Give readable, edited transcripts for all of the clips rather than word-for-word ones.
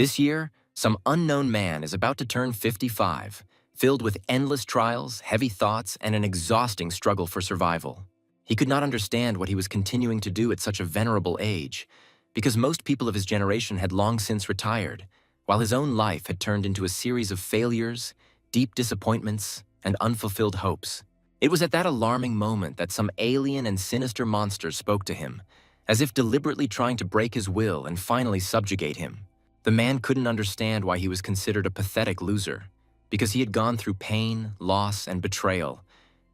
This year, some unknown man is about to turn 55, filled with endless trials, heavy thoughts, and an exhausting struggle for survival. He could not understand what he was continuing to do at such a venerable age, because most people of his generation had long since retired, while his own life had turned into a series of failures, deep disappointments, and unfulfilled hopes. It was at that alarming moment that some alien and sinister monster spoke to him, as if deliberately trying to break his will and finally subjugate him. The man couldn't understand why he was considered a pathetic loser, because he had gone through pain, loss, and betrayal,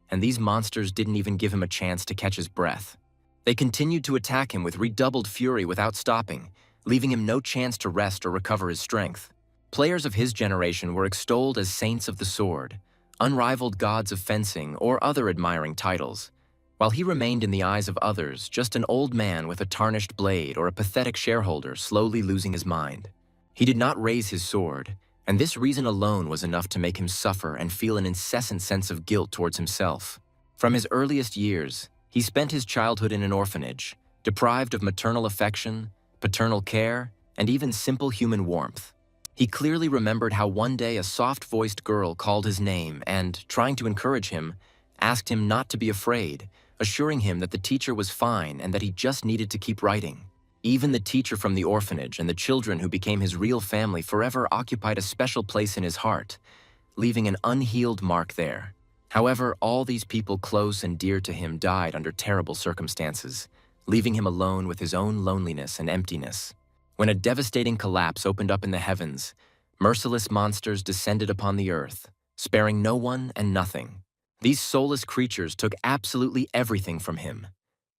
and these monsters didn't even give him a chance to catch his breath. They continued to attack him with redoubled fury without stopping, leaving him no chance to rest or recover his strength. Players of his generation were extolled as saints of the sword, unrivaled gods of fencing, or other admiring titles, while he remained in the eyes of others just an old man with a tarnished blade or a pathetic shareholder slowly losing his mind. He did not raise his sword, and this reason alone was enough to make him suffer and feel an incessant sense of guilt towards himself. From his earliest years, he spent his childhood in an orphanage, deprived of maternal affection, paternal care, and even simple human warmth. He clearly remembered how one day a soft-voiced girl called his name and, trying to encourage him, asked him not to be afraid, assuring him that the teacher was fine and that he just needed to keep writing. Even the teacher from the orphanage and the children who became his real family forever occupied a special place in his heart, leaving an unhealed mark there. However, all these people close and dear to him died under terrible circumstances, leaving him alone with his own loneliness and emptiness. When a devastating collapse opened up in the heavens, merciless monsters descended upon the earth, sparing no one and nothing. These soulless creatures took absolutely everything from him: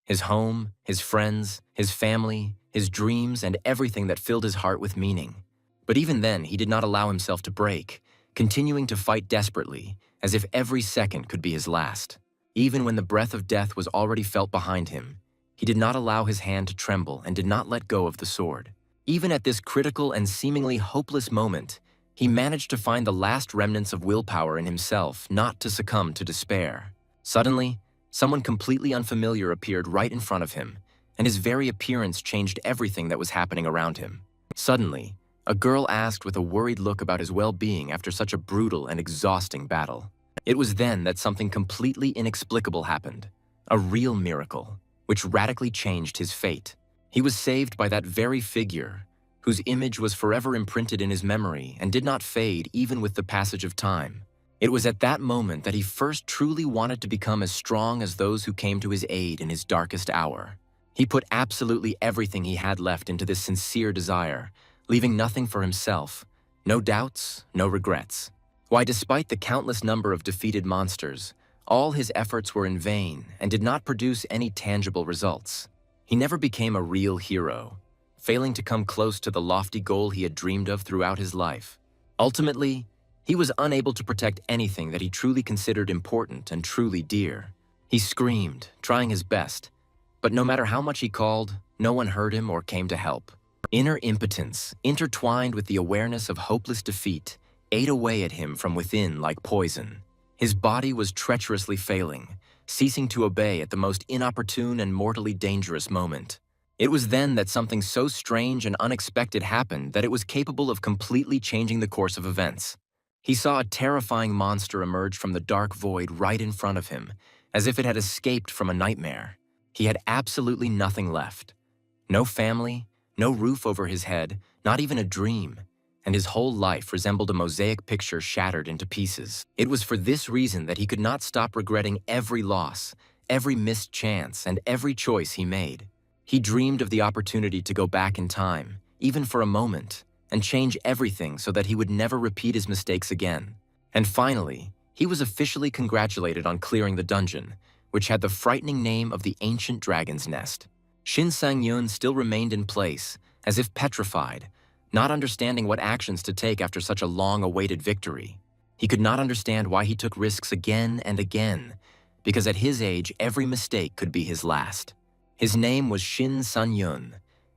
his home, his friends, his family, his dreams, and everything that filled his heart with meaning. But even then, he did not allow himself to break, continuing to fight desperately, as if every second could be his last. Even when the breath of death was already felt behind him, he did not allow his hand to tremble and did not let go of the sword. Even at this critical and seemingly hopeless moment, he managed to find the last remnants of willpower in himself not to succumb to despair. Suddenly, someone completely unfamiliar appeared right in front of him, and his very appearance changed everything that was happening around him. Suddenly, a girl asked with a worried look about his well-being after such a brutal and exhausting battle. It was then that something completely inexplicable happened, a real miracle, which radically changed his fate. He was saved by that very figure, whose image was forever imprinted in his memory and did not fade even with the passage of time. It was at that moment that he first truly wanted to become as strong as those who came to his aid in his darkest hour. He put absolutely everything he had left into this sincere desire, leaving nothing for himself, no doubts, no regrets. Why, despite the countless number of defeated monsters, all his efforts were in vain and did not produce any tangible results. He never became a real hero, failing to come close to the lofty goal he had dreamed of throughout his life. Ultimately, he was unable to protect anything that he truly considered important and truly dear. He screamed, trying his best, but no matter how much he called, no one heard him or came to help. Inner impotence, intertwined with the awareness of hopeless defeat, ate away at him from within like poison. His body was treacherously failing, ceasing to obey at the most inopportune and mortally dangerous moment. It was then that something so strange and unexpected happened that it was capable of completely changing the course of events. He saw a terrifying monster emerge from the dark void right in front of him, as if it had escaped from a nightmare. He had absolutely nothing left. No family, no roof over his head, not even a dream, and his whole life resembled a mosaic picture shattered into pieces. It was for this reason that he could not stop regretting every loss, every missed chance, and every choice he made. He dreamed of the opportunity to go back in time, even for a moment, and change everything so that he would never repeat his mistakes again. And finally, he was officially congratulated on clearing the dungeon, which had the frightening name of the Ancient Dragon's Nest. Shin Sang-yun still remained in place, as if petrified, not understanding what actions to take after such a long-awaited victory. He could not understand why he took risks again and again, because at his age, every mistake could be his last. His name was Shin Sang-yun,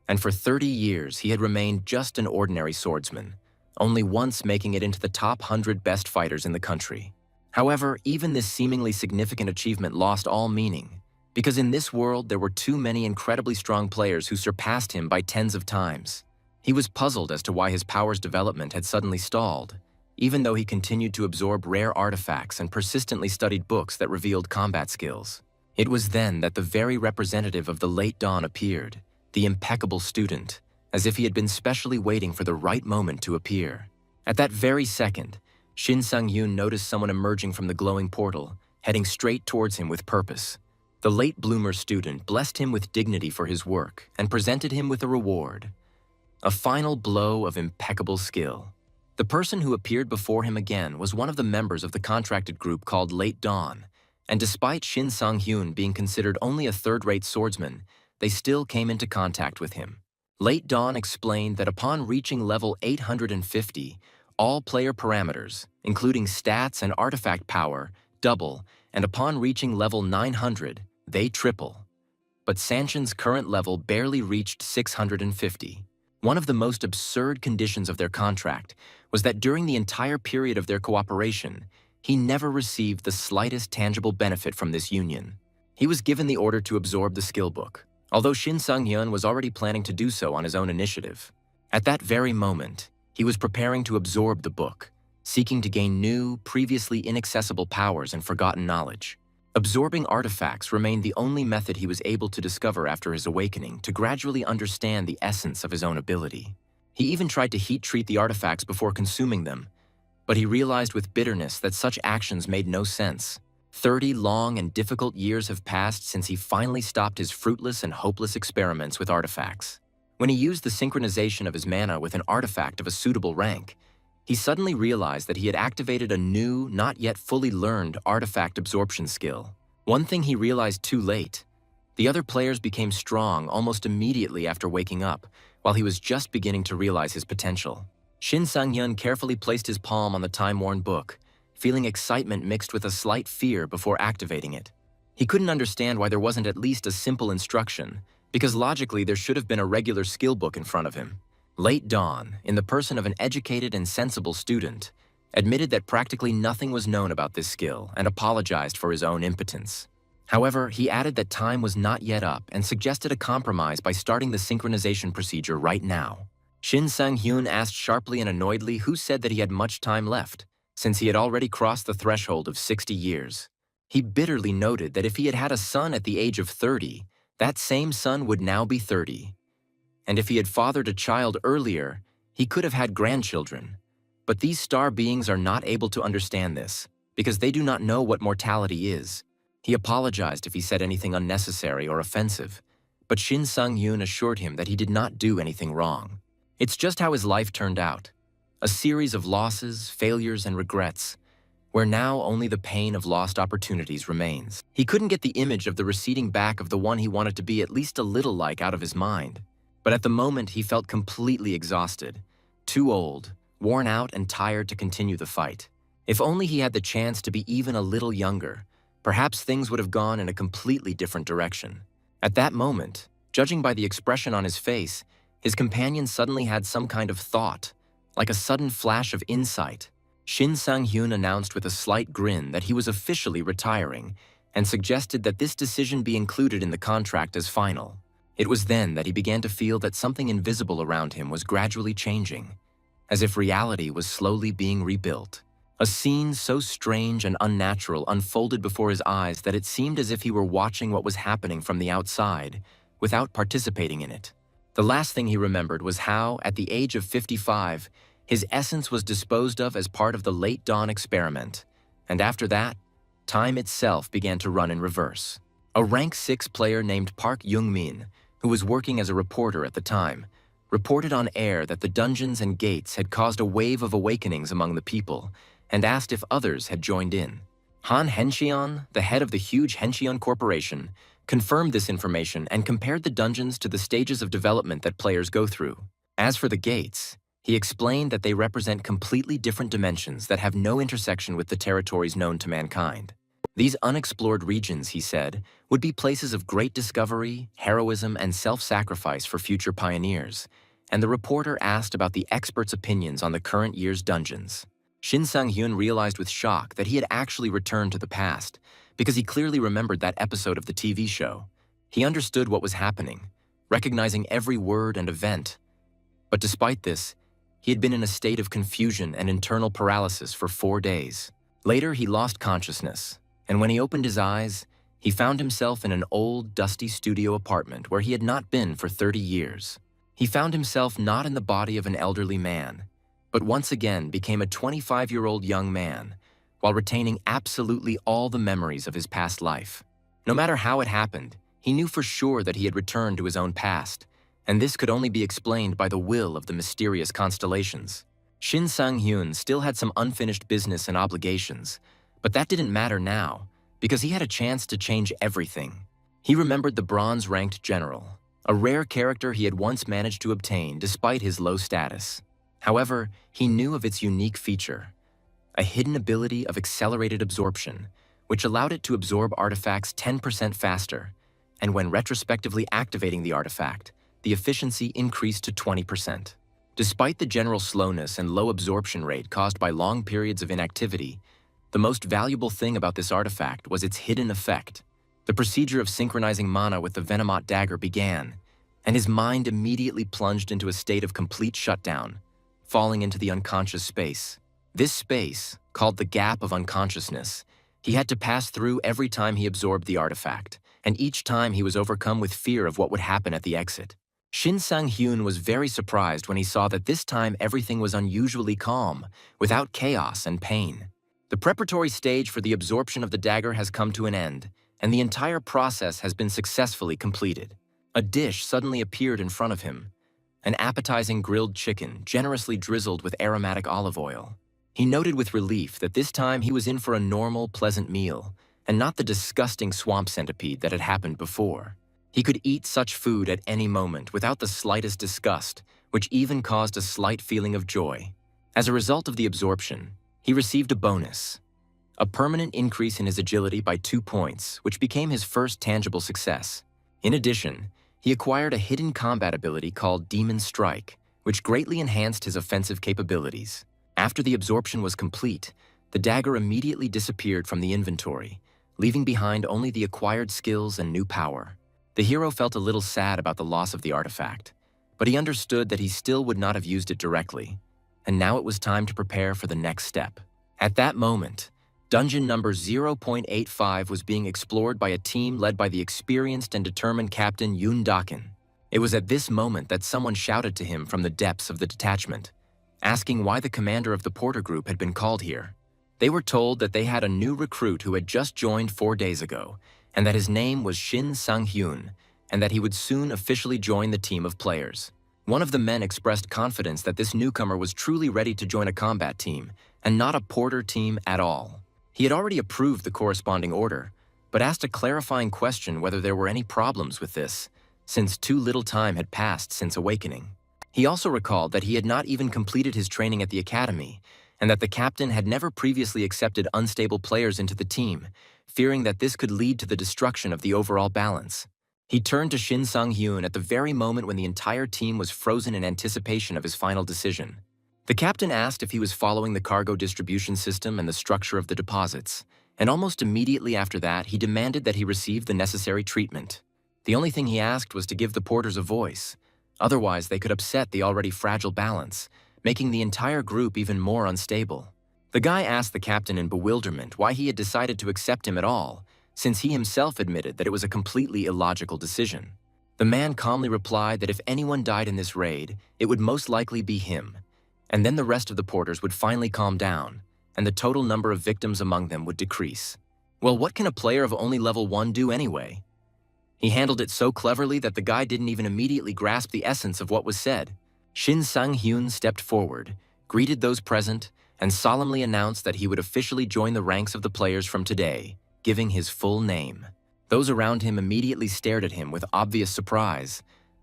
and for 30 years he had remained just an ordinary swordsman, only once making it into the top 100 best fighters in the country. However, even this seemingly significant achievement lost all meaning, because in this world there were too many incredibly strong players who surpassed him by tens of times. He was puzzled as to why his power's development had suddenly stalled, even though he continued to absorb rare artifacts and persistently studied books that revealed combat skills. It was then that the very representative of the late dawn appeared, the impeccable student, as if he had been specially waiting for the right moment to appear. At that very second, Shin Sang-yoon noticed someone emerging from the glowing portal, heading straight towards him with purpose. The late bloomer student blessed him with dignity for his work and presented him with a reward. A final blow of impeccable skill. The person who appeared before him again was one of the members of the contracted group called Late Dawn, and despite Shin Sang-hyun being considered only a third-rate swordsman, they still came into contact with him. Late Dawn explained that upon reaching level 850, all player parameters, including stats and artifact power, double, and upon reaching level 900, they triple. But Sanshin's current level barely reached 650. One of the most absurd conditions of their contract was that during the entire period of their cooperation, he never received the slightest tangible benefit from this union. He was given the order to absorb the skill book, although Shin Sang-hyun was already planning to do so on his own initiative. At that very moment, he was preparing to absorb the book, seeking to gain new, previously inaccessible powers and forgotten knowledge. Absorbing artifacts remained the only method he was able to discover after his awakening to gradually understand the essence of his own ability. He even tried to heat-treat the artifacts before consuming them, but he realized with bitterness that such actions made no sense. 30 long and difficult years have passed since he finally stopped his fruitless and hopeless experiments with artifacts. When he used the synchronization of his mana with an artifact of a suitable rank, he suddenly realized that he had activated a new, not yet fully learned artifact absorption skill. One thing he realized too late: the other players became strong almost immediately after waking up, while he was just beginning to realize his potential. Shin Sang-hyun carefully placed his palm on the time-worn book, feeling excitement mixed with a slight fear before activating it. He couldn't understand why there wasn't at least a simple instruction, because logically there should have been a regular skill book in front of him. Late Dawn, in the person of an educated and sensible student, admitted that practically nothing was known about this skill and apologized for his own impotence. However, he added that time was not yet up and suggested a compromise by starting the synchronization procedure right now. Shin Sang-hyun asked sharply and annoyedly who said that he had much time left, since he had already crossed the threshold of 60 years. He bitterly noted that if he had had a son at the age of 30, that same son would now be 30. And if he had fathered a child earlier, he could have had grandchildren. But these star beings are not able to understand this, because they do not know what mortality is. He apologized if he said anything unnecessary or offensive, but Shin Sang-hyun assured him that he did not do anything wrong. It's just how his life turned out, a series of losses, failures, and regrets, where now only the pain of lost opportunities remains. He couldn't get the image of the receding back of the one he wanted to be at least a little like out of his mind. But at the moment, he felt completely exhausted, too old, worn out, and tired to continue the fight. If only he had the chance to be even a little younger, perhaps things would have gone in a completely different direction. At that moment, judging by the expression on his face, his companion suddenly had some kind of thought, like a sudden flash of insight. Shin Sang-hyun announced with a slight grin that he was officially retiring and suggested that this decision be included in the contract as final. It was then that he began to feel that something invisible around him was gradually changing, as if reality was slowly being rebuilt. A scene so strange and unnatural unfolded before his eyes that it seemed as if he were watching what was happening from the outside, without participating in it. The last thing he remembered was how, at the age of 55, his essence was disposed of as part of the Late Dawn experiment, and after that, time itself began to run in reverse. A rank 6 player named Park Young-min, who was working as a reporter at the time, reported on air that the dungeons and gates had caused a wave of awakenings among the people, and asked if others had joined in. Han Henshion, the head of the huge Henshion Corporation, confirmed this information and compared the dungeons to the stages of development that players go through. As for the gates, he explained that they represent completely different dimensions that have no intersection with the territories known to mankind. These unexplored regions, he said, would be places of great discovery, heroism, and self-sacrifice for future pioneers, and the reporter asked about the experts' opinions on the current year's dungeons. Shin Sang-hyun realized with shock that he had actually returned to the past, because he clearly remembered that episode of the TV show. He understood what was happening, recognizing every word and event. But despite this, he had been in a state of confusion and internal paralysis for 4 days. Later, he lost consciousness, and when he opened his eyes, he found himself in an old, dusty studio apartment where he had not been for 30 years. He found himself not in the body of an elderly man, but once again became a 25-year-old young man, while retaining absolutely all the memories of his past life. No matter how it happened, he knew for sure that he had returned to his own past, and this could only be explained by the will of the mysterious constellations. Shin Sang-hyun still had some unfinished business and obligations, but that didn't matter now, because he had a chance to change everything. He remembered the bronze-ranked general, a rare character he had once managed to obtain despite his low status. However, he knew of its unique feature, a hidden ability of accelerated absorption, which allowed it to absorb artifacts 10% faster, and when retrospectively activating the artifact, the efficiency increased to 20%. Despite the general slowness and low absorption rate caused by long periods of inactivity, the most valuable thing about this artifact was its hidden effect. The procedure of synchronizing mana with the Venomot dagger began, and his mind immediately plunged into a state of complete shutdown, falling into the unconscious space. This space, called the gap of unconsciousness, he had to pass through every time he absorbed the artifact, and each time he was overcome with fear of what would happen at the exit. Shin Sang-hyun was very surprised when he saw that this time everything was unusually calm, without chaos and pain. The preparatory stage for the absorption of the dagger has come to an end, and the entire process has been successfully completed. A dish suddenly appeared in front of him, an appetizing grilled chicken generously drizzled with aromatic olive oil. He noted with relief that this time he was in for a normal, pleasant meal, and not the disgusting swamp centipede that had happened before. He could eat such food at any moment without the slightest disgust, which even caused a slight feeling of joy. As a result of the absorption, he received a bonus, a permanent increase in his agility by 2 points, which became his first tangible success. In addition, he acquired a hidden combat ability called Demon Strike, which greatly enhanced his offensive capabilities. After the absorption was complete, the dagger immediately disappeared from the inventory, leaving behind only the acquired skills and new power. The hero felt a little sad about the loss of the artifact, but he understood that he still would not have used it directly, and now it was time to prepare for the next step. At that moment, dungeon number 0.85 was being explored by a team led by the experienced and determined Captain Yoon Dakin. It was at this moment that someone shouted to him from the depths of the detachment, asking why the commander of the Porter Group had been called here. They were told that they had a new recruit who had just joined 4 days ago, and that his name was Shin Sang-hyun, and that he would soon officially join the team of players. One of the men expressed confidence that this newcomer was truly ready to join a combat team, and not a porter team at all. He had already approved the corresponding order, but asked a clarifying question whether there were any problems with this, since too little time had passed since awakening. He also recalled that he had not even completed his training at the academy, and that the captain had never previously accepted unstable players into the team, fearing that this could lead to the destruction of the overall balance. He turned to Shin Sang-hyun at the very moment when the entire team was frozen in anticipation of his final decision. The captain asked if he was following the cargo distribution system and the structure of the deposits, and almost immediately after that, he demanded that he receive the necessary treatment. The only thing he asked was to give the porters a voice. Otherwise, they could upset the already fragile balance, making the entire group even more unstable. The guy asked the captain in bewilderment why he had decided to accept him at all, since he himself admitted that it was a completely illogical decision. The man calmly replied that if anyone died in this raid, it would most likely be him, and then the rest of the porters would finally calm down, and the total number of victims among them would decrease. Well, what can a player of only level 1 do anyway? He handled it so cleverly that the guy didn't even immediately grasp the essence of what was said. Shin Sang-hyun stepped forward, greeted those present, and solemnly announced that he would officially join the ranks of the players from today, giving his full name. Those around him immediately stared at him with obvious surprise,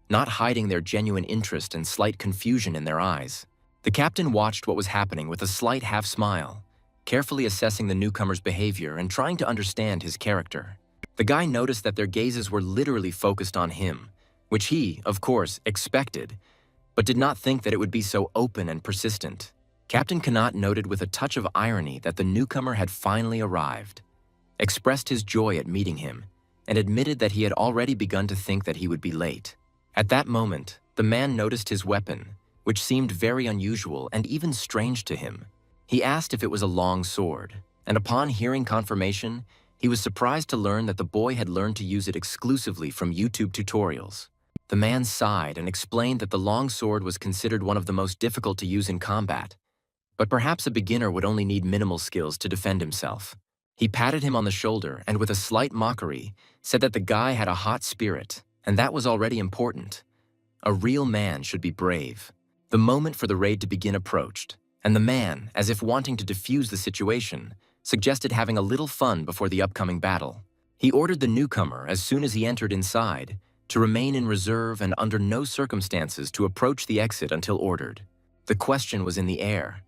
not hiding their genuine interest and slight confusion in their eyes. The captain watched what was happening with a slight half-smile, carefully assessing the newcomer's behavior and trying to understand his character. The guy noticed that their gazes were literally focused on him, which he, of course, expected, but did not think that it would be so open and persistent. Captain Kanat noted with a touch of irony that the newcomer had finally arrived, expressed his joy at meeting him, and admitted that he had already begun to think that he would be late. At that moment, the man noticed his weapon, which seemed very unusual and even strange to him. He asked if it was a long sword, and upon hearing confirmation, he was surprised to learn that the boy had learned to use it exclusively from YouTube tutorials. The man sighed and explained that the long sword was considered one of the most difficult to use in combat, but perhaps a beginner would only need minimal skills to defend himself. He patted him on the shoulder and with a slight mockery said that the guy had a hot spirit, and that was already important. A real man should be brave. The moment for the raid to begin approached, and the man, as if wanting to defuse the situation, suggested having a little fun before the upcoming battle. He ordered the newcomer, as soon as he entered inside, to remain in reserve and under no circumstances to approach the exit until ordered. The question was in the air.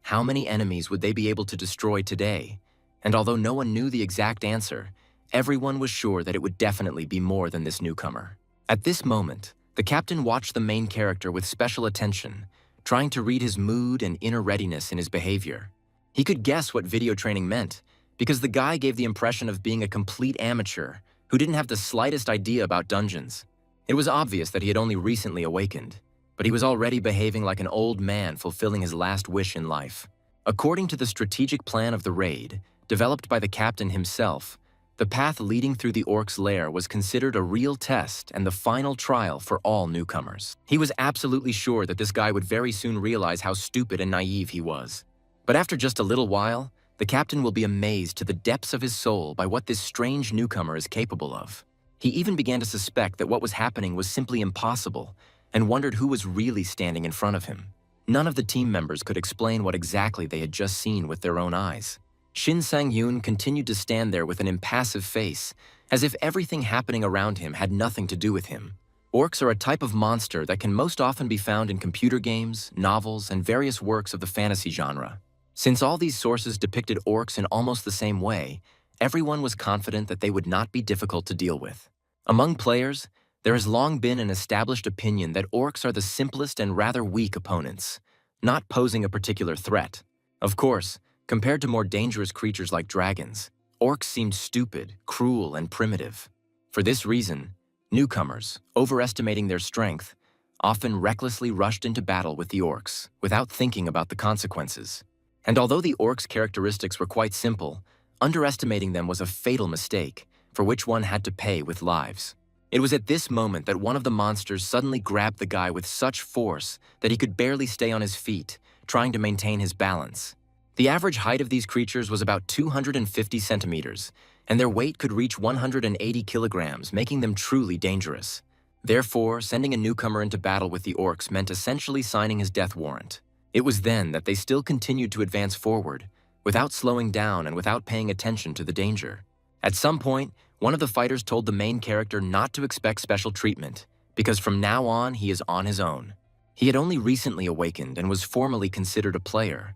How many enemies would they be able to destroy today? And although no one knew the exact answer, everyone was sure that it would definitely be more than this newcomer. At this moment, the captain watched the main character with special attention, trying to read his mood and inner readiness in his behavior. He could guess what video training meant, because the guy gave the impression of being a complete amateur who didn't have the slightest idea about dungeons. It was obvious that he had only recently awakened, but he was already behaving like an old man fulfilling his last wish in life. According to the strategic plan of the raid, developed by the captain himself, the path leading through the orc's lair was considered a real test and the final trial for all newcomers. He was absolutely sure that this guy would very soon realize how stupid and naive he was. But after just a little while, the captain will be amazed to the depths of his soul by what this strange newcomer is capable of. He even began to suspect that what was happening was simply impossible and wondered who was really standing in front of him. None of the team members could explain what exactly they had just seen with their own eyes. Shin Sang-yoon continued to stand there with an impassive face, as if everything happening around him had nothing to do with him. Orcs are a type of monster that can most often be found in computer games, novels, and various works of the fantasy genre. Since all these sources depicted orcs in almost the same way, everyone was confident that they would not be difficult to deal with. Among players, there has long been an established opinion that orcs are the simplest and rather weak opponents, not posing a particular threat. Of course, compared to more dangerous creatures like dragons, orcs seemed stupid, cruel, and primitive. For this reason, newcomers, overestimating their strength, often recklessly rushed into battle with the orcs without thinking about the consequences. And although the orcs' characteristics were quite simple, underestimating them was a fatal mistake, for which one had to pay with lives. It was at this moment that one of the monsters suddenly grabbed the guy with such force that he could barely stay on his feet, trying to maintain his balance. The average height of these creatures was about 250 centimeters, and their weight could reach 180 kilograms, making them truly dangerous. Therefore, sending a newcomer into battle with the orcs meant essentially signing his death warrant. It was then that they still continued to advance forward, without slowing down and without paying attention to the danger. At some point, one of the fighters told the main character not to expect special treatment, because from now on he is on his own. He had only recently awakened and was formally considered a player,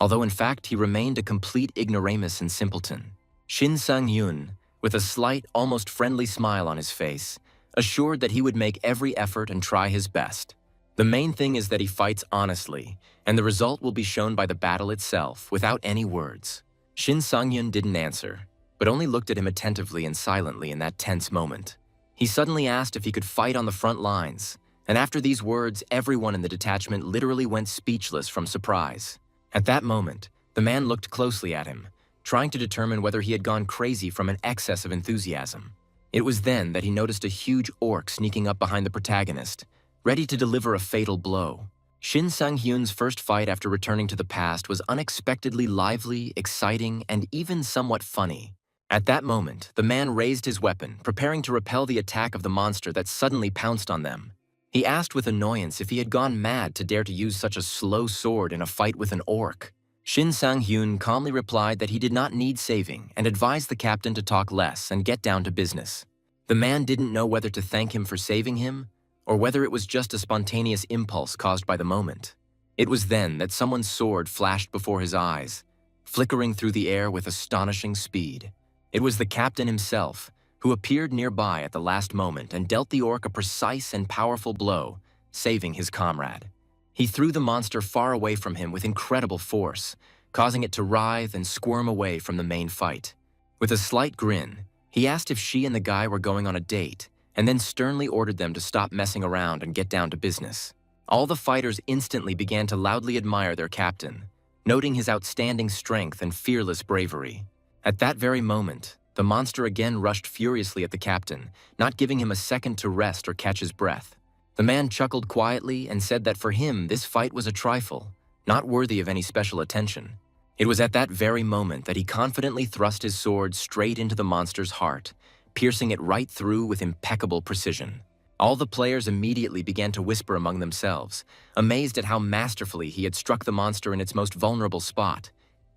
although in fact he remained a complete ignoramus and simpleton. Shin Sang-yoon, with a slight, almost friendly smile on his face, assured that he would make every effort and try his best. The main thing is that he fights honestly, and the result will be shown by the battle itself, without any words. Shin Sang-yoon didn't answer, but only looked at him attentively and silently in that tense moment. He suddenly asked if he could fight on the front lines, and after these words, everyone in the detachment literally went speechless from surprise. At that moment, the man looked closely at him, trying to determine whether he had gone crazy from an excess of enthusiasm. It was then that he noticed a huge orc sneaking up behind the protagonist, ready to deliver a fatal blow. Shin Sang-hyun's first fight after returning to the past was unexpectedly lively, exciting, and even somewhat funny. At that moment, the man raised his weapon, preparing to repel the attack of the monster that suddenly pounced on them. He asked with annoyance if he had gone mad to dare to use such a slow sword in a fight with an orc. Shin Sang-hyun calmly replied that he did not need saving and advised the captain to talk less and get down to business. The man didn't know whether to thank him for saving him or whether it was just a spontaneous impulse caused by the moment. It was then that someone's sword flashed before his eyes, flickering through the air with astonishing speed. It was the captain himself, who appeared nearby at the last moment and dealt the orc a precise and powerful blow, saving his comrade. He threw the monster far away from him with incredible force, causing it to writhe and squirm away from the main fight. With a slight grin, he asked if she and the guy were going on a date, and then sternly ordered them to stop messing around and get down to business. All the fighters instantly began to loudly admire their captain, noting his outstanding strength and fearless bravery. At that very moment, the monster again rushed furiously at the captain, not giving him a second to rest or catch his breath. The man chuckled quietly and said that for him this fight was a trifle, not worthy of any special attention. It was at that very moment that he confidently thrust his sword straight into the monster's heart, piercing it right through with impeccable precision. All the players immediately began to whisper among themselves, amazed at how masterfully he had struck the monster in its most vulnerable spot,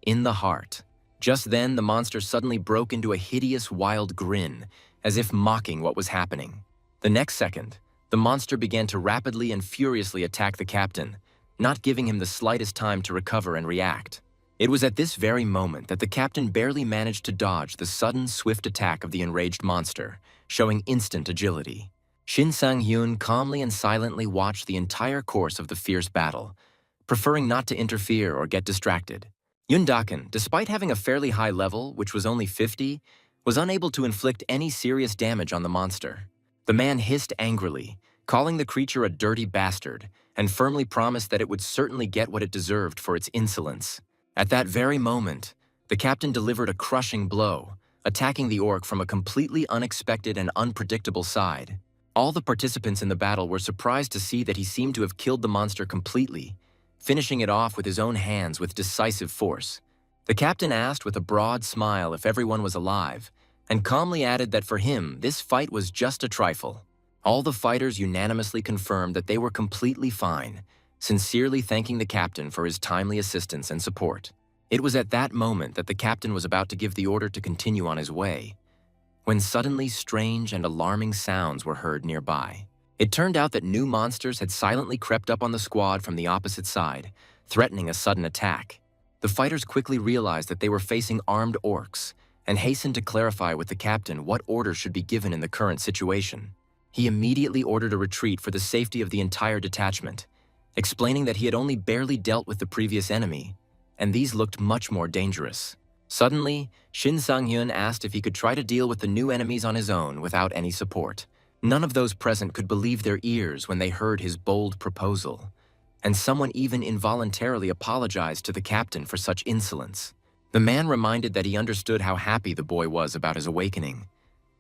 in the heart. Just then, the monster suddenly broke into a hideous, wild grin, as if mocking what was happening. The next second, the monster began to rapidly and furiously attack the captain, not giving him the slightest time to recover and react. It was at this very moment that the captain barely managed to dodge the sudden, swift attack of the enraged monster, showing instant agility. Shin Sang-hyun calmly and silently watched the entire course of the fierce battle, preferring not to interfere or get distracted. Yoon Da-kun, despite having a fairly high level, which was only 50, was unable to inflict any serious damage on the monster. The man hissed angrily, calling the creature a dirty bastard, and firmly promised that it would certainly get what it deserved for its insolence. At that very moment, the captain delivered a crushing blow, attacking the orc from a completely unexpected and unpredictable side. All the participants in the battle were surprised to see that he seemed to have killed the monster completely, finishing it off with his own hands with decisive force. The captain asked with a broad smile if everyone was alive, and calmly added that for him, this fight was just a trifle. All the fighters unanimously confirmed that they were completely fine, sincerely thanking the captain for his timely assistance and support. It was at that moment that the captain was about to give the order to continue on his way, when suddenly strange and alarming sounds were heard nearby. It turned out that new monsters had silently crept up on the squad from the opposite side, threatening a sudden attack. The fighters quickly realized that they were facing armed orcs, and hastened to clarify with the captain what orders should be given in the current situation. He immediately ordered a retreat for the safety of the entire detachment, explaining that he had only barely dealt with the previous enemy, and these looked much more dangerous. Suddenly, Shin Sang-hyun asked if he could try to deal with the new enemies on his own without any support. None of those present could believe their ears when they heard his bold proposal, and someone even involuntarily apologized to the captain for such insolence. The man reminded that he understood how happy the boy was about his awakening,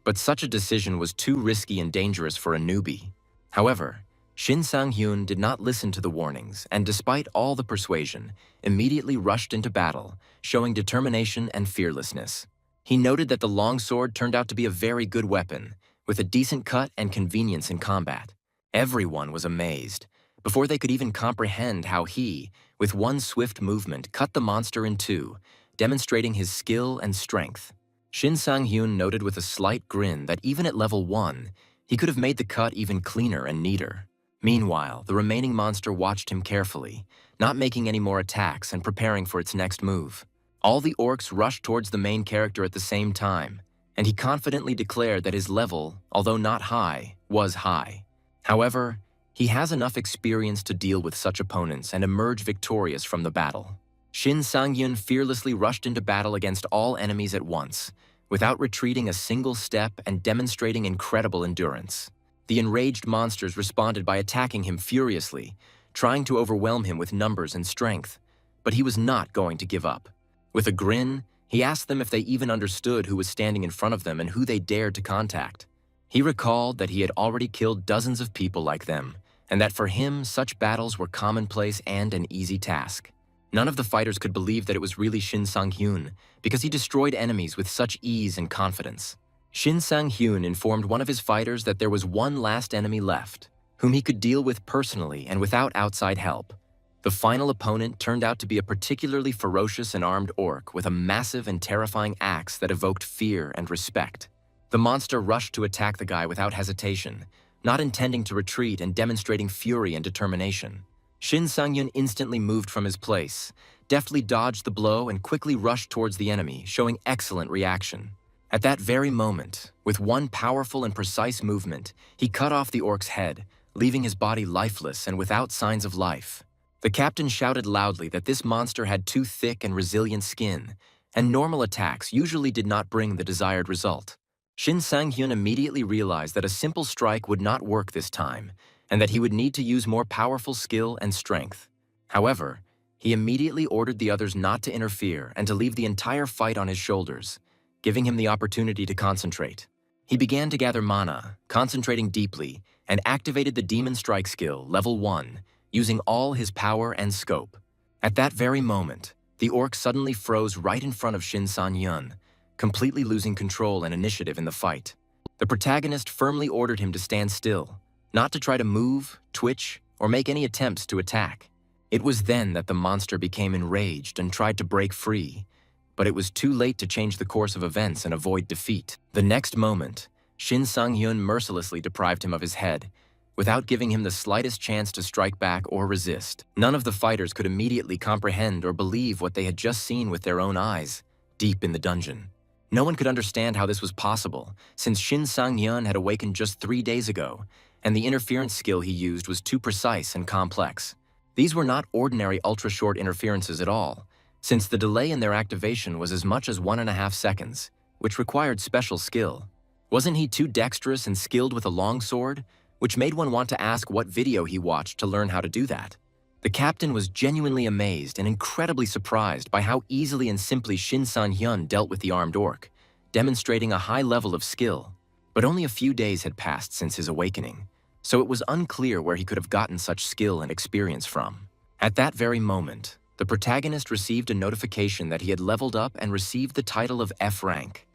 but such a decision was too risky and dangerous for a newbie. However, Shin Sang-hyun did not listen to the warnings, and despite all the persuasion, immediately rushed into battle, showing determination and fearlessness. He noted that the longsword turned out to be a very good weapon, with a decent cut and convenience in combat. Everyone was amazed, before they could even comprehend how he, with one swift movement, cut the monster in two, demonstrating his skill and strength. Shin Sang-hyun noted with a slight grin that even at level 1, he could have made the cut even cleaner and neater. Meanwhile, the remaining monster watched him carefully, not making any more attacks and preparing for its next move. All the orcs rushed towards the main character at the same time, and he confidently declared that his level, although not high, was high. However, he has enough experience to deal with such opponents and emerge victorious from the battle. Shin Sang-hyun fearlessly rushed into battle against all enemies at once, without retreating a single step and demonstrating incredible endurance. The enraged monsters responded by attacking him furiously, trying to overwhelm him with numbers and strength, but he was not going to give up. With a grin, he asked them if they even understood who was standing in front of them and who they dared to contact. He recalled that he had already killed dozens of people like them, and that for him such battles were commonplace and an easy task. None of the fighters could believe that it was really Shin Sang-hyun, because he destroyed enemies with such ease and confidence. Shin Sang-hyun informed one of his fighters that there was one last enemy left, whom he could deal with personally and without outside help. The final opponent turned out to be a particularly ferocious and armed orc with a massive and terrifying axe that evoked fear and respect. The monster rushed to attack the guy without hesitation, not intending to retreat and demonstrating fury and determination. Shin Sang-hyun instantly moved from his place, deftly dodged the blow and quickly rushed towards the enemy, showing excellent reaction. At that very moment, with one powerful and precise movement, he cut off the orc's head, leaving his body lifeless and without signs of life. The captain shouted loudly that this monster had too thick and resilient skin, and normal attacks usually did not bring the desired result. Shin Sang-hyun immediately realized that a simple strike would not work this time, and that he would need to use more powerful skill and strength. However, he immediately ordered the others not to interfere and to leave the entire fight on his shoulders, giving him the opportunity to concentrate. He began to gather mana, concentrating deeply, and activated the Demon Strike skill, level 1, using all his power and scope. At that very moment, the orc suddenly froze right in front of Shin Sang-yun, completely losing control and initiative in the fight. The protagonist firmly ordered him to stand still, not to try to move, twitch, or make any attempts to attack. It was then that the monster became enraged and tried to break free, but it was too late to change the course of events and avoid defeat. The next moment, Shin Sang-yun mercilessly deprived him of his head, without giving him the slightest chance to strike back or resist. None of the fighters could immediately comprehend or believe what they had just seen with their own eyes, deep in the dungeon. No one could understand how this was possible, since Shin Sang-yun had awakened just 3 days ago, and the interference skill he used was too precise and complex. These were not ordinary ultra-short interferences at all, since the delay in their activation was as much as 1.5 seconds, which required special skill. Wasn't he too dexterous and skilled with a longsword, which made one want to ask what video he watched to learn how to do that? The captain was genuinely amazed and incredibly surprised by how easily and simply Shin Sang-yun dealt with the armed orc, demonstrating a high level of skill. But only a few days had passed since his awakening, so it was unclear where he could have gotten such skill and experience from. At that very moment, the protagonist received a notification that he had leveled up and received the title of F rank,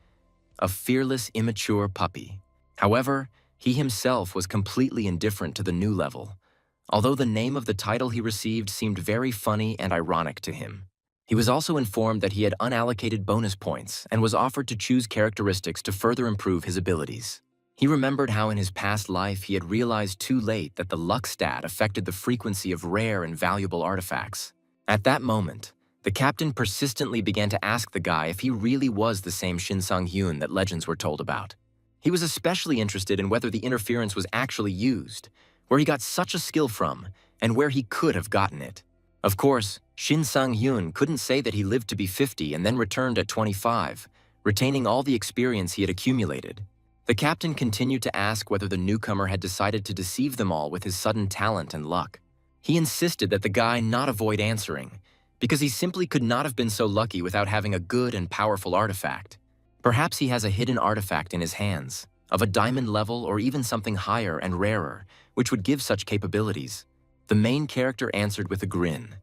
a fearless, immature puppy. However, he himself was completely indifferent to the new level, although the name of the title he received seemed very funny and ironic to him. He was also informed that he had unallocated bonus points and was offered to choose characteristics to further improve his abilities. He remembered how in his past life he had realized too late that the luck stat affected the frequency of rare and valuable artifacts. At that moment, the captain persistently began to ask the guy if he really was the same Shin Sang-hyun that legends were told about. He was especially interested in whether the interference was actually used, where he got such a skill from, and where he could have gotten it. Of course, Shin Sang-hyun couldn't say that he lived to be 50 and then returned at 25, retaining all the experience he had accumulated. The captain continued to ask whether the newcomer had decided to deceive them all with his sudden talent and luck. He insisted that the guy not avoid answering, because he simply could not have been so lucky without having a good and powerful artifact. Perhaps he has a hidden artifact in his hands, of a diamond level or even something higher and rarer, which would give such capabilities. The main character answered with a grin,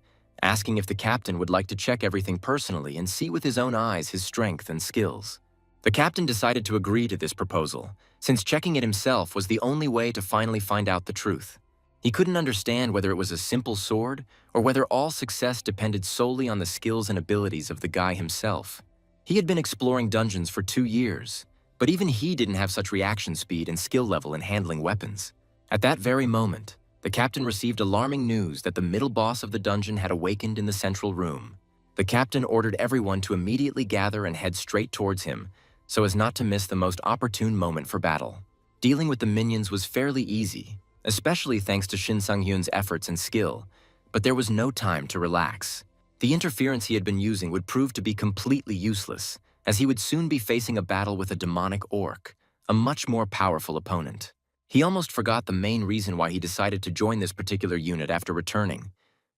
asking if the captain would like to check everything personally and see with his own eyes his strength and skills. The captain decided to agree to this proposal, since checking it himself was the only way to finally find out the truth. He couldn't understand whether it was a simple sword or whether all success depended solely on the skills and abilities of the guy himself. He had been exploring dungeons for 2 years, but even he didn't have such reaction speed and skill level in handling weapons. At that very moment, the captain received alarming news that the middle boss of the dungeon had awakened in the central room. The captain ordered everyone to immediately gather and head straight towards him, so as not to miss the most opportune moment for battle. Dealing with the minions was fairly easy, especially thanks to Shin Sang-hyun's efforts and skill, but there was no time to relax. The interference he had been using would prove to be completely useless, as he would soon be facing a battle with a demonic orc, a much more powerful opponent. He almost forgot the main reason why he decided to join this particular unit after returning,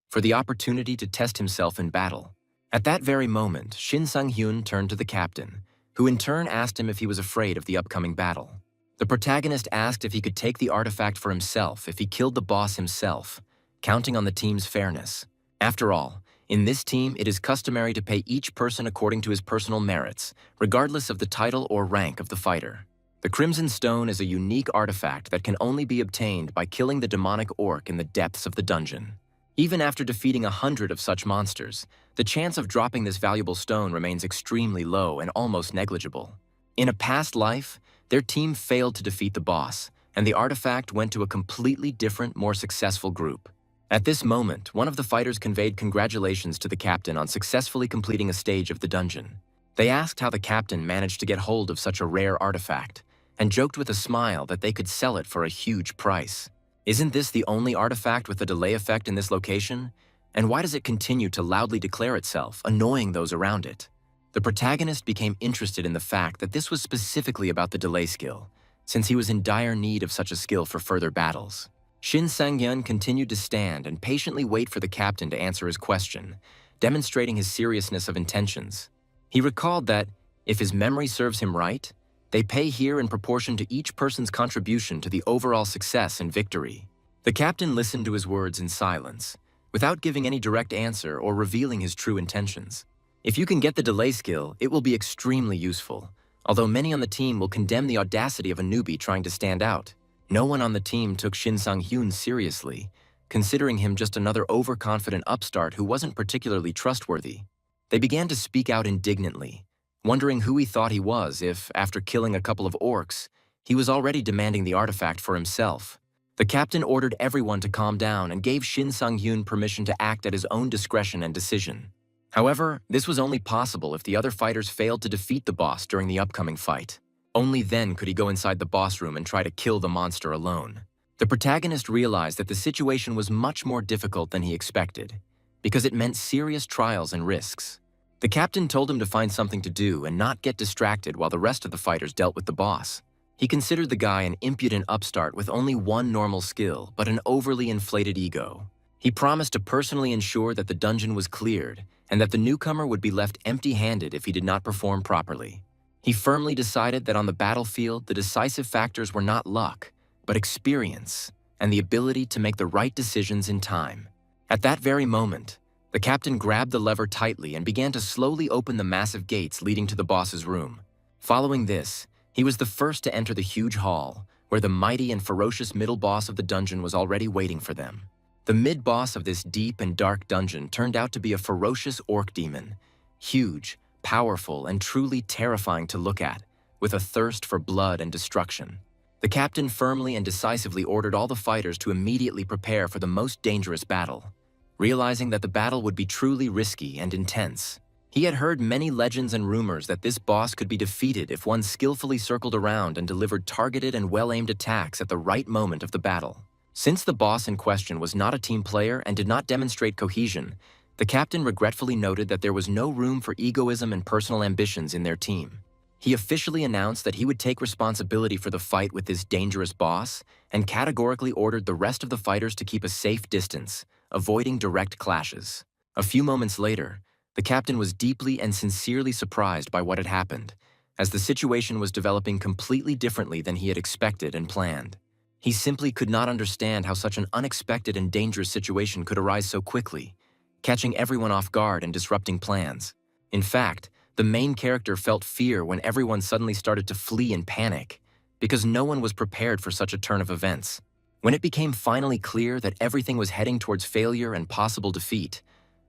for the opportunity to test himself in battle. At that very moment, Shin Sang-hyun turned to the captain, who in turn asked him if he was afraid of the upcoming battle. The protagonist asked if he could take the artifact for himself if he killed the boss himself, counting on the team's fairness. After all, in this team, it is customary to pay each person according to his personal merits, regardless of the title or rank of the fighter. The Crimson Stone is a unique artifact that can only be obtained by killing the demonic orc in the depths of the dungeon. Even after defeating 100 of such monsters, the chance of dropping this valuable stone remains extremely low and almost negligible. In a past life, their team failed to defeat the boss, and the artifact went to a completely different, more successful group. At this moment, one of the fighters conveyed congratulations to the captain on successfully completing a stage of the dungeon. They asked how the captain managed to get hold of such a rare artifact, and joked with a smile that they could sell it for a huge price. Isn't this the only artifact with a delay effect in this location? And why does it continue to loudly declare itself, annoying those around it? The protagonist became interested in the fact that this was specifically about the delay skill, since he was in dire need of such a skill for further battles. Shin Sang-hyun continued to stand and patiently wait for the captain to answer his question, demonstrating his seriousness of intentions. He recalled that, if his memory serves him right, they pay here in proportion to each person's contribution to the overall success and victory. The captain listened to his words in silence, without giving any direct answer or revealing his true intentions. If you can get the delay skill, it will be extremely useful, although many on the team will condemn the audacity of a newbie trying to stand out. No one on the team took Shin Sang-hyun seriously, considering him just another overconfident upstart who wasn't particularly trustworthy. They began to speak out indignantly, wondering who he thought he was if, after killing a couple of orcs, he was already demanding the artifact for himself. The captain ordered everyone to calm down and gave Shin Sang-hyun permission to act at his own discretion and decision. However, this was only possible if the other fighters failed to defeat the boss during the upcoming fight. Only then could he go inside the boss room and try to kill the monster alone. The protagonist realized that the situation was much more difficult than he expected, because it meant serious trials and risks. The captain told him to find something to do and not get distracted while the rest of the fighters dealt with the boss. He considered the guy an impudent upstart with only one normal skill, but an overly inflated ego. He promised to personally ensure that the dungeon was cleared and that the newcomer would be left empty-handed if he did not perform properly. He firmly decided that on the battlefield, the decisive factors were not luck, but experience and the ability to make the right decisions in time. At that very moment, the captain grabbed the lever tightly and began to slowly open the massive gates leading to the boss's room. Following this, he was the first to enter the huge hall, where the mighty and ferocious middle boss of the dungeon was already waiting for them. The mid-boss of this deep and dark dungeon turned out to be a ferocious orc demon, huge, powerful, and truly terrifying to look at, with a thirst for blood and destruction. The captain firmly and decisively ordered all the fighters to immediately prepare for the most dangerous battle. Realizing that the battle would be truly risky and intense, he had heard many legends and rumors that this boss could be defeated if one skillfully circled around and delivered targeted and well-aimed attacks at the right moment of the battle. Since the boss in question was not a team player and did not demonstrate cohesion, the captain regretfully noted that there was no room for egoism and personal ambitions in their team. He officially announced that he would take responsibility for the fight with this dangerous boss and categorically ordered the rest of the fighters to keep a safe distance, avoiding direct clashes. A few moments later, the captain was deeply and sincerely surprised by what had happened, as the situation was developing completely differently than he had expected and planned. He simply could not understand how such an unexpected and dangerous situation could arise so quickly, catching everyone off guard and disrupting plans. In fact, the main character felt fear when everyone suddenly started to flee in panic, because no one was prepared for such a turn of events. When it became finally clear that everything was heading towards failure and possible defeat,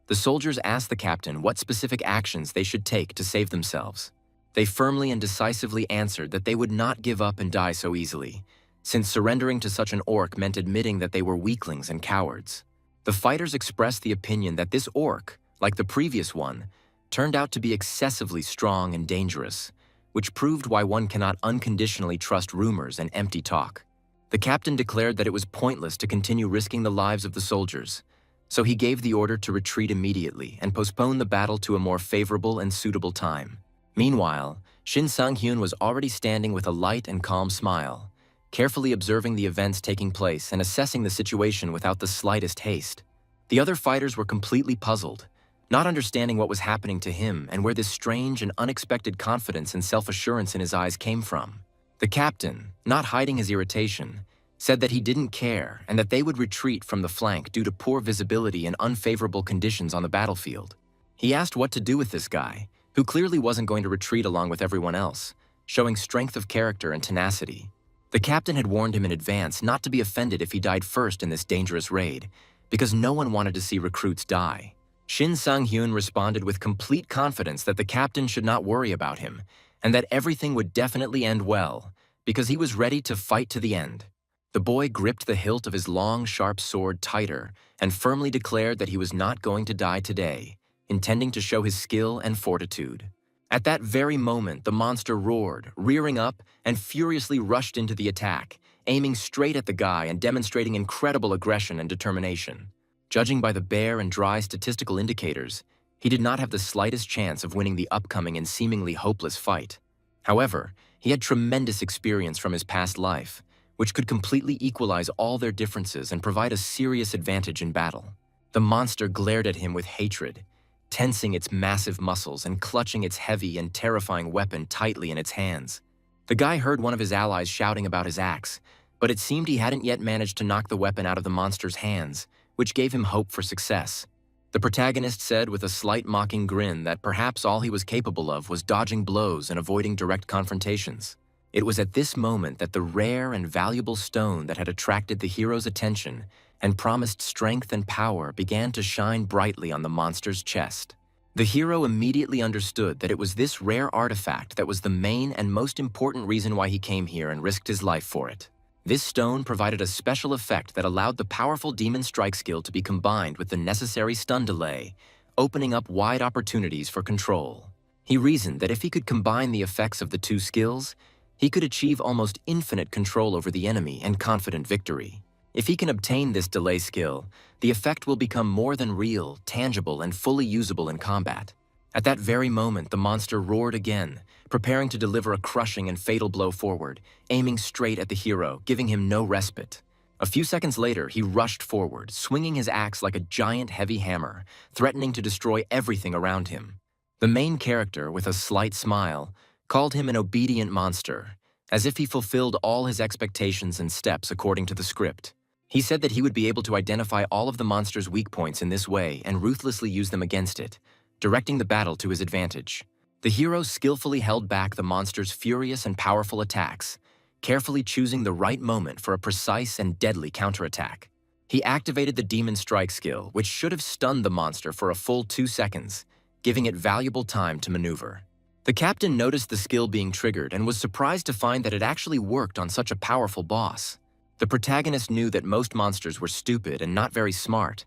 the soldiers asked the captain what specific actions they should take to save themselves. They firmly and decisively answered that they would not give up and die so easily, since surrendering to such an orc meant admitting that they were weaklings and cowards. The fighters expressed the opinion that this orc, like the previous one, turned out to be excessively strong and dangerous, which proved why one cannot unconditionally trust rumors and empty talk. The captain declared that it was pointless to continue risking the lives of the soldiers, so he gave the order to retreat immediately and postpone the battle to a more favorable and suitable time. Meanwhile, Shin Sang-hyun was already standing with a light and calm smile, carefully observing the events taking place and assessing the situation without the slightest haste. The other fighters were completely puzzled, not understanding what was happening to him and where this strange and unexpected confidence and self-assurance in his eyes came from. The captain, not hiding his irritation, said that he didn't care and that they would retreat from the flank due to poor visibility and unfavorable conditions on the battlefield. He asked what to do with this guy, who clearly wasn't going to retreat along with everyone else, showing strength of character and tenacity. The captain had warned him in advance not to be offended if he died first in this dangerous raid, because no one wanted to see recruits die. Shin Sang-hyun responded with complete confidence that the captain should not worry about him, and that everything would definitely end well, because he was ready to fight to the end. The boy gripped the hilt of his long, sharp sword tighter and firmly declared that he was not going to die today, intending to show his skill and fortitude. At that very moment, the monster roared, rearing up, and furiously rushed into the attack, aiming straight at the guy and demonstrating incredible aggression and determination. Judging by the bare and dry statistical indicators, he did not have the slightest chance of winning the upcoming and seemingly hopeless fight. However, he had tremendous experience from his past life, which could completely equalize all their differences and provide a serious advantage in battle. The monster glared at him with hatred, tensing its massive muscles and clutching its heavy and terrifying weapon tightly in its hands. The guy heard one of his allies shouting about his axe, but it seemed he hadn't yet managed to knock the weapon out of the monster's hands, which gave him hope for success. The protagonist said with a slight mocking grin that perhaps all he was capable of was dodging blows and avoiding direct confrontations. It was at this moment that the rare and valuable stone that had attracted the hero's attention and promised strength and power began to shine brightly on the monster's chest. The hero immediately understood that it was this rare artifact that was the main and most important reason why he came here and risked his life for it. This stone provided a special effect that allowed the powerful demon strike skill to be combined with the necessary stun delay, opening up wide opportunities for control. He reasoned that if he could combine the effects of the two skills, he could achieve almost infinite control over the enemy and confident victory. If he can obtain this delay skill, the effect will become more than real, tangible, and fully usable in combat. At that very moment, the monster roared again, preparing to deliver a crushing and fatal blow forward, aiming straight at the hero, giving him no respite. A few seconds later, he rushed forward, swinging his axe like a giant heavy hammer, threatening to destroy everything around him. The main character, with a slight smile, called him an obedient monster, as if he fulfilled all his expectations and steps according to the script. He said that he would be able to identify all of the monster's weak points in this way and ruthlessly use them against it, directing the battle to his advantage. The hero skillfully held back the monster's furious and powerful attacks, carefully choosing the right moment for a precise and deadly counterattack. He activated the demon strike skill, which should have stunned the monster for a full 2 seconds, giving it valuable time to maneuver. The captain noticed the skill being triggered and was surprised to find that it actually worked on such a powerful boss. The protagonist knew that most monsters were stupid and not very smart,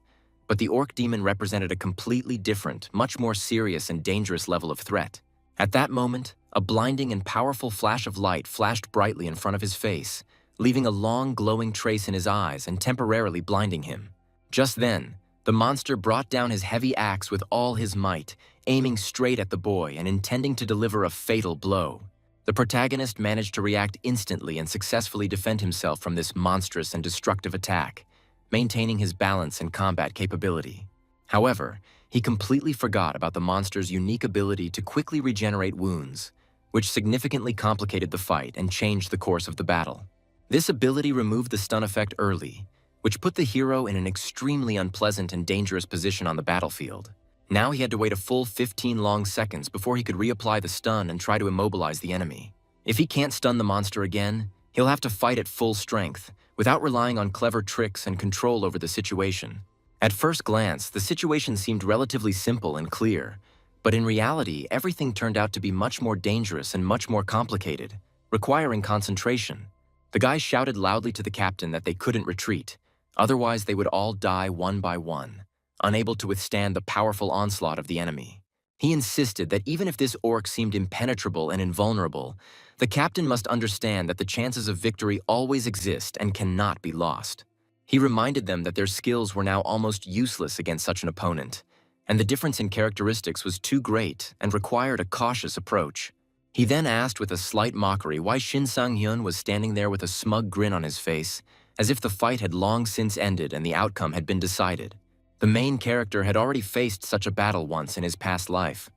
but the orc demon represented a completely different, much more serious and dangerous level of threat. At that moment, a blinding and powerful flash of light flashed brightly in front of his face, leaving a long glowing trace in his eyes and temporarily blinding him. Just then, the monster brought down his heavy axe with all his might, aiming straight at the boy and intending to deliver a fatal blow. The protagonist managed to react instantly and successfully defend himself from this monstrous and destructive attack, maintaining his balance and combat capability. However, he completely forgot about the monster's unique ability to quickly regenerate wounds, which significantly complicated the fight and changed the course of the battle. This ability removed the stun effect early, which put the hero in an extremely unpleasant and dangerous position on the battlefield. Now he had to wait a full 15 long seconds before he could reapply the stun and try to immobilize the enemy. If he can't stun the monster again, he'll have to fight at full strength, without relying on clever tricks and control over the situation. At first glance, the situation seemed relatively simple and clear, but in reality, everything turned out to be much more dangerous and much more complicated, requiring concentration. The guy shouted loudly to the captain that they couldn't retreat, otherwise they would all die one by one, unable to withstand the powerful onslaught of the enemy. He insisted that even if this orc seemed impenetrable and invulnerable, the captain must understand that the chances of victory always exist and cannot be lost. He reminded them that their skills were now almost useless against such an opponent, and the difference in characteristics was too great and required a cautious approach. He then asked with a slight mockery why Shin Sang-hyun was standing there with a smug grin on his face, as if the fight had long since ended and the outcome had been decided. The main character had already faced such a battle once in his past life,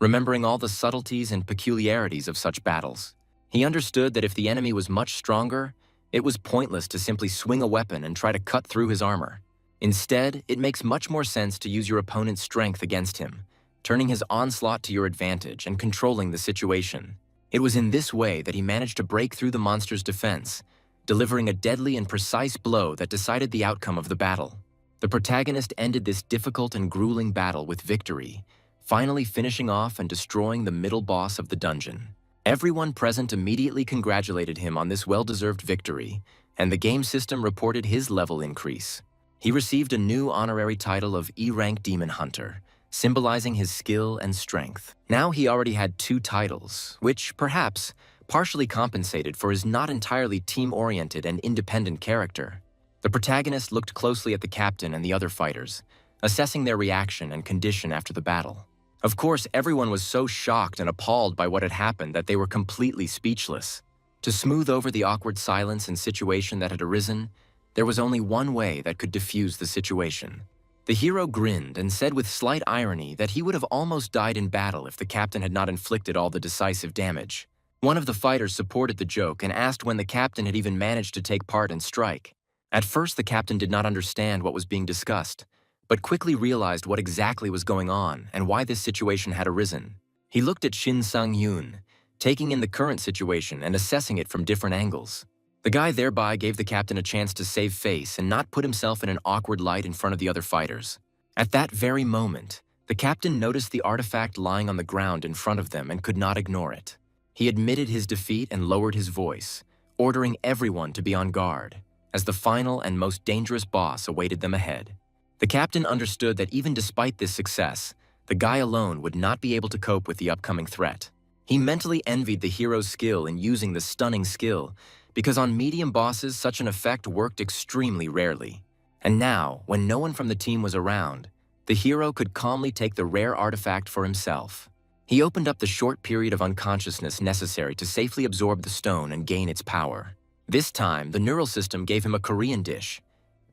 remembering all the subtleties and peculiarities of such battles. He understood that if the enemy was much stronger, it was pointless to simply swing a weapon and try to cut through his armor. Instead, it makes much more sense to use your opponent's strength against him, turning his onslaught to your advantage and controlling the situation. It was in this way that he managed to break through the monster's defense, delivering a deadly and precise blow that decided the outcome of the battle. The protagonist ended this difficult and grueling battle with victory, finally finishing off and destroying the middle boss of the dungeon. Everyone present immediately congratulated him on this well-deserved victory, and the game system reported his level increase. He received a new honorary title of E-Rank Demon Hunter, symbolizing his skill and strength. Now he already had 2 titles, which, perhaps, partially compensated for his not entirely team-oriented and independent character. The protagonist looked closely at the captain and the other fighters, assessing their reaction and condition after the battle. Of course, everyone was so shocked and appalled by what had happened that they were completely speechless. To smooth over the awkward silence and situation that had arisen, there was only one way that could diffuse the situation. The hero grinned and said with slight irony that he would have almost died in battle if the captain had not inflicted all the decisive damage. One of the fighters supported the joke and asked when the captain had even managed to take part and strike. At first, the captain did not understand what was being discussed, but quickly realized what exactly was going on and why this situation had arisen. He looked at Shin Sang-yoon, taking in the current situation and assessing it from different angles. The guy thereby gave the captain a chance to save face and not put himself in an awkward light in front of the other fighters. At that very moment, the captain noticed the artifact lying on the ground in front of them and could not ignore it. He admitted his defeat and lowered his voice, ordering everyone to be on guard, as the final and most dangerous boss awaited them ahead. The captain understood that even despite this success, the guy alone would not be able to cope with the upcoming threat. He mentally envied the hero's skill in using the stunning skill, because on medium bosses such an effect worked extremely rarely. And now, when no one from the team was around, the hero could calmly take the rare artifact for himself. He opened up the short period of unconsciousness necessary to safely absorb the stone and gain its power. This time, the neural system gave him a Korean dish,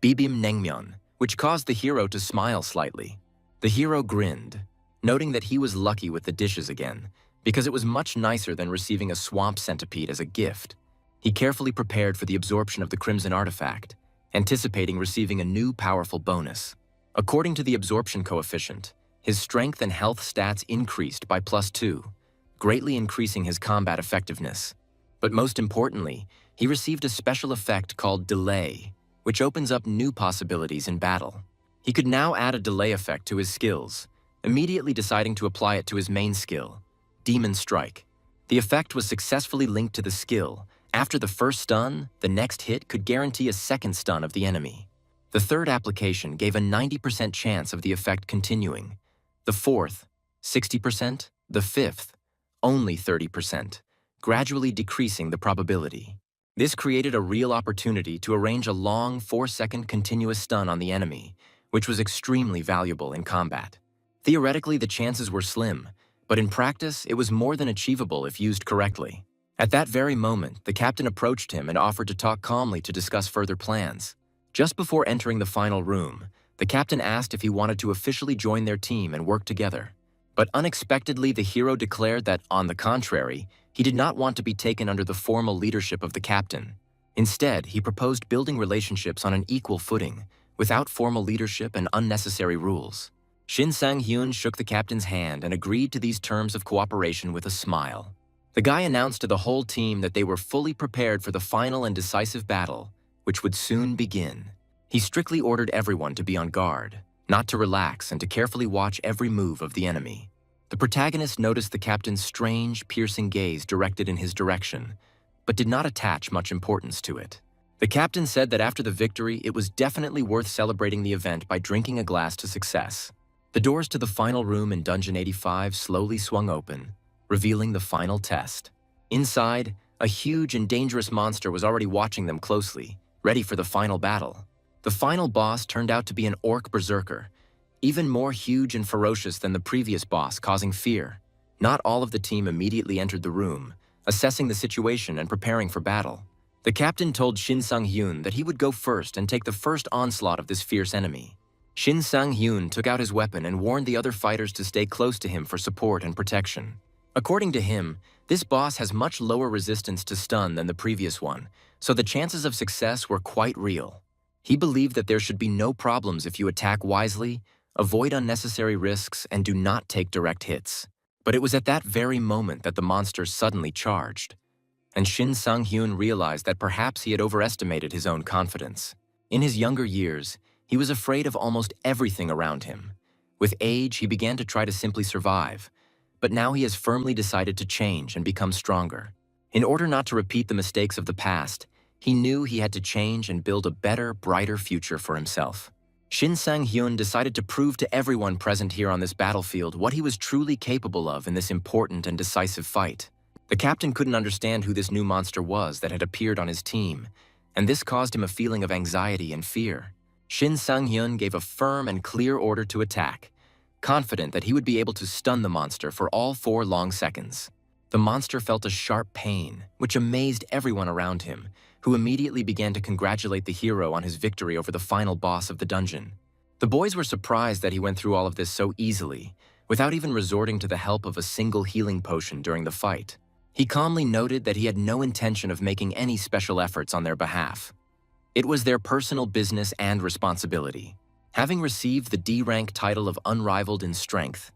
bibim naengmyeon, which caused the hero to smile slightly. The hero grinned, noting that he was lucky with the dishes again, because it was much nicer than receiving a swamp centipede as a gift. He carefully prepared for the absorption of the crimson artifact, anticipating receiving a new powerful bonus. According to the absorption coefficient, his strength and health stats increased by +2, greatly increasing his combat effectiveness. But most importantly, he received a special effect called delay, which opens up new possibilities in battle. He could now add a delay effect to his skills, immediately deciding to apply it to his main skill, Demon Strike. The effect was successfully linked to the skill. After the first stun, the next hit could guarantee a second stun of the enemy. The third application gave a 90% chance of the effect continuing. The fourth, 60%, the fifth, only 30%, gradually decreasing the probability. This created a real opportunity to arrange a long 4-second continuous stun on the enemy, which was extremely valuable in combat. Theoretically, the chances were slim, but in practice, it was more than achievable if used correctly. At that very moment, the captain approached him and offered to talk calmly to discuss further plans. Just before entering the final room, the captain asked if he wanted to officially join their team and work together. But unexpectedly, the hero declared that, on the contrary, he did not want to be taken under the formal leadership of the captain. Instead, he proposed building relationships on an equal footing, without formal leadership and unnecessary rules. Shin Sang-hyun shook the captain's hand and agreed to these terms of cooperation with a smile. The guy announced to the whole team that they were fully prepared for the final and decisive battle, which would soon begin. He strictly ordered everyone to be on guard, not to relax and to carefully watch every move of the enemy. The protagonist noticed the captain's strange, piercing gaze directed in his direction, but did not attach much importance to it. The captain said that after the victory, it was definitely worth celebrating the event by drinking a glass to success. The doors to the final room in Dungeon 85 slowly swung open, revealing the final test. Inside, a huge and dangerous monster was already watching them closely, ready for the final battle. The final boss turned out to be an orc berserker, even more huge and ferocious than the previous boss, causing fear. Not all of the team immediately entered the room, assessing the situation and preparing for battle. The captain told Shin Sang-hyun that he would go first and take the first onslaught of this fierce enemy. Shin Sang-hyun took out his weapon and warned the other fighters to stay close to him for support and protection. According to him, this boss has much lower resistance to stun than the previous one, so the chances of success were quite real. He believed that there should be no problems if you attack wisely, avoid unnecessary risks, and do not take direct hits. But it was at that very moment that the monster suddenly charged, and Shin Sang-hyun realized that perhaps he had overestimated his own confidence. In his younger years, he was afraid of almost everything around him. With age, he began to try to simply survive, but now he has firmly decided to change and become stronger. In order not to repeat the mistakes of the past, he knew he had to change and build a better, brighter future for himself. Shin Sang-hyun decided to prove to everyone present here on this battlefield what he was truly capable of in this important and decisive fight. The captain couldn't understand who this new monster was that had appeared on his team, and this caused him a feeling of anxiety and fear. Shin Sang-hyun gave a firm and clear order to attack, confident that he would be able to stun the monster for all 4 long seconds. The monster felt a sharp pain, which amazed everyone around him, who immediately began to congratulate the hero on his victory over the final boss of the dungeon. The boys were surprised that he went through all of this so easily, without even resorting to the help of a single healing potion during the fight. He calmly noted that he had no intention of making any special efforts on their behalf. It was their personal business and responsibility. Having received the D-rank title of Unrivaled in Strength,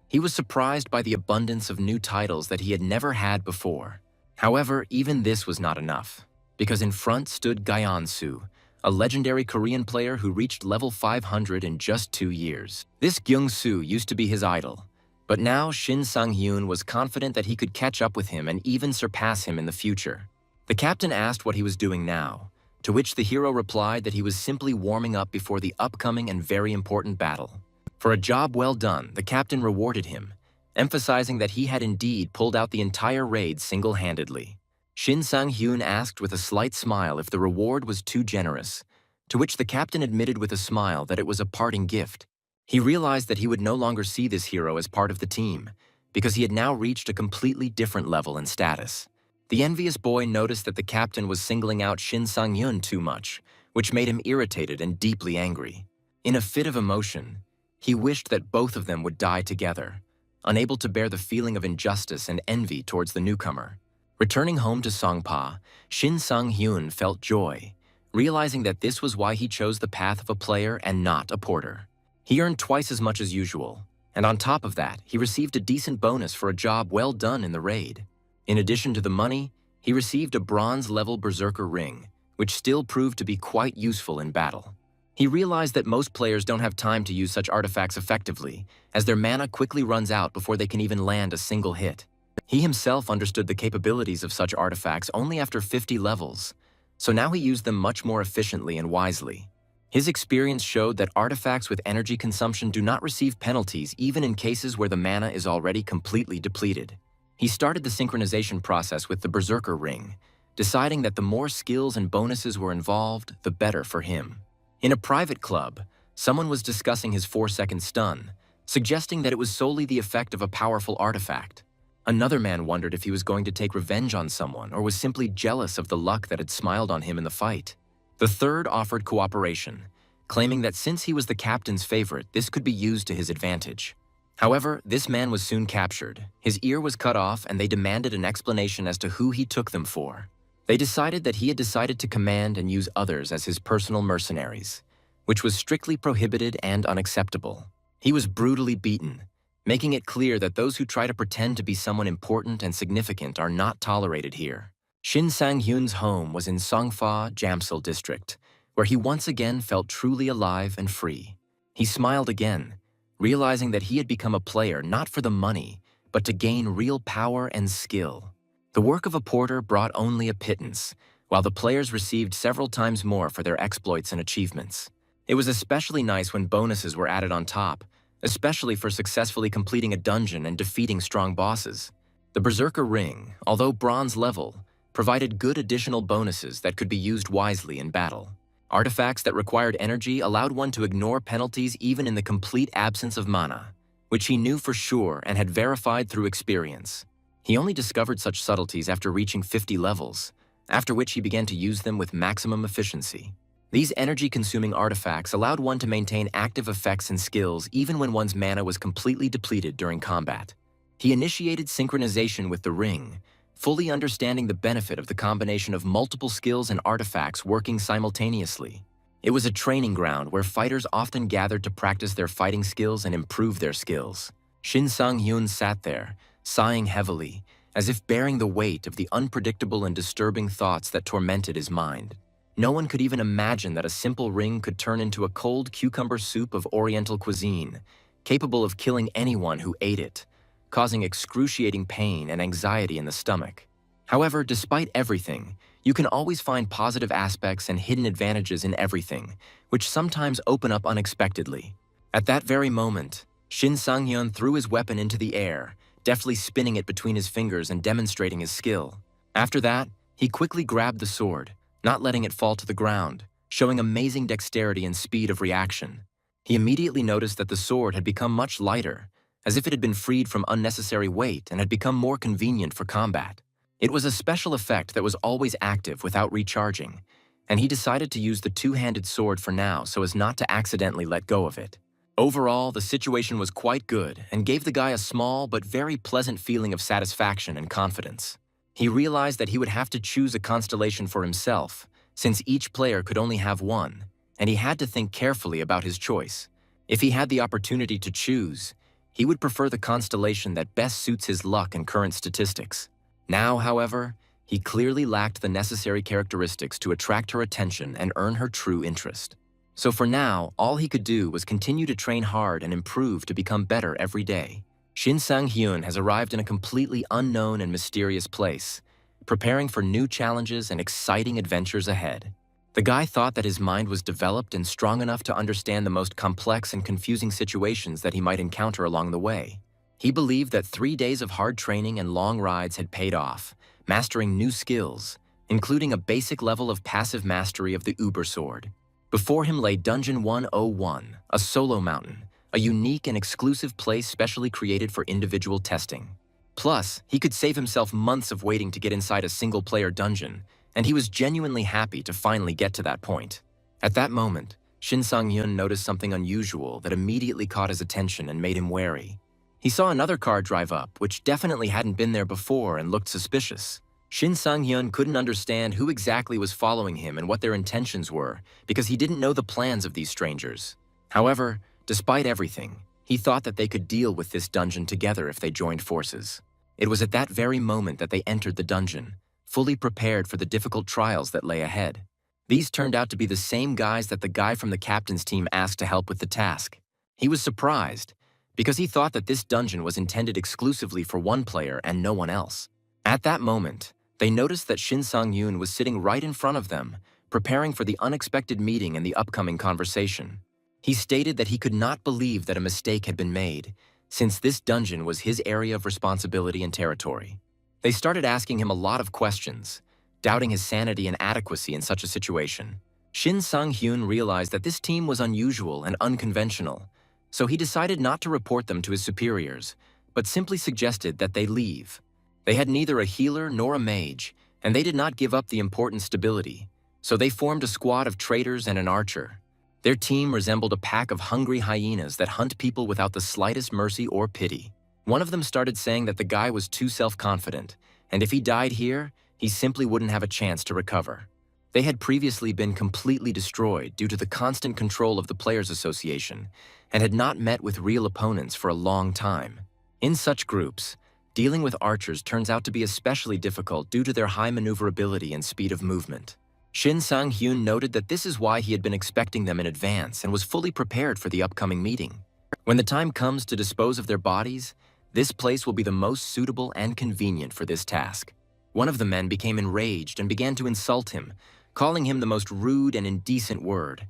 he was surprised by the abundance of new titles that he had never had before. However, even this was not enough, because in front stood Gyeonsu, a legendary Korean player who reached level 500 in just 2 years. This Gyeongsu used to be his idol, but now Shin Sang-hyun was confident that he could catch up with him and even surpass him in the future. The captain asked what he was doing now, to which the hero replied that he was simply warming up before the upcoming and very important battle. For a job well done, the captain rewarded him, emphasizing that he had indeed pulled out the entire raid single-handedly. Shin Sang-hyun asked with a slight smile if the reward was too generous, to which the captain admitted with a smile that it was a parting gift. He realized that he would no longer see this hero as part of the team, because he had now reached a completely different level and status. The envious boy noticed that the captain was singling out Shin Sang-hyun too much, which made him irritated and deeply angry. In a fit of emotion, he wished that both of them would die together, unable to bear the feeling of injustice and envy towards the newcomer. Returning home to Songpa, Shin Sang-hyun felt joy, realizing that this was why he chose the path of a player and not a porter. He earned twice as much as usual, and on top of that, he received a decent bonus for a job well done in the raid. In addition to the money, he received a bronze-level berserker ring, which still proved to be quite useful in battle. He realized that most players don't have time to use such artifacts effectively, as their mana quickly runs out before they can even land a single hit. He himself understood the capabilities of such artifacts only after 50 levels, so now he used them much more efficiently and wisely. His experience showed that artifacts with energy consumption do not receive penalties even in cases where the mana is already completely depleted. He started the synchronization process with the Berserker Ring, deciding that the more skills and bonuses were involved, the better for him. In a private club, someone was discussing his 4-second stun, suggesting that it was solely the effect of a powerful artifact. Another man wondered if he was going to take revenge on someone or was simply jealous of the luck that had smiled on him in the fight. The third offered cooperation, claiming that since he was the captain's favorite, this could be used to his advantage. However, this man was soon captured. His ear was cut off and they demanded an explanation as to who he took them for. They decided that he had decided to command and use others as his personal mercenaries, which was strictly prohibited and unacceptable. He was brutally beaten, making it clear that those who try to pretend to be someone important and significant are not tolerated here. Shin Sang-hyun's home was in Songfa, Jamsil district, where he once again felt truly alive and free. He smiled again, realizing that he had become a player not for the money, but to gain real power and skill. The work of a porter brought only a pittance, while the players received several times more for their exploits and achievements. It was especially nice when bonuses were added on top, especially for successfully completing a dungeon and defeating strong bosses. The Berserker Ring, although bronze level, provided good additional bonuses that could be used wisely in battle. Artifacts that required energy allowed one to ignore penalties even in the complete absence of mana, which he knew for sure and had verified through experience. He only discovered such subtleties after reaching 50 levels, after which he began to use them with maximum efficiency. These energy-consuming artifacts allowed one to maintain active effects and skills even when one's mana was completely depleted during combat. He initiated synchronization with the ring, fully understanding the benefit of the combination of multiple skills and artifacts working simultaneously. It was a training ground where fighters often gathered to practice their fighting skills and improve their skills. Shin Sang-hyun sat there, sighing heavily, as if bearing the weight of the unpredictable and disturbing thoughts that tormented his mind. No one could even imagine that a simple ring could turn into a cold cucumber soup of Oriental cuisine, capable of killing anyone who ate it, causing excruciating pain and anxiety in the stomach. However, despite everything, you can always find positive aspects and hidden advantages in everything, which sometimes open up unexpectedly. At that very moment, Shin Sang-hyun threw his weapon into the air, deftly spinning it between his fingers and demonstrating his skill. After that, he quickly grabbed the sword, not letting it fall to the ground, showing amazing dexterity and speed of reaction. He immediately noticed that the sword had become much lighter, as if it had been freed from unnecessary weight and had become more convenient for combat. It was a special effect that was always active without recharging, and he decided to use the two-handed sword for now so as not to accidentally let go of it. Overall, the situation was quite good and gave the guy a small but very pleasant feeling of satisfaction and confidence. He realized that he would have to choose a constellation for himself, since each player could only have one, and he had to think carefully about his choice. If he had the opportunity to choose, he would prefer the constellation that best suits his luck and current statistics. Now, however, he clearly lacked the necessary characteristics to attract her attention and earn her true interest. So for now, all he could do was continue to train hard and improve to become better every day. Shin Sang-hyun has arrived in a completely unknown and mysterious place, preparing for new challenges and exciting adventures ahead. The guy thought that his mind was developed and strong enough to understand the most complex and confusing situations that he might encounter along the way. He believed that 3 days of hard training and long rides had paid off, mastering new skills, including a basic level of passive mastery of the Uber Sword. Before him lay Dungeon 101, a solo mountain, a unique and exclusive place specially created for individual testing. Plus, he could save himself months of waiting to get inside a single-player dungeon, and he was genuinely happy to finally get to that point. At that moment, Shin Sang-hyun noticed something unusual that immediately caught his attention and made him wary. He saw another car drive up, which definitely hadn't been there before and looked suspicious. Shin Sang-hyun couldn't understand who exactly was following him and what their intentions were because he didn't know the plans of these strangers. However, despite everything, he thought that they could deal with this dungeon together if they joined forces. It was at that very moment that they entered the dungeon, fully prepared for the difficult trials that lay ahead. These turned out to be the same guys that the guy from the captain's team asked to help with the task. He was surprised, because he thought that this dungeon was intended exclusively for one player and no one else. At that moment, they noticed that Shin Sang-hyun was sitting right in front of them, preparing for the unexpected meeting and the upcoming conversation. He stated that he could not believe that a mistake had been made, since this dungeon was his area of responsibility and territory. They started asking him a lot of questions, doubting his sanity and adequacy in such a situation. Shin Sang-hyun realized that this team was unusual and unconventional, so he decided not to report them to his superiors, but simply suggested that they leave. They had neither a healer nor a mage, and they did not give up the important stability, so they formed a squad of traitors and an archer. Their team resembled a pack of hungry hyenas that hunt people without the slightest mercy or pity. One of them started saying that the guy was too self-confident, and if he died here, he simply wouldn't have a chance to recover. They had previously been completely destroyed due to the constant control of the Players Association, and had not met with real opponents for a long time. In such groups, dealing with archers turns out to be especially difficult due to their high maneuverability and speed of movement. Shin Sang-hyun noted that this is why he had been expecting them in advance and was fully prepared for the upcoming meeting. When the time comes to dispose of their bodies, this place will be the most suitable and convenient for this task. One of the men became enraged and began to insult him, calling him the most rude and indecent word.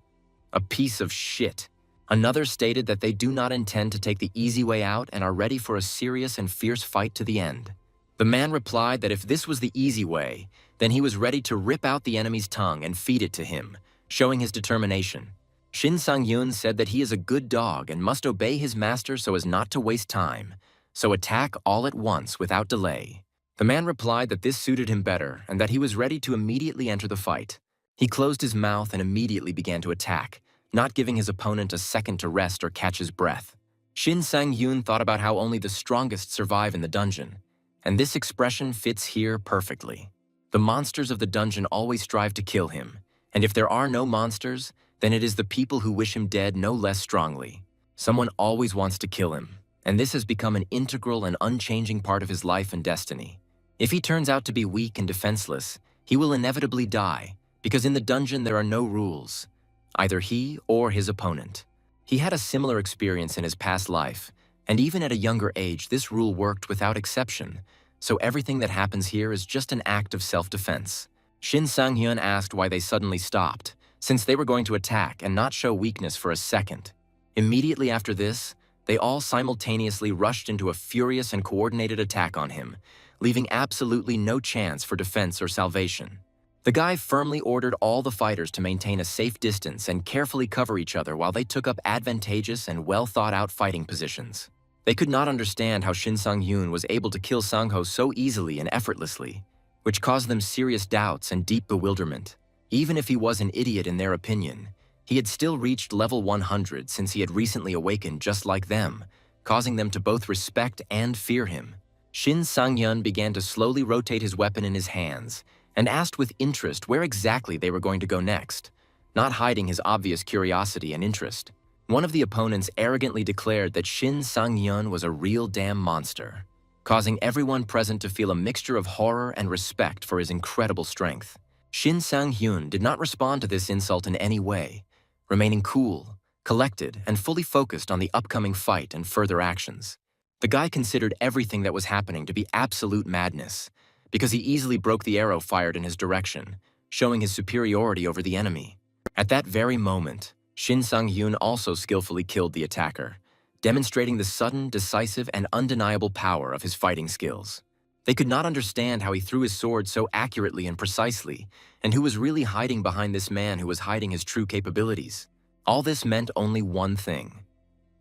A piece of shit. Another stated that they do not intend to take the easy way out and are ready for a serious and fierce fight to the end. The man replied that if this was the easy way, then he was ready to rip out the enemy's tongue and feed it to him, showing his determination. Shin Sang-hyun said that he is a good dog and must obey his master so as not to waste time, so attack all at once without delay. The man replied that this suited him better and that he was ready to immediately enter the fight. He closed his mouth and immediately began to attack, not giving his opponent a second to rest or catch his breath. Shin Sang-hyun thought about how only the strongest survive in the dungeon, and this expression fits here perfectly. The monsters of the dungeon always strive to kill him, and if there are no monsters, then it is the people who wish him dead no less strongly. Someone always wants to kill him, and this has become an integral and unchanging part of his life and destiny. If he turns out to be weak and defenseless, he will inevitably die, because in the dungeon there are no rules, either he or his opponent. He had a similar experience in his past life, and even at a younger age this rule worked without exception, so everything that happens here is just an act of self-defense. Shin Sang-hyun asked why they suddenly stopped, since they were going to attack and not show weakness for a second. Immediately after this, they all simultaneously rushed into a furious and coordinated attack on him, leaving absolutely no chance for defense or salvation. The guy firmly ordered all the fighters to maintain a safe distance and carefully cover each other while they took up advantageous and well-thought-out fighting positions. They could not understand how Shin Sang-hyun was able to kill Sang-ho so easily and effortlessly, which caused them serious doubts and deep bewilderment. Even if he was an idiot in their opinion, he had still reached level 100 since he had recently awakened just like them, causing them to both respect and fear him. Shin Sang-hyun began to slowly rotate his weapon in his hands and asked with interest where exactly they were going to go next, not hiding his obvious curiosity and interest. One of the opponents arrogantly declared that Shin Sang-hyun was a real damn monster, causing everyone present to feel a mixture of horror and respect for his incredible strength. Shin Sang-hyun did not respond to this insult in any way, remaining cool, collected, and fully focused on the upcoming fight and further actions. The guy considered everything that was happening to be absolute madness, because he easily broke the arrow fired in his direction, showing his superiority over the enemy. At that very moment, Shin Sang-hyun also skillfully killed the attacker, demonstrating the sudden, decisive, and undeniable power of his fighting skills. They could not understand how he threw his sword so accurately and precisely, and who was really hiding behind this man who was hiding his true capabilities. All this meant only one thing.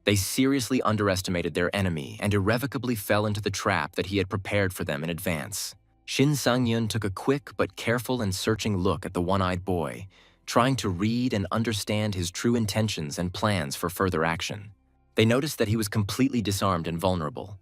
They seriously underestimated their enemy and irrevocably fell into the trap that he had prepared for them in advance. Shin Sang-hyun took a quick but careful and searching look at the one-eyed boy, trying to read and understand his true intentions and plans for further action. They noticed that he was completely disarmed and vulnerable,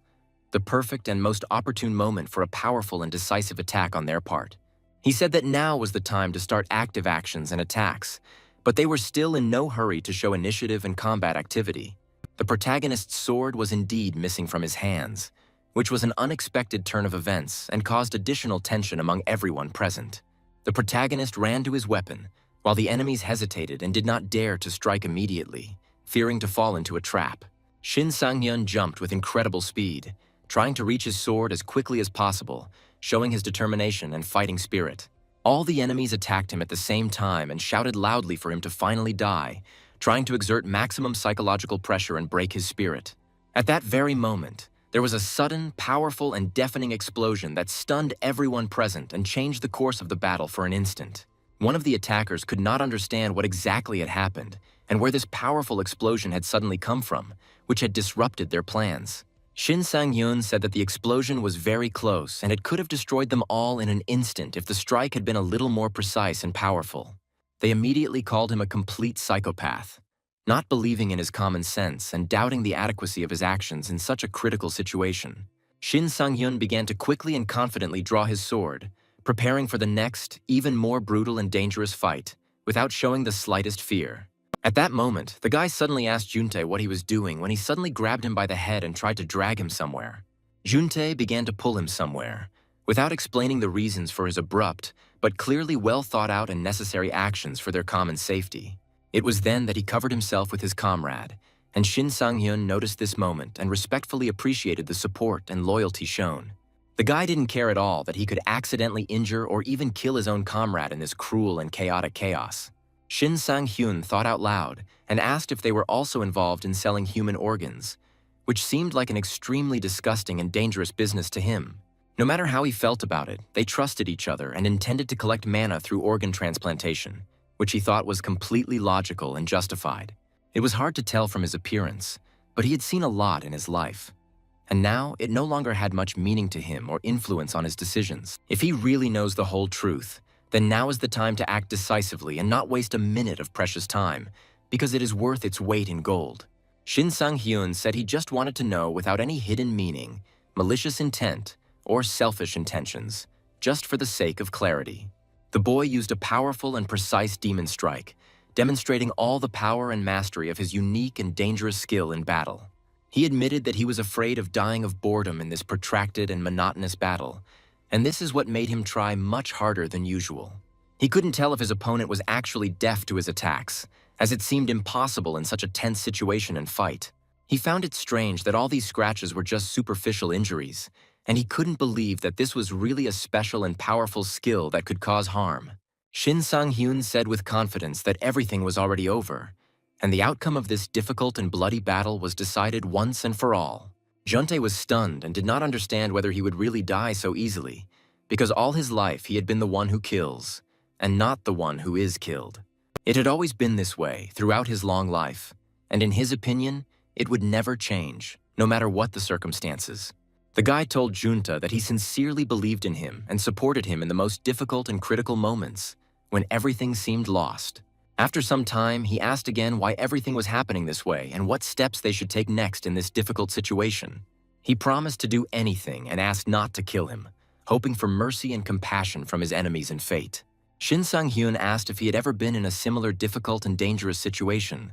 the perfect and most opportune moment for a powerful and decisive attack on their part. He said that now was the time to start active actions and attacks, but they were still in no hurry to show initiative and combat activity. The protagonist's sword was indeed missing from his hands, which was an unexpected turn of events and caused additional tension among everyone present. The protagonist ran to his weapon, while the enemies hesitated and did not dare to strike immediately, fearing to fall into a trap. Shin Sang-hyun jumped with incredible speed, trying to reach his sword as quickly as possible, showing his determination and fighting spirit. All the enemies attacked him at the same time and shouted loudly for him to finally die, trying to exert maximum psychological pressure and break his spirit. At that very moment, there was a sudden, powerful, and deafening explosion that stunned everyone present and changed the course of the battle for an instant. One of the attackers could not understand what exactly had happened and where this powerful explosion had suddenly come from, which had disrupted their plans. Shin Sang-hyun said that the explosion was very close and it could have destroyed them all in an instant if the strike had been a little more precise and powerful. They immediately called him a complete psychopath, not believing in his common sense and doubting the adequacy of his actions in such a critical situation. Shin Sang-hyun began to quickly and confidently draw his sword, preparing for the next, even more brutal and dangerous fight, without showing the slightest fear. At that moment, the guy suddenly asked Juntae what he was doing when he suddenly grabbed him by the head and tried to drag him somewhere. Juntae began to pull him somewhere, without explaining the reasons for his abrupt, but clearly well thought out and necessary actions for their common safety. It was then that he covered himself with his comrade, and Shin Sang-hyun noticed this moment and respectfully appreciated the support and loyalty shown. The guy didn't care at all that he could accidentally injure or even kill his own comrade in this cruel and chaotic chaos. Shin Sang-hyun thought out loud and asked if they were also involved in selling human organs, which seemed like an extremely disgusting and dangerous business to him. No matter how he felt about it, they trusted each other and intended to collect mana through organ transplantation, which he thought was completely logical and justified. It was hard to tell from his appearance, but he had seen a lot in his life. And now it no longer had much meaning to him or influence on his decisions. If he really knows the whole truth, then now is the time to act decisively and not waste a minute of precious time, because it is worth its weight in gold. Shin Sang-hyun said he just wanted to know without any hidden meaning, malicious intent, or selfish intentions, just for the sake of clarity. The boy used a powerful and precise demon strike, demonstrating all the power and mastery of his unique and dangerous skill in battle. He admitted that he was afraid of dying of boredom in this protracted and monotonous battle, and this is what made him try much harder than usual. He couldn't tell if his opponent was actually deaf to his attacks, as it seemed impossible in such a tense situation and fight. He found it strange that all these scratches were just superficial injuries, and he couldn't believe that this was really a special and powerful skill that could cause harm. Shin Sang-hyun said with confidence that everything was already over, and the outcome of this difficult and bloody battle was decided once and for all. Juntae was stunned and did not understand whether he would really die so easily, because all his life he had been the one who kills, and not the one who is killed. It had always been this way throughout his long life, and in his opinion, it would never change, no matter what the circumstances. The guy told Junta that he sincerely believed in him and supported him in the most difficult and critical moments, when everything seemed lost. After some time, he asked again why everything was happening this way and what steps they should take next in this difficult situation. He promised to do anything and asked not to kill him, hoping for mercy and compassion from his enemies and fate. Shin Sang-hyun asked if he had ever been in a similar difficult and dangerous situation,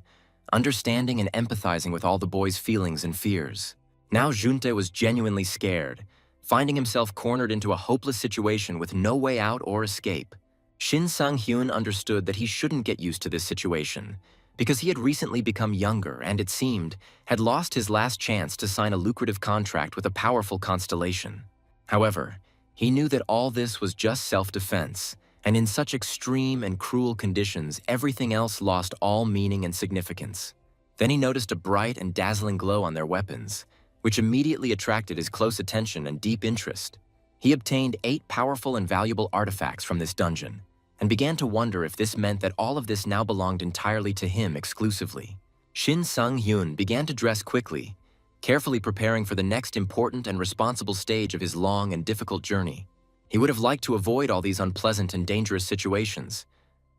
understanding and empathizing with all the boy's feelings and fears. Now Junta was genuinely scared, finding himself cornered into a hopeless situation with no way out or escape. Shin Sang-hyun understood that he shouldn't get used to this situation, because he had recently become younger and, it seemed, had lost his last chance to sign a lucrative contract with a powerful constellation. However, he knew that all this was just self-defense, and in such extreme and cruel conditions, everything else lost all meaning and significance. Then he noticed a bright and dazzling glow on their weapons, which immediately attracted his close attention and deep interest. He obtained 8 powerful and valuable artifacts from this dungeon, and began to wonder if this meant that all of this now belonged entirely to him exclusively. Shin Sang-hyun began to dress quickly, carefully preparing for the next important and responsible stage of his long and difficult journey. He would have liked to avoid all these unpleasant and dangerous situations,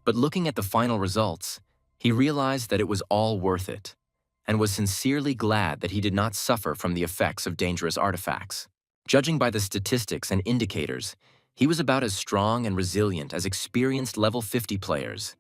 but looking at the final results, he realized that it was all worth it, and was sincerely glad that he did not suffer from the effects of dangerous artifacts. Judging by the statistics and indicators, he was about as strong and resilient as experienced level 50 players,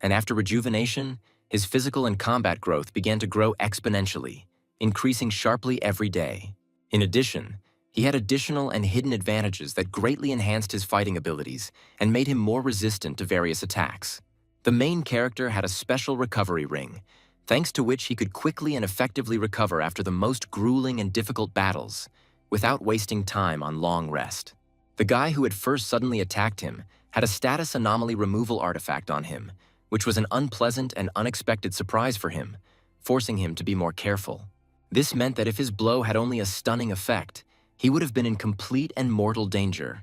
and after rejuvenation, his physical and combat growth began to grow exponentially, increasing sharply every day. In addition, he had additional and hidden advantages that greatly enhanced his fighting abilities and made him more resistant to various attacks. The main character had a special recovery ring, thanks to which he could quickly and effectively recover after the most grueling and difficult battles, without wasting time on long rest. The guy who had first suddenly attacked him had a status anomaly removal artifact on him, which was an unpleasant and unexpected surprise for him, forcing him to be more careful. This meant that if his blow had only a stunning effect, he would have been in complete and mortal danger.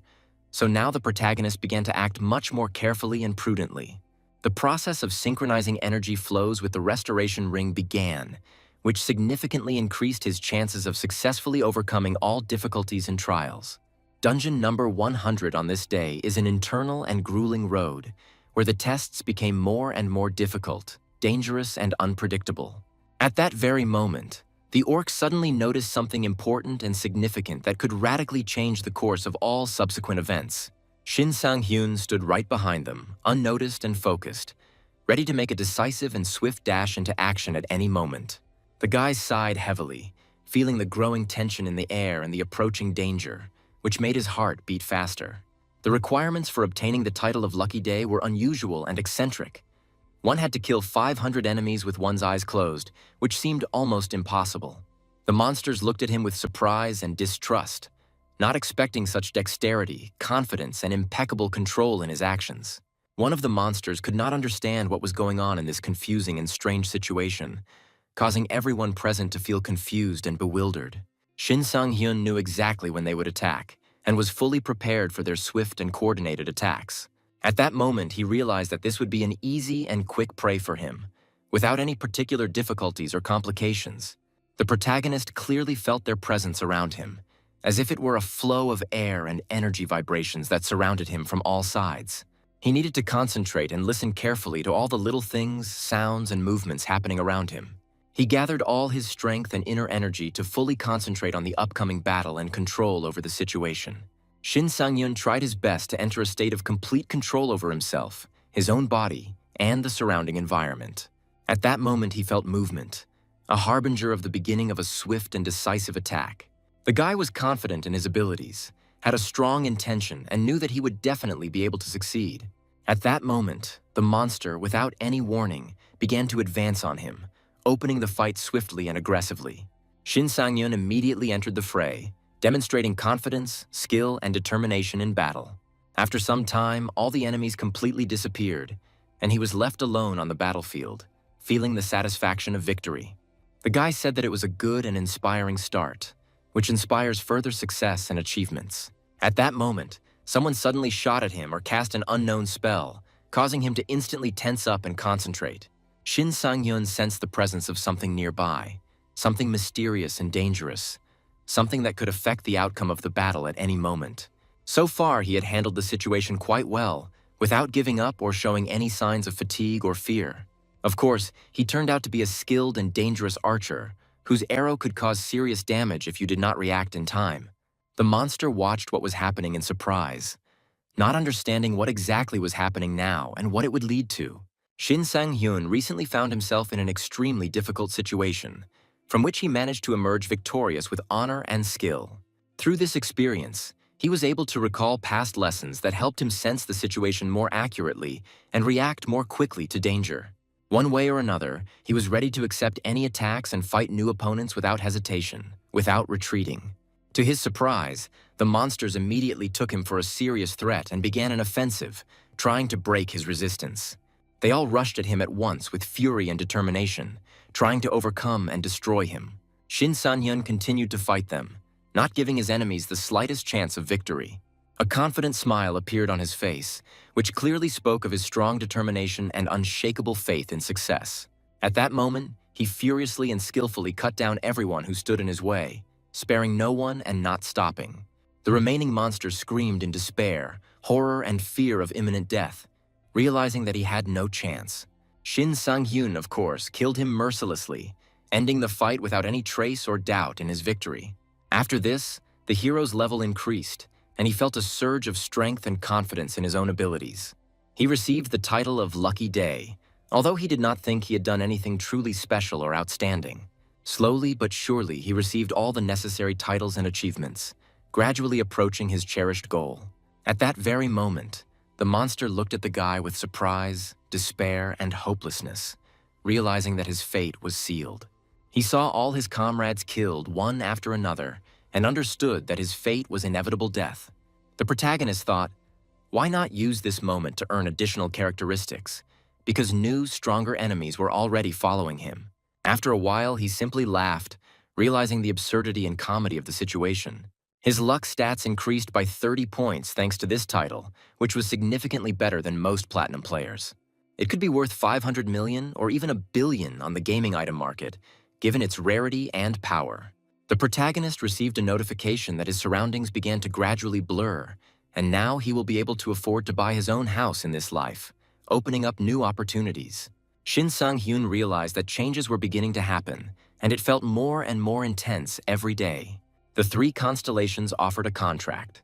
So now the protagonist began to act much more carefully and prudently. The process of synchronizing energy flows with the restoration ring began, which significantly increased his chances of successfully overcoming all difficulties and trials. Dungeon number 100 on this day is an internal and grueling road, where the tests became more and more difficult, dangerous, and unpredictable. At that very moment, the orc suddenly noticed something important and significant that could radically change the course of all subsequent events. Shin Sang-hyun stood right behind them, unnoticed and focused, ready to make a decisive and swift dash into action at any moment. The guy sighed heavily, feeling the growing tension in the air and the approaching danger, which made his heart beat faster. The requirements for obtaining the title of Lucky Day were unusual and eccentric. One had to kill 500 enemies with one's eyes closed, which seemed almost impossible. The monsters looked at him with surprise and distrust, not expecting such dexterity, confidence, and impeccable control in his actions. One of the monsters could not understand what was going on in this confusing and strange situation, causing everyone present to feel confused and bewildered. Shin Sang-hyun knew exactly when they would attack, and was fully prepared for their swift and coordinated attacks. At that moment, he realized that this would be an easy and quick prey for him, without any particular difficulties or complications. The protagonist clearly felt their presence around him, as if it were a flow of air and energy vibrations that surrounded him from all sides. He needed to concentrate and listen carefully to all the little things, sounds, and movements happening around him. He gathered all his strength and inner energy to fully concentrate on the upcoming battle and control over the situation. Shin Sang-hyun tried his best to enter a state of complete control over himself, his own body, and the surrounding environment. At that moment, he felt movement, a harbinger of the beginning of a swift and decisive attack. The guy was confident in his abilities, had a strong intention, and knew that he would definitely be able to succeed. At that moment, the monster, without any warning, began to advance on him, opening the fight swiftly and aggressively. Shin Sang-hyun immediately entered the fray, demonstrating confidence, skill, and determination in battle. After some time, all the enemies completely disappeared, and he was left alone on the battlefield, feeling the satisfaction of victory. The guy said that it was a good and inspiring start, which inspires further success and achievements. At that moment, someone suddenly shot at him or cast an unknown spell, causing him to instantly tense up and concentrate. Shin Sang-hyun sensed the presence of something nearby, something mysterious and dangerous, something that could affect the outcome of the battle at any moment. So far, he had handled the situation quite well, without giving up or showing any signs of fatigue or fear. Of course, he turned out to be a skilled and dangerous archer, whose arrow could cause serious damage if you did not react in time. The monster watched what was happening in surprise, not understanding what exactly was happening now and what it would lead to. Shin Sang-hyun recently found himself in an extremely difficult situation, from which he managed to emerge victorious with honor and skill. Through this experience, he was able to recall past lessons that helped him sense the situation more accurately and react more quickly to danger. One way or another, he was ready to accept any attacks and fight new opponents without hesitation, without retreating. To his surprise, the monsters immediately took him for a serious threat and began an offensive, trying to break his resistance. They all rushed at him at once with fury and determination, trying to overcome and destroy him. Shin Sang-hyun continued to fight them, not giving his enemies the slightest chance of victory. A confident smile appeared on his face, which clearly spoke of his strong determination and unshakable faith in success. At that moment, he furiously and skillfully cut down everyone who stood in his way, sparing no one and not stopping. The remaining monsters screamed in despair, horror, and fear of imminent death, realizing that he had no chance. Shin Sang-hyun, of course, killed him mercilessly, ending the fight without any trace or doubt in his victory. After this, the hero's level increased, and he felt a surge of strength and confidence in his own abilities. He received the title of Lucky Day, although he did not think he had done anything truly special or outstanding. Slowly but surely, he received all the necessary titles and achievements, gradually approaching his cherished goal. At that very moment, the monster looked at the guy with surprise, despair, and hopelessness, realizing that his fate was sealed. He saw all his comrades killed one after another and understood that his fate was inevitable death. The protagonist thought, why not use this moment to earn additional characteristics? Because new, stronger enemies were already following him. After a while, he simply laughed, realizing the absurdity and comedy of the situation. His luck stats increased by 30 points thanks to this title, which was significantly better than most platinum players. It could be worth 500 million or even $1 billion on the gaming item market, given its rarity and power. The protagonist received a notification that his surroundings began to gradually blur, and now he will be able to afford to buy his own house in this life, opening up new opportunities. Shin Sang-hyun realized that changes were beginning to happen, and it felt more and more intense every day. The 3 constellations offered a contract.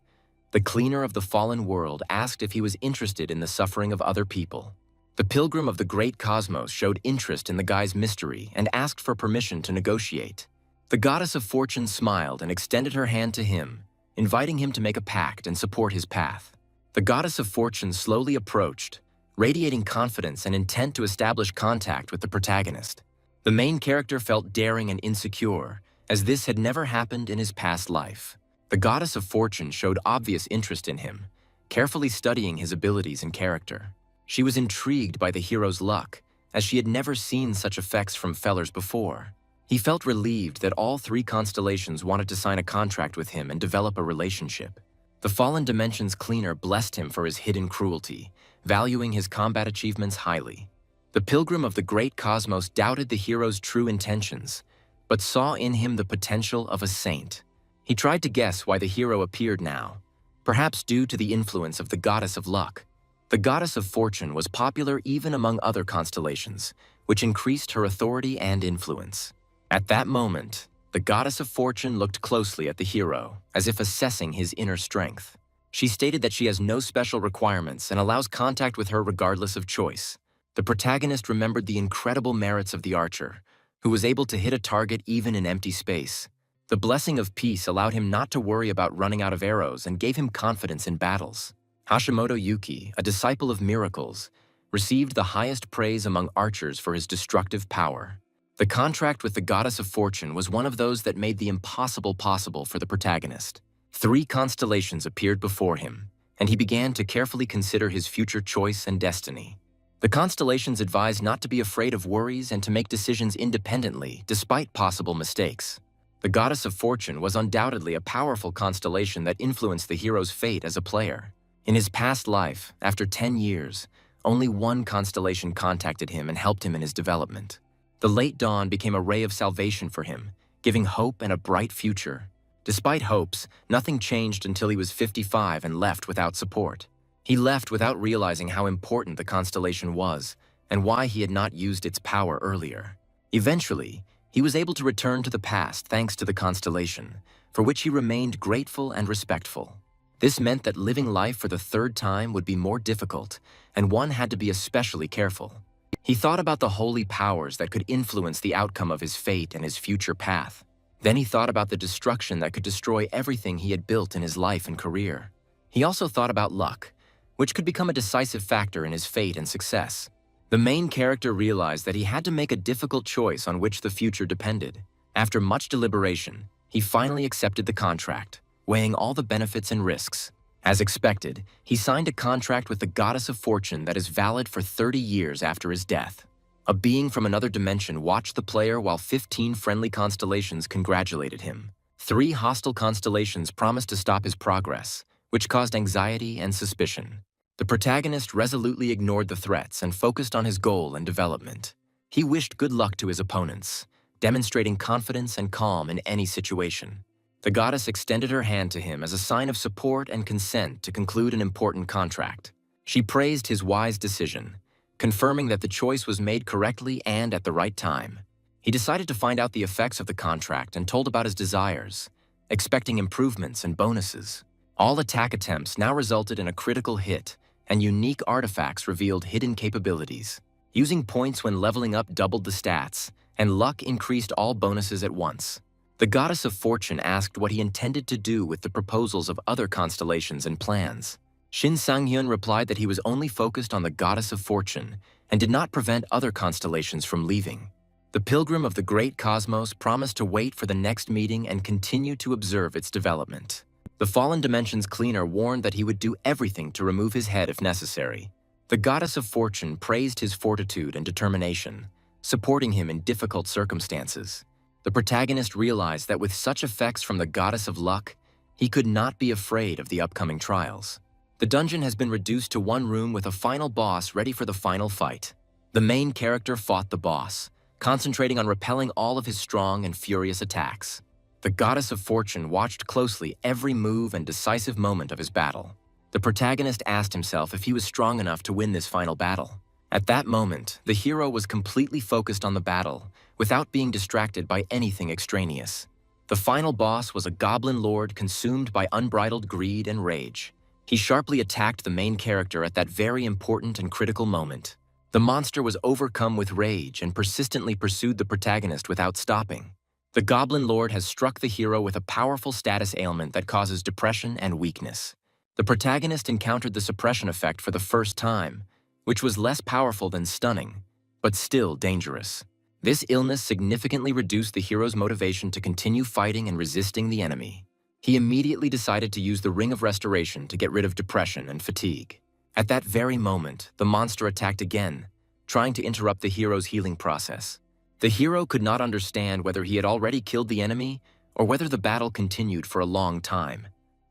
The cleaner of the fallen world asked if he was interested in the suffering of other people. The pilgrim of the great cosmos showed interest in the guy's mystery and asked for permission to negotiate. The goddess of fortune smiled and extended her hand to him, inviting him to make a pact and support his path. The goddess of fortune slowly approached, radiating confidence and intent to establish contact with the protagonist. The main character felt daring and insecure, as this had never happened in his past life. The goddess of fortune showed obvious interest in him, carefully studying his abilities and character. She was intrigued by the hero's luck, as she had never seen such effects from fellers before. He felt relieved that all 3 constellations wanted to sign a contract with him and develop a relationship. The Fallen Dimension's cleaner blessed him for his hidden cruelty, valuing his combat achievements highly. The pilgrim of the great cosmos doubted the hero's true intentions, but saw in him the potential of a saint. He tried to guess why the hero appeared now, perhaps due to the influence of the goddess of luck. The goddess of fortune was popular even among other constellations, which increased her authority and influence. At that moment, the goddess of fortune looked closely at the hero, as if assessing his inner strength. She stated that she has no special requirements and allows contact with her regardless of choice. The protagonist remembered the incredible merits of the archer, who was able to hit a target even in empty space. The blessing of peace allowed him not to worry about running out of arrows and gave him confidence in battles. Hashimoto Yuki, a disciple of miracles, received the highest praise among archers for his destructive power. The contract with the goddess of fortune was one of those that made the impossible possible for the protagonist. 3 constellations appeared before him, and he began to carefully consider his future choice and destiny. The constellations advised not to be afraid of worries and to make decisions independently, despite possible mistakes. The goddess of fortune was undoubtedly a powerful constellation that influenced the hero's fate as a player. In his past life, after 10 years, only 1 constellation contacted him and helped him in his development. The late dawn became a ray of salvation for him, giving hope and a bright future. Despite hopes, nothing changed until he was 55 and left without support. He left without realizing how important the constellation was and why he had not used its power earlier. Eventually, he was able to return to the past thanks to the constellation, for which he remained grateful and respectful. This meant that living life for the third time would be more difficult, and one had to be especially careful. He thought about the holy powers that could influence the outcome of his fate and his future path. Then he thought about the destruction that could destroy everything he had built in his life and career. He also thought about luck, which could become a decisive factor in his fate and success. The main character realized that he had to make a difficult choice on which the future depended. After much deliberation, he finally accepted the contract, weighing all the benefits and risks. As expected, he signed a contract with the goddess of fortune that is valid for 30 years after his death. A being from another dimension watched the player while 15 friendly constellations congratulated him. 3 hostile constellations promised to stop his progress, which caused anxiety and suspicion. The protagonist resolutely ignored the threats and focused on his goal and development. He wished good luck to his opponents, demonstrating confidence and calm in any situation. The goddess extended her hand to him as a sign of support and consent to conclude an important contract. She praised his wise decision, confirming that the choice was made correctly and at the right time. He decided to find out the effects of the contract and told about his desires, expecting improvements and bonuses. All attack attempts now resulted in a critical hit, and unique artifacts revealed hidden capabilities. Using points when leveling up doubled the stats, and luck increased all bonuses at once. The goddess of fortune asked what he intended to do with the proposals of other constellations and plans. Shin Sang-hyun replied that he was only focused on the goddess of fortune and did not prevent other constellations from leaving. The pilgrim of the great cosmos promised to wait for the next meeting and continue to observe its development. The Fallen Dimensions cleaner warned that he would do everything to remove his head if necessary. The goddess of fortune praised his fortitude and determination, supporting him in difficult circumstances. The protagonist realized that with such effects from the goddess of luck, he could not be afraid of the upcoming trials. The dungeon has been reduced to one room with a final boss ready for the final fight. The main character fought the boss, concentrating on repelling all of his strong and furious attacks. The goddess of fortune watched closely every move and decisive moment of his battle. The protagonist asked himself if he was strong enough to win this final battle. At that moment, the hero was completely focused on the battle, without being distracted by anything extraneous. The final boss was a goblin lord consumed by unbridled greed and rage. He sharply attacked the main character at that very important and critical moment. The monster was overcome with rage and persistently pursued the protagonist without stopping. The Goblin Lord has struck the hero with a powerful status ailment that causes depression and weakness. The protagonist encountered the suppression effect for the first time, which was less powerful than stunning, but still dangerous. This illness significantly reduced the hero's motivation to continue fighting and resisting the enemy. He immediately decided to use the Ring of Restoration to get rid of depression and fatigue. At that very moment, the monster attacked again, trying to interrupt the hero's healing process. The hero could not understand whether he had already killed the enemy or whether the battle continued for a long time.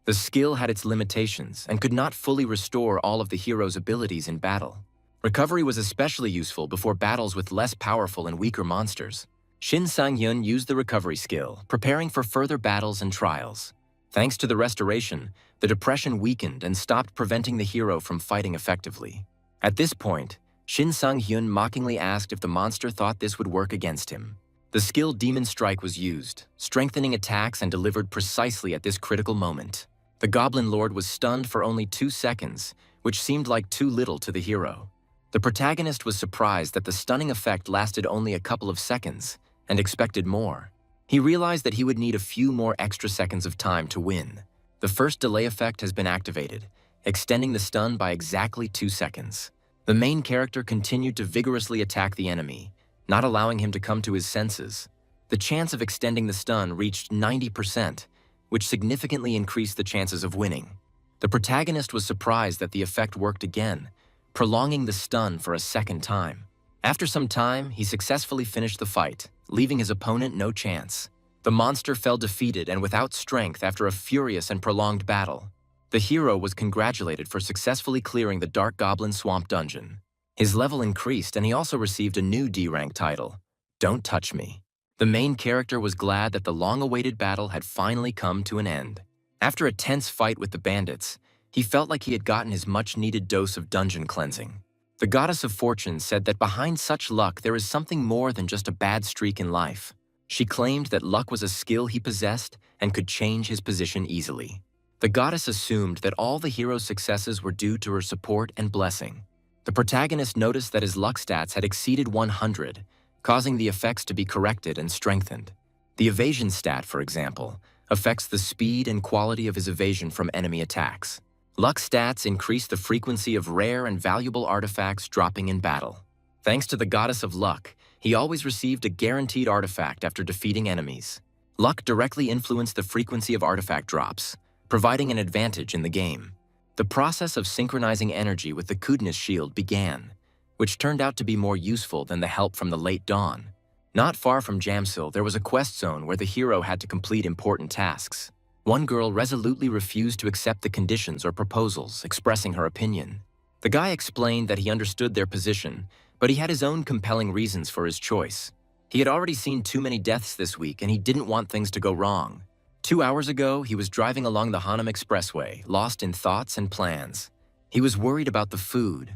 The skill had its limitations and could not fully restore all of the hero's abilities in battle. Recovery was especially useful before battles with less powerful and weaker monsters. Shin Sang-hyun used the recovery skill, preparing for further battles and trials. Thanks to the restoration, the depression weakened and stopped preventing the hero from fighting effectively. At this point, Shin Sang-hyun mockingly asked if the monster thought this would work against him. The skill Demon Strike was used, strengthening attacks and delivered precisely at this critical moment. The Goblin Lord was stunned for only 2 seconds, which seemed like too little to the hero. The protagonist was surprised that the stunning effect lasted only a couple of seconds and expected more. He realized that he would need a few more extra seconds of time to win. The first delay effect has been activated, extending the stun by exactly 2 seconds. The main character continued to vigorously attack the enemy, not allowing him to come to his senses. The chance of extending the stun reached 90%, which significantly increased the chances of winning. The protagonist was surprised that the effect worked again, prolonging the stun for a second time. After some time, he successfully finished the fight, leaving his opponent no chance. The monster fell defeated and without strength after a furious and prolonged battle. The hero was congratulated for successfully clearing the Dark Goblin Swamp dungeon. His level increased and he also received a new D-rank title, "Don't touch me." The main character was glad that the long-awaited battle had finally come to an end. After a tense fight with the bandits, he felt like he had gotten his much-needed dose of dungeon cleansing. The goddess of fortune said that behind such luck there is something more than just a bad streak in life. She claimed that luck was a skill he possessed and could change his position easily. The goddess assumed that all the hero's successes were due to her support and blessing. The protagonist noticed that his luck stats had exceeded 100, causing the effects to be corrected and strengthened. The evasion stat, for example, affects the speed and quality of his evasion from enemy attacks. Luck stats increase the frequency of rare and valuable artifacts dropping in battle. Thanks to the goddess of luck, he always received a guaranteed artifact after defeating enemies. Luck directly influenced the frequency of artifact drops, providing an advantage in the game. The process of synchronizing energy with the Kudnis shield began, which turned out to be more useful than the help from the late dawn. Not far from Jamsil, there was a quest zone where the hero had to complete important tasks. One girl resolutely refused to accept the conditions or proposals, expressing her opinion. The guy explained that he understood their position, but he had his own compelling reasons for his choice. He had already seen too many deaths this week, and he didn't want things to go wrong. 2 hours ago, he was driving along the Hanam Expressway, lost in thoughts and plans. He was worried about the food,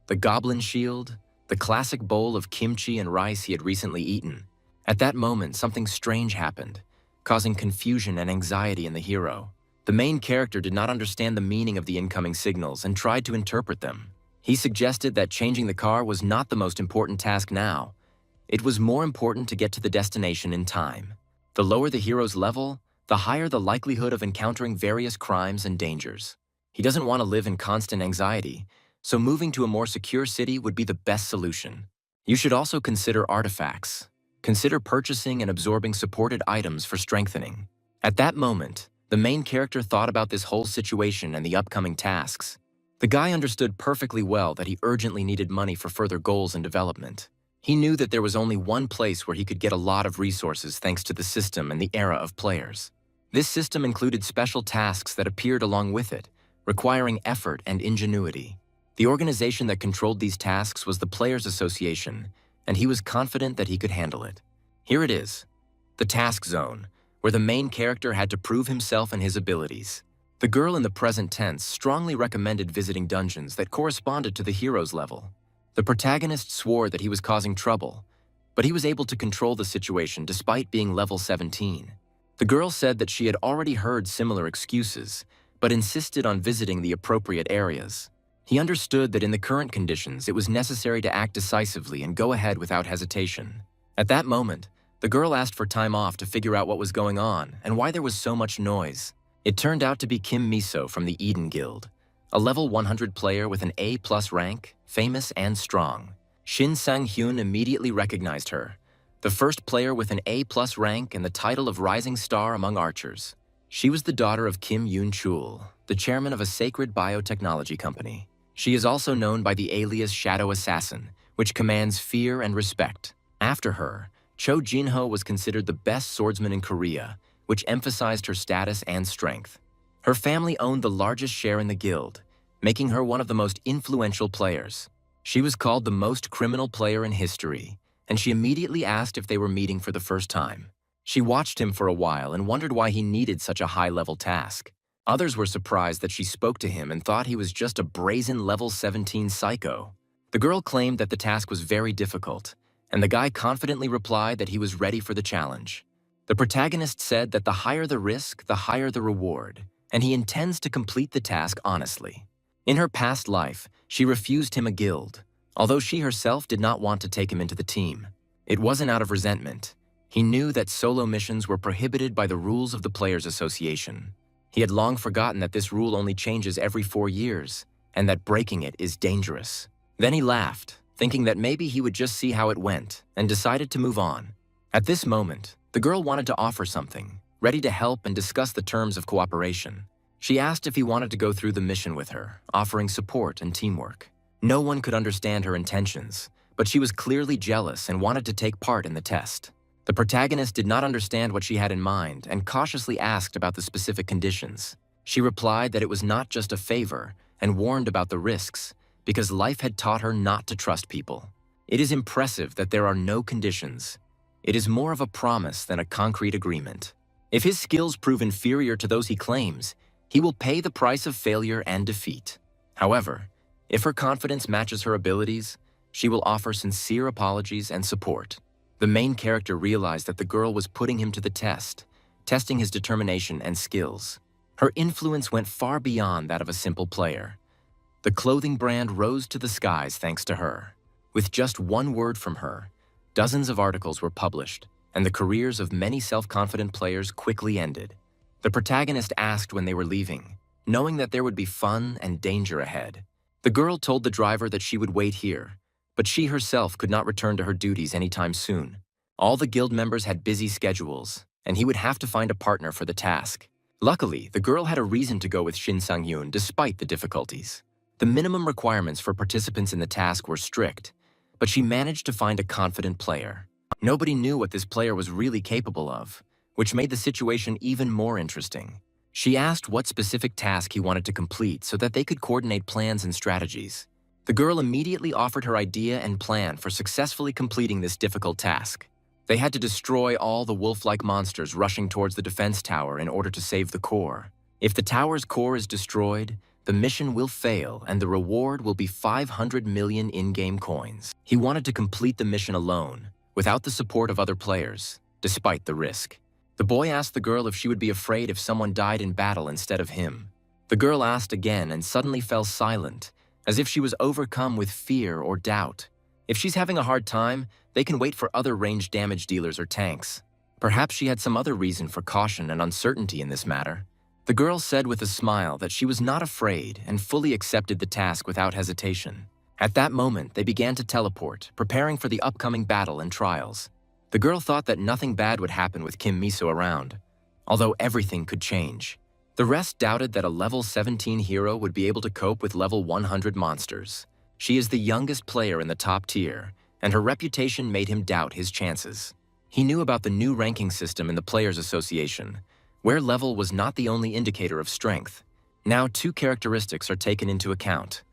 the goblin shield, the classic bowl of kimchi and rice he had recently eaten. At that moment, something strange happened, causing confusion and anxiety in the hero. The main character did not understand the meaning of the incoming signals and tried to interpret them. He suggested that changing the car was not the most important task now. It was more important to get to the destination in time. The lower the hero's level, the higher the likelihood of encountering various crimes and dangers. He doesn't want to live in constant anxiety, so moving to a more secure city would be the best solution. You should also consider artifacts. Consider purchasing and absorbing supported items for strengthening. At that moment, the main character thought about this whole situation and the upcoming tasks. The guy understood perfectly well that he urgently needed money for further goals and development. He knew that there was only one place where he could get a lot of resources thanks to the system and the era of players. This system included special tasks that appeared along with it, requiring effort and ingenuity. The organization that controlled these tasks was the Players Association, and he was confident that he could handle it. Here it is, the task zone, where the main character had to prove himself and his abilities. The girl in the present tense strongly recommended visiting dungeons that corresponded to the hero's level. The protagonist swore that he was causing trouble, but he was able to control the situation despite being level 17. The girl said that she had already heard similar excuses, but insisted on visiting the appropriate areas. He understood that in the current conditions, it was necessary to act decisively and go ahead without hesitation. At that moment, the girl asked for time off to figure out what was going on and why there was so much noise. It turned out to be Kim Miso from the Eden Guild, a level 100 player with an A+ rank, famous and strong. Shin Sang-hyun immediately recognized her, the first player with an A+ rank and the title of Rising Star among archers. She was the daughter of Kim Yoon-chul, the chairman of a sacred biotechnology company. She is also known by the alias Shadow Assassin, which commands fear and respect. After her, Cho Jinho was considered the best swordsman in Korea, which emphasized her status and strength. Her family owned the largest share in the guild, making her one of the most influential players. She was called the most criminal player in history, and she immediately asked if they were meeting for the first time. She watched him for a while and wondered why he needed such a high-level task. Others were surprised that she spoke to him and thought he was just a brazen level 17 psycho. The girl claimed that the task was very difficult, and the guy confidently replied that he was ready for the challenge. The protagonist said that the higher the risk, the higher the reward, and he intends to complete the task honestly. In her past life, she refused him a guild, although she herself did not want to take him into the team. It wasn't out of resentment. He knew that solo missions were prohibited by the rules of the Players Association. He had long forgotten that this rule only changes every 4 years, and that breaking it is dangerous. Then he laughed, thinking that maybe he would just see how it went, and decided to move on. At this moment, the girl wanted to offer something, ready to help and discuss the terms of cooperation. She asked if he wanted to go through the mission with her, offering support and teamwork. No one could understand her intentions, but she was clearly jealous and wanted to take part in the test. The protagonist did not understand what she had in mind and cautiously asked about the specific conditions. She replied that it was not just a favor and warned about the risks, because life had taught her not to trust people. It is impressive that there are no conditions. It is more of a promise than a concrete agreement. If his skills prove inferior to those he claims, he will pay the price of failure and defeat. However, if her confidence matches her abilities, she will offer sincere apologies and support. The main character realized that the girl was putting him to the test, testing his determination and skills. Her influence went far beyond that of a simple player. The clothing brand rose to the skies thanks to her. With just one word from her, dozens of articles were published, and the careers of many self-confident players quickly ended. The protagonist asked when they were leaving, knowing that there would be fun and danger ahead. The girl told the driver that she would wait here, but she herself could not return to her duties anytime soon. All the guild members had busy schedules, and he would have to find a partner for the task. Luckily, the girl had a reason to go with Shin Sang-hyun despite the difficulties. The minimum requirements for participants in the task were strict, but she managed to find a confident player. Nobody knew what this player was really capable of, which made the situation even more interesting. She asked what specific task he wanted to complete so that they could coordinate plans and strategies. The girl immediately offered her idea and plan for successfully completing this difficult task. They had to destroy all the wolf-like monsters rushing towards the defense tower in order to save the core. If the tower's core is destroyed, the mission will fail and the reward will be 500 million in-game coins. He wanted to complete the mission alone, without the support of other players, despite the risk. The boy asked the girl if she would be afraid if someone died in battle instead of him. The girl asked again and suddenly fell silent, as if she was overcome with fear or doubt. If she's having a hard time, they can wait for other ranged damage dealers or tanks. Perhaps she had some other reason for caution and uncertainty in this matter. The girl said with a smile that she was not afraid and fully accepted the task without hesitation. At that moment, they began to teleport, preparing for the upcoming battle and trials. The girl thought that nothing bad would happen with Kim Miso around, although everything could change. The rest doubted that a level 17 hero would be able to cope with level 100 monsters. She is the youngest player in the top tier, and her reputation made him doubt his chances. He knew about the new ranking system in the Players Association, where level was not the only indicator of strength. Now 2 characteristics are taken into account: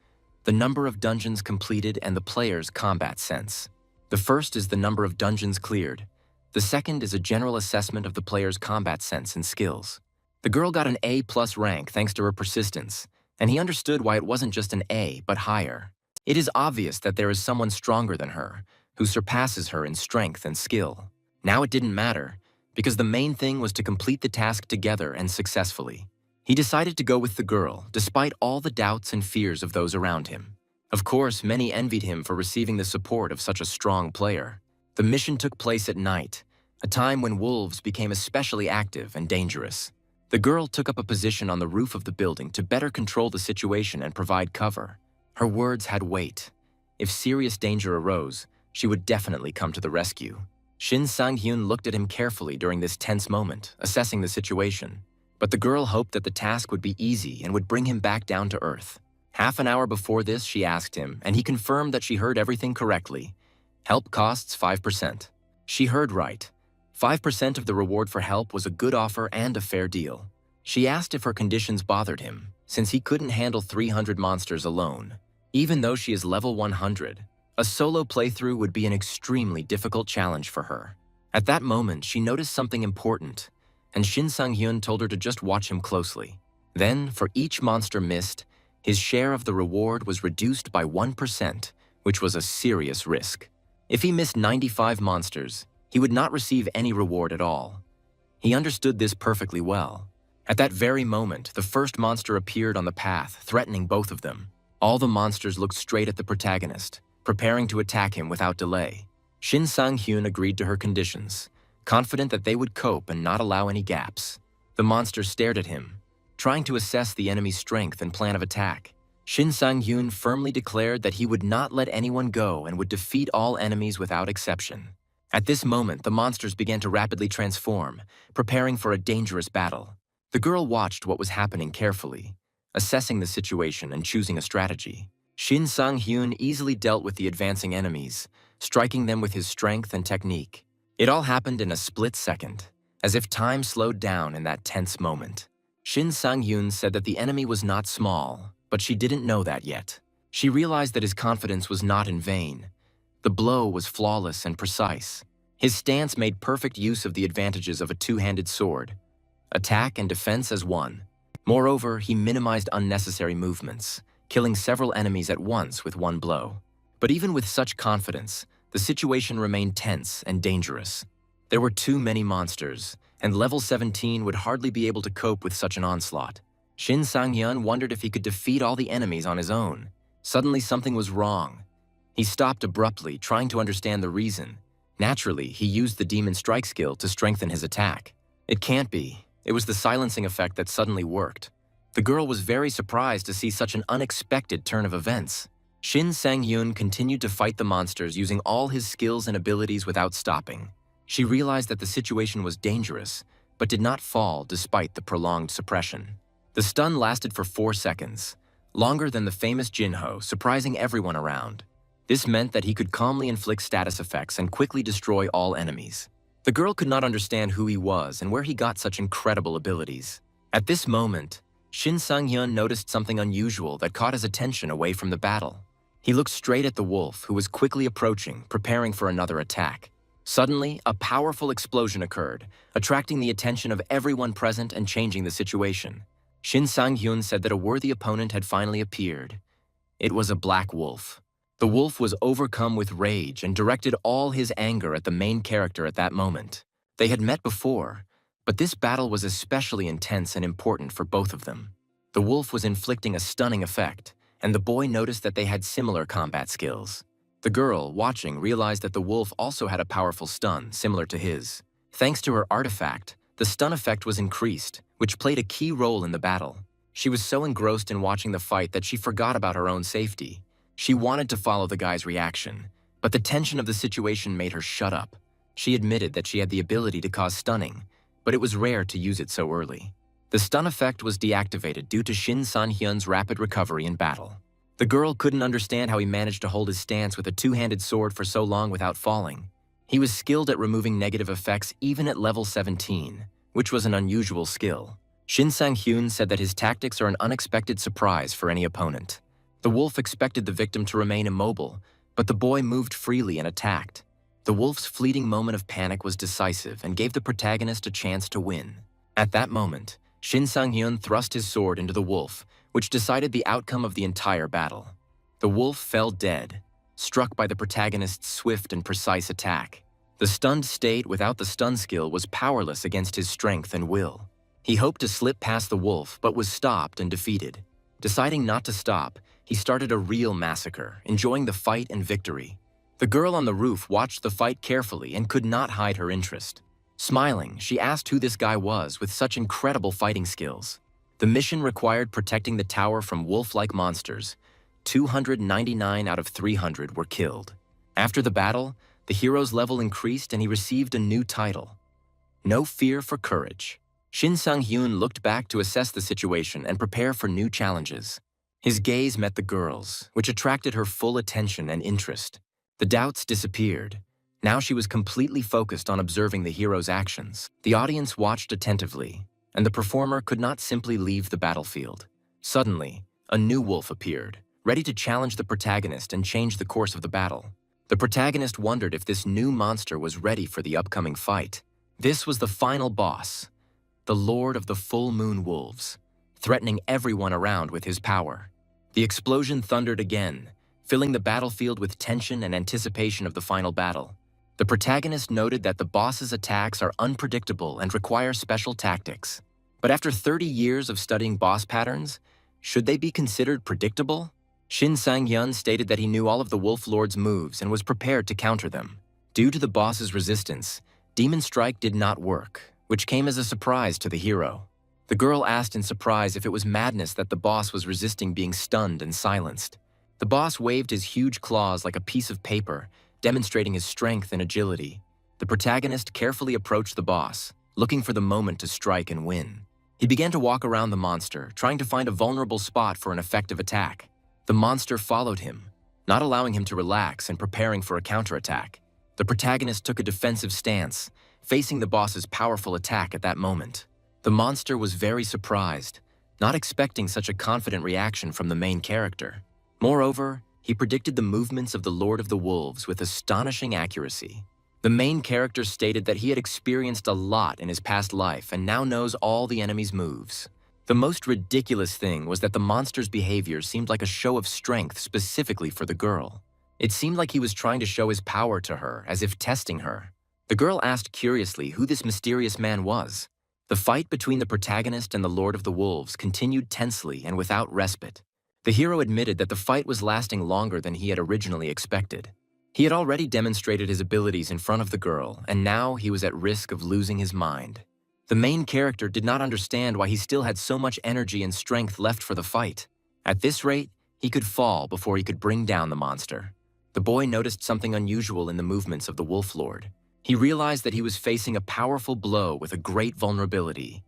the number of dungeons completed and the player's combat sense. The first is the number of dungeons cleared. The second is a general assessment of the player's combat sense and skills. The girl got an A+ rank thanks to her persistence, and he understood why it wasn't just an A, but higher. It is obvious that there is someone stronger than her, who surpasses her in strength and skill. Now it didn't matter, because the main thing was to complete the task together and successfully. He decided to go with the girl, despite all the doubts and fears of those around him. Of course, many envied him for receiving the support of such a strong player. The mission took place at night, a time when wolves became especially active and dangerous. The girl took up a position on the roof of the building to better control the situation and provide cover. Her words had weight. If serious danger arose, she would definitely come to the rescue. Shin Sang-hyun looked at him carefully during this tense moment, assessing the situation. But the girl hoped that the task would be easy and would bring him back down to earth. Half an hour before this, she asked him, and he confirmed that she heard everything correctly. Help costs 5%. She heard right. 5% of the reward for help was a good offer and a fair deal. She asked if her conditions bothered him, since he couldn't handle 300 monsters alone. Even though she is level 100, a solo playthrough would be an extremely difficult challenge for her. At that moment, she noticed something important, and Shin Sang-hyun told her to just watch him closely. Then, for each monster missed, his share of the reward was reduced by 1%, which was a serious risk. If he missed 95 monsters, he would not receive any reward at all. He understood this perfectly well. At that very moment, the first monster appeared on the path, threatening both of them. All the monsters looked straight at the protagonist, preparing to attack him without delay. Shin Sang-hyun agreed to her conditions, confident that they would cope and not allow any gaps. The monsters stared at him, trying to assess the enemy's strength and plan of attack. Shin Sang-hyun firmly declared that he would not let anyone go and would defeat all enemies without exception. At this moment, the monsters began to rapidly transform, preparing for a dangerous battle. The girl watched what was happening carefully, assessing the situation and choosing a strategy. Shin Sang-hyun easily dealt with the advancing enemies, striking them with his strength and technique. It all happened in a split second, as if time slowed down in that tense moment. Shin Sang-hyun said that the enemy was not small, but she didn't know that yet. She realized that his confidence was not in vain. The blow was flawless and precise. His stance made perfect use of the advantages of a two-handed sword, attack and defense as one. Moreover, he minimized unnecessary movements, killing several enemies at once with one blow. But even with such confidence, the situation remained tense and dangerous. There were too many monsters, and level 17 would hardly be able to cope with such an onslaught. Shin Sang-hyun wondered if he could defeat all the enemies on his own. Suddenly something was wrong. He stopped abruptly, trying to understand the reason. Naturally, he used the Demon Strike skill to strengthen his attack. It can't be. It was the silencing effect that suddenly worked. The girl was very surprised to see such an unexpected turn of events. Shin Sang-hyun continued to fight the monsters using all his skills and abilities without stopping. She realized that the situation was dangerous, but did not fall despite the prolonged suppression. The stun lasted for 4 seconds, longer than the famous Jinho, surprising everyone around. This meant that he could calmly inflict status effects and quickly destroy all enemies. The girl could not understand who he was and where he got such incredible abilities. At this moment, Shin Sang-hyun noticed something unusual that caught his attention away from the battle. He looked straight at the wolf, who was quickly approaching, preparing for another attack. Suddenly, a powerful explosion occurred, attracting the attention of everyone present and changing the situation. Shin Sang-hyun said that a worthy opponent had finally appeared. It was a black wolf. The wolf was overcome with rage and directed all his anger at the main character at that moment. They had met before, but this battle was especially intense and important for both of them. The wolf was inflicting a stunning effect, and the boy noticed that they had similar combat skills. The girl, watching, realized that the wolf also had a powerful stun, similar to his. Thanks to her artifact, the stun effect was increased, which played a key role in the battle. She was so engrossed in watching the fight that she forgot about her own safety. She wanted to follow the guy's reaction, but the tension of the situation made her shut up. She admitted that she had the ability to cause stunning, but it was rare to use it so early. The stun effect was deactivated due to Shin Sang-hyun's rapid recovery in battle. The girl couldn't understand how he managed to hold his stance with a two-handed sword for so long without falling. He was skilled at removing negative effects even at level 17, which was an unusual skill. Shin Sang-hyun said that his tactics are an unexpected surprise for any opponent. The wolf expected the victim to remain immobile, but the boy moved freely and attacked. The wolf's fleeting moment of panic was decisive and gave the protagonist a chance to win. At that moment, Shin Sang-hyun thrust his sword into the wolf, which decided the outcome of the entire battle. The wolf fell dead, struck by the protagonist's swift and precise attack. The stunned state without the stun skill was powerless against his strength and will. He hoped to slip past the wolf, but was stopped and defeated. Deciding not to stop, he started a real massacre, enjoying the fight and victory. The girl on the roof watched the fight carefully and could not hide her interest. Smiling, she asked who this guy was with such incredible fighting skills. The mission required protecting the tower from wolf-like monsters. 299 out of 300 were killed. After the battle, the hero's level increased and he received a new title. No fear for courage. Shin Sang-hyun looked back to assess the situation and prepare for new challenges. His gaze met the girl's, which attracted her full attention and interest. The doubts disappeared. Now she was completely focused on observing the hero's actions. The audience watched attentively, and the performer could not simply leave the battlefield. Suddenly, a new wolf appeared, ready to challenge the protagonist and change the course of the battle. The protagonist wondered if this new monster was ready for the upcoming fight. This was the final boss, the Lord of the Full Moon Wolves, threatening everyone around with his power. The explosion thundered again, filling the battlefield with tension and anticipation of the final battle. The protagonist noted that the boss's attacks are unpredictable and require special tactics. But after 30 years of studying boss patterns, should they be considered predictable? Shin Sang-hyun stated that he knew all of the Wolf Lord's moves and was prepared to counter them. Due to the boss's resistance, Demon Strike did not work, which came as a surprise to the hero. The girl asked in surprise if it was madness that the boss was resisting being stunned and silenced. The boss waved his huge claws like a piece of paper, demonstrating his strength and agility. The protagonist carefully approached the boss, looking for the moment to strike and win. He began to walk around the monster, trying to find a vulnerable spot for an effective attack. The monster followed him, not allowing him to relax and preparing for a counterattack. The protagonist took a defensive stance, facing the boss's powerful attack at that moment. The monster was very surprised, not expecting such a confident reaction from the main character. Moreover, he predicted the movements of the Lord of the Wolves with astonishing accuracy. The main character stated that he had experienced a lot in his past life and now knows all the enemy's moves. The most ridiculous thing was that the monster's behavior seemed like a show of strength specifically for the girl. It seemed like he was trying to show his power to her, as if testing her. The girl asked curiously who this mysterious man was. The fight between the protagonist and the Lord of the Wolves continued tensely and without respite. The hero admitted that the fight was lasting longer than he had originally expected. He had already demonstrated his abilities in front of the girl, and now he was at risk of losing his mind. The main character did not understand why he still had so much energy and strength left for the fight. At this rate, he could fall before he could bring down the monster. The boy noticed something unusual in the movements of the Wolf Lord. He realized that he was facing a powerful blow with a great vulnerability.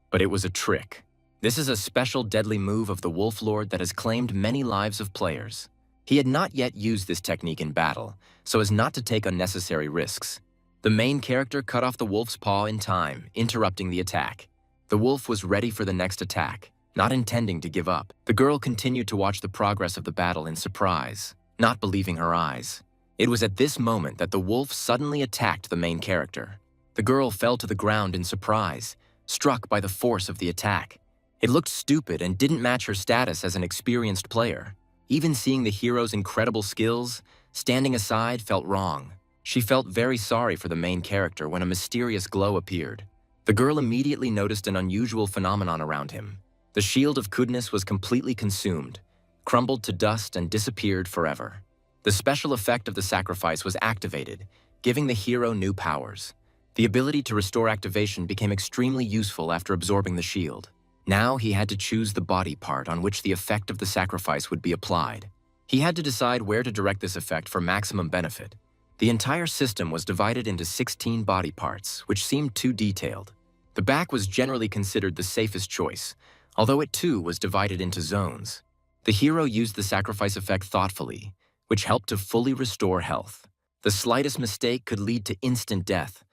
But it was a trick. This is a special deadly move of the Wolf Lord that has claimed many lives of players. He had not yet used this technique in battle, so as not to take unnecessary risks. The main character cut off the wolf's paw in time, interrupting the attack. The wolf was ready for the next attack, not intending to give up. The girl continued to watch the progress of the battle in surprise, not believing her eyes. It was at this moment that the wolf suddenly attacked the main character. The girl fell to the ground in surprise, struck by the force of the attack. It looked stupid and didn't match her status as an experienced player. Even seeing the hero's incredible skills, standing aside felt wrong. She felt very sorry for the main character when a mysterious glow appeared. The girl immediately noticed an unusual phenomenon around him. The shield of goodness was completely consumed, crumbled to dust and disappeared forever. The special effect of the sacrifice was activated, giving the hero new powers. The ability to restore activation became extremely useful after absorbing the shield. Now he had to choose the body part on which the effect of the sacrifice would be applied. He had to decide where to direct this effect for maximum benefit. The entire system was divided into 16 body parts, which seemed too detailed. The back was generally considered the safest choice, although it too was divided into zones. The hero used the sacrifice effect thoughtfully, which helped to fully restore health. The slightest mistake could lead to instant death,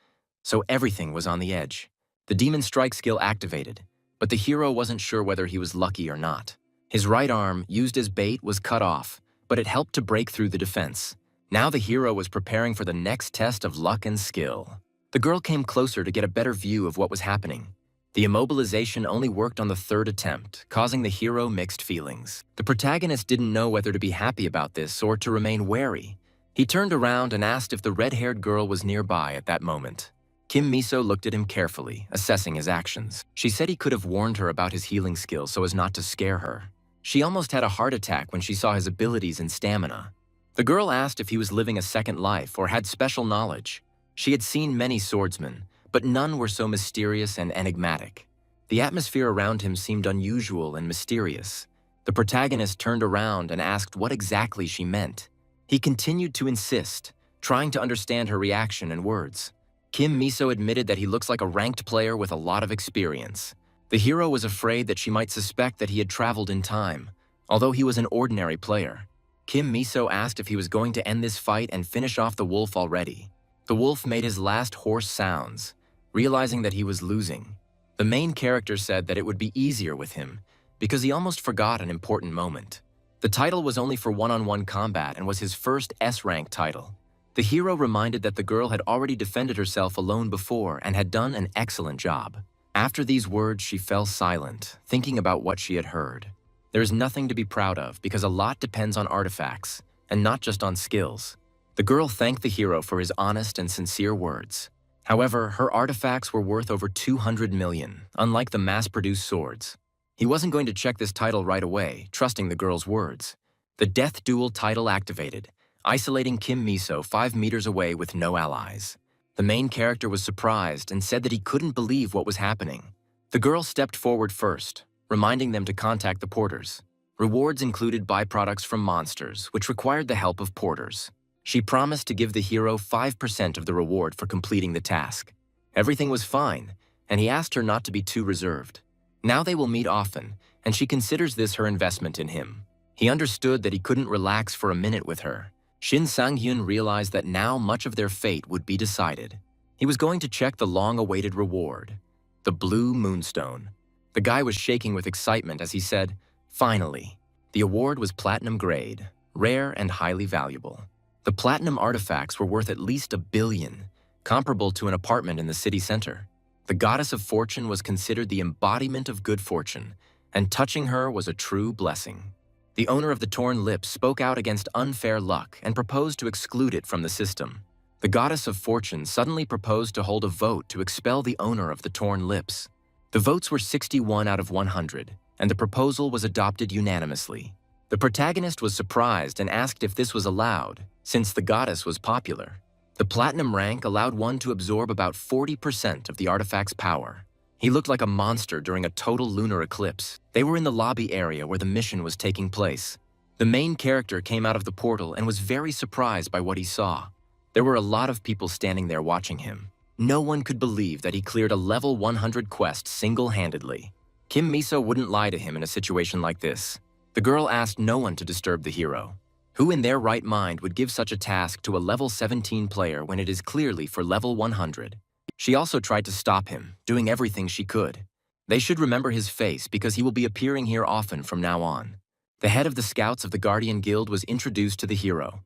so everything was on the edge. The Demon Strike skill activated, but the hero wasn't sure whether he was lucky or not. His right arm, used as bait, was cut off, but it helped to break through the defense. Now the hero was preparing for the next test of luck and skill. The girl came closer to get a better view of what was happening. The immobilization only worked on the third attempt, causing the hero mixed feelings. The protagonist didn't know whether to be happy about this or to remain wary. He turned around and asked if the red-haired girl was nearby at that moment. Kim Miso looked at him carefully, assessing his actions. She said he could have warned her about his healing skill so as not to scare her. She almost had a heart attack when she saw his abilities and stamina. The girl asked if he was living a second life or had special knowledge. She had seen many swordsmen, but none were so mysterious and enigmatic. The atmosphere around him seemed unusual and mysterious. The protagonist turned around and asked what exactly she meant. He continued to insist, trying to understand her reaction and words. Kim Miso admitted that he looks like a ranked player with a lot of experience. The hero was afraid that she might suspect that he had traveled in time, although he was an ordinary player. Kim Miso asked if he was going to end this fight and finish off the wolf already. The wolf made his last hoarse sounds, realizing that he was losing. The main character said that it would be easier with him, because he almost forgot an important moment. The title was only for one-on-one combat and was his first S-rank title. The hero reminded that the girl had already defended herself alone before and had done an excellent job. After these words, she fell silent, thinking about what she had heard. There is nothing to be proud of because a lot depends on artifacts, and not just on skills. The girl thanked the hero for his honest and sincere words. However, her artifacts were worth over 200 million, unlike the mass-produced swords. He wasn't going to check this title right away, trusting the girl's words. The Death Duel title activated, isolating Kim Miso 5 meters away with no allies. The main character was surprised and said that he couldn't believe what was happening. The girl stepped forward first, reminding them to contact the porters. Rewards included byproducts from monsters, which required the help of porters. She promised to give the hero 5% of the reward for completing the task. Everything was fine, and he asked her not to be too reserved. Now they will meet often, and she considers this her investment in him. He understood that he couldn't relax for a minute with her. Shin Sang-hyun realized that now much of their fate would be decided. He was going to check the long-awaited reward, the Blue Moonstone. The guy was shaking with excitement as he said, "Finally." The award was platinum grade, rare and highly valuable. The platinum artifacts were worth at least $1 billion, comparable to an apartment in the city center. The goddess of fortune was considered the embodiment of good fortune, and touching her was a true blessing. The owner of the torn lips spoke out against unfair luck and proposed to exclude it from the system. The goddess of fortune suddenly proposed to hold a vote to expel the owner of the torn lips. The votes were 61 out of 100, and the proposal was adopted unanimously. The protagonist was surprised and asked if this was allowed, since the goddess was popular. The platinum rank allowed one to absorb about 40% of the artifact's power. He looked like a monster during a total lunar eclipse. They were in the lobby area where the mission was taking place. The main character came out of the portal and was very surprised by what he saw. There were a lot of people standing there watching him. No one could believe that he cleared a level 100 quest single-handedly. Kim Miso wouldn't lie to him in a situation like this. The girl asked no one to disturb the hero. Who in their right mind would give such a task to a level 17 player when it is clearly for level 100? She also tried to stop him, doing everything she could. They should remember his face because he will be appearing here often from now on. The head of the scouts of the Guardian Guild was introduced to the hero.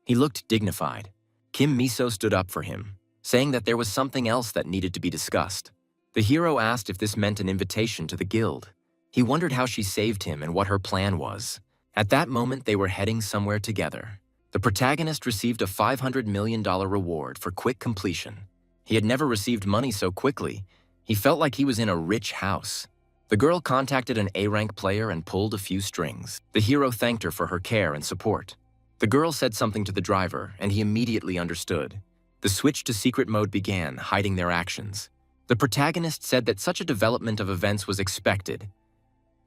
He looked dignified. Kim Miso stood up for him, saying that there was something else that needed to be discussed. The hero asked if this meant an invitation to the guild. He wondered how she saved him and what her plan was. At that moment, they were heading somewhere together. The protagonist received a $500 million reward for quick completion. He had never received money so quickly. He felt like he was in a rich house. The girl contacted an A-rank player and pulled a few strings. The hero thanked her for her care and support. The girl said something to the driver, and he immediately understood. The switch to secret mode began, hiding their actions. The protagonist said that such a development of events was expected.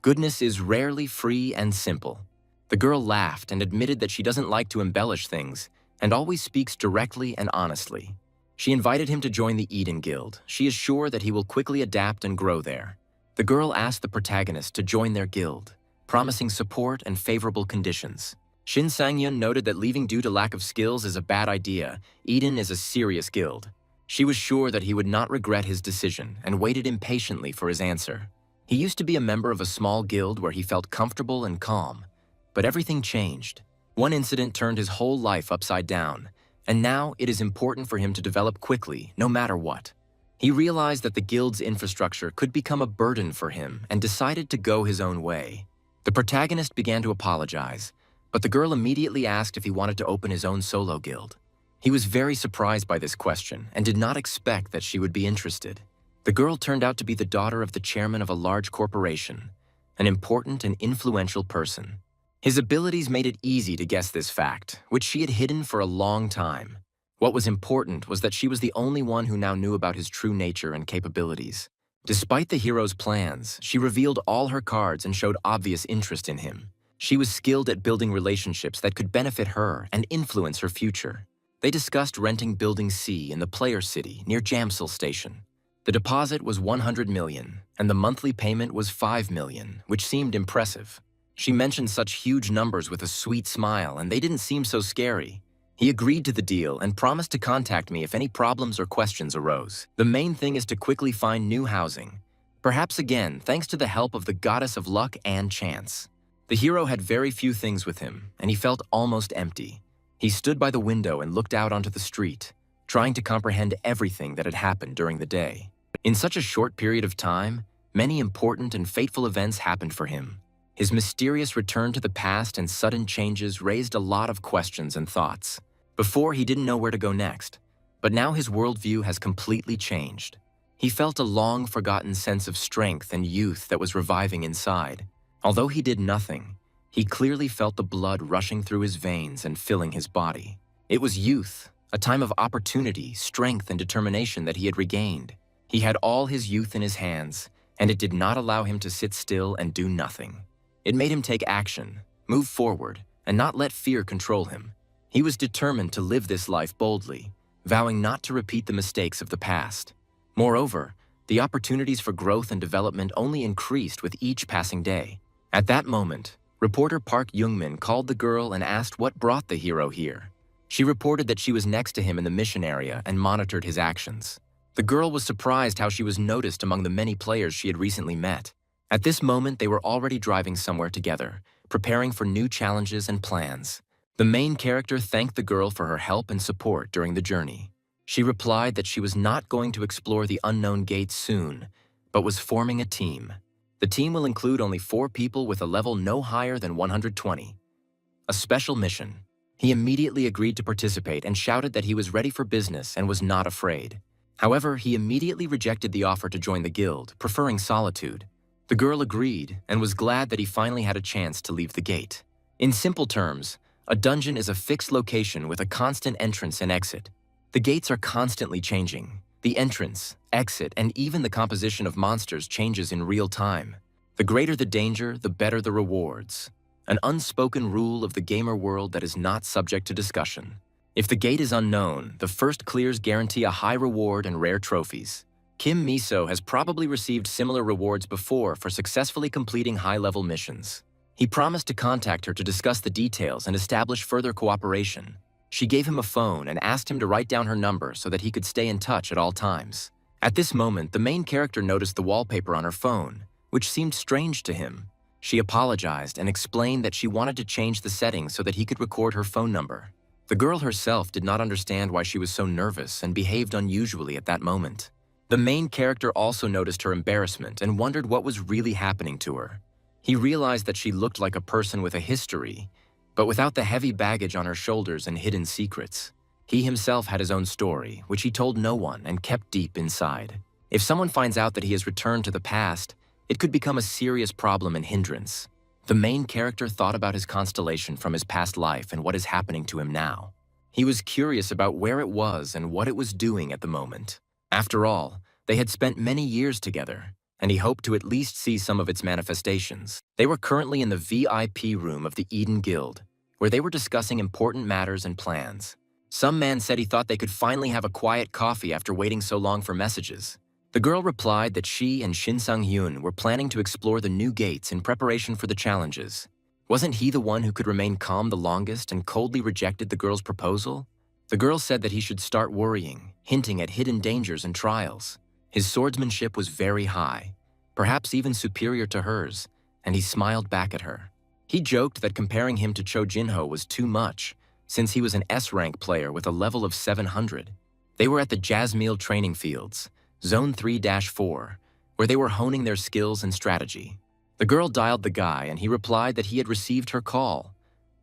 Goodness is rarely free and simple. The girl laughed and admitted that she doesn't like to embellish things and always speaks directly and honestly. She invited him to join the Eden Guild. She is sure that he will quickly adapt and grow there. The girl asked the protagonist to join their guild, promising support and favorable conditions. Shin Sang-yeon noted that leaving due to lack of skills is a bad idea. Eden is a serious guild. She was sure that he would not regret his decision and waited impatiently for his answer. He used to be a member of a small guild where he felt comfortable and calm. But everything changed. One incident turned his whole life upside down, and now it is important for him to develop quickly, no matter what. He realized that the guild's infrastructure could become a burden for him and decided to go his own way. The protagonist began to apologize, but the girl immediately asked if he wanted to open his own solo guild. He was very surprised by this question and did not expect that she would be interested. The girl turned out to be the daughter of the chairman of a large corporation, an important and influential person. His abilities made it easy to guess this fact, which she had hidden for a long time. What was important was that she was the only one who now knew about his true nature and capabilities. Despite the hero's plans, she revealed all her cards and showed obvious interest in him. She was skilled at building relationships that could benefit her and influence her future. They discussed renting Building C in the Player City near Jamsil Station. The deposit was 100 million, and the monthly payment was 5 million, which seemed impressive. She mentioned such huge numbers with a sweet smile, and they didn't seem so scary. He agreed to the deal and promised to contact me if any problems or questions arose. The main thing is to quickly find new housing. Perhaps again, thanks to the help of the goddess of luck and chance. The hero had very few things with him, and he felt almost empty. He stood by the window and looked out onto the street, trying to comprehend everything that had happened during the day. In such a short period of time, many important and fateful events happened for him. His mysterious return to the past and sudden changes raised a lot of questions and thoughts. Before, he didn't know where to go next, but now his worldview has completely changed. He felt a long-forgotten sense of strength and youth that was reviving inside. Although he did nothing, he clearly felt the blood rushing through his veins and filling his body. It was youth, a time of opportunity, strength, and determination that he had regained. He had all his youth in his hands, and it did not allow him to sit still and do nothing. It made him take action, move forward, and not let fear control him. He was determined to live this life boldly, vowing not to repeat the mistakes of the past. Moreover, the opportunities for growth and development only increased with each passing day. At that moment, reporter Park Youngmin called the girl and asked what brought the hero here. She reported that she was next to him in the mission area and monitored his actions. The girl was surprised how she was noticed among the many players she had recently met. At this moment, they were already driving somewhere together, preparing for new challenges and plans. The main character thanked the girl for her help and support during the journey. She replied that she was not going to explore the unknown gate soon, but was forming a team. The team will include only 4 people with a level no higher than 120. A special mission. He immediately agreed to participate and shouted that he was ready for business and was not afraid. However, he immediately rejected the offer to join the guild, preferring solitude. The girl agreed and was glad that he finally had a chance to leave the gate. In simple terms, a dungeon is a fixed location with a constant entrance and exit. The gates are constantly changing. The entrance, exit, and even the composition of monsters changes in real time. The greater the danger, the better the rewards. An unspoken rule of the gamer world that is not subject to discussion. If the gate is unknown, the first clears guarantee a high reward and rare trophies. Kim Miso has probably received similar rewards before for successfully completing high-level missions. He promised to contact her to discuss the details and establish further cooperation. She gave him a phone and asked him to write down her number so that he could stay in touch at all times. At this moment, the main character noticed the wallpaper on her phone, which seemed strange to him. She apologized and explained that she wanted to change the settings so that he could record her phone number. The girl herself did not understand why she was so nervous and behaved unusually at that moment. The main character also noticed her embarrassment and wondered what was really happening to her. He realized that she looked like a person with a history, but without the heavy baggage on her shoulders and hidden secrets. He himself had his own story, which he told no one and kept deep inside. If someone finds out that he has returned to the past, it could become a serious problem and hindrance. The main character thought about his constellation from his past life and what is happening to him now. He was curious about where it was and what it was doing at the moment. After all, they had spent many years together, and he hoped to at least see some of its manifestations. They were currently in the VIP room of the Eden Guild, where they were discussing important matters and plans. Some man said he thought they could finally have a quiet coffee after waiting so long for messages. The girl replied that she and Shin Sang-hyun were planning to explore the new gates in preparation for the challenges. Wasn't he the one who could remain calm the longest and coldly rejected the girl's proposal? The girl said that he should start worrying, hinting at hidden dangers and trials. His swordsmanship was very high, perhaps even superior to hers, and he smiled back at her. He joked that comparing him to Cho Jinho was too much, since he was an S-rank player with a level of 700. They were at the Jasmine training fields, Zone 3-4, where they were honing their skills and strategy. The girl dialed the guy and he replied that he had received her call.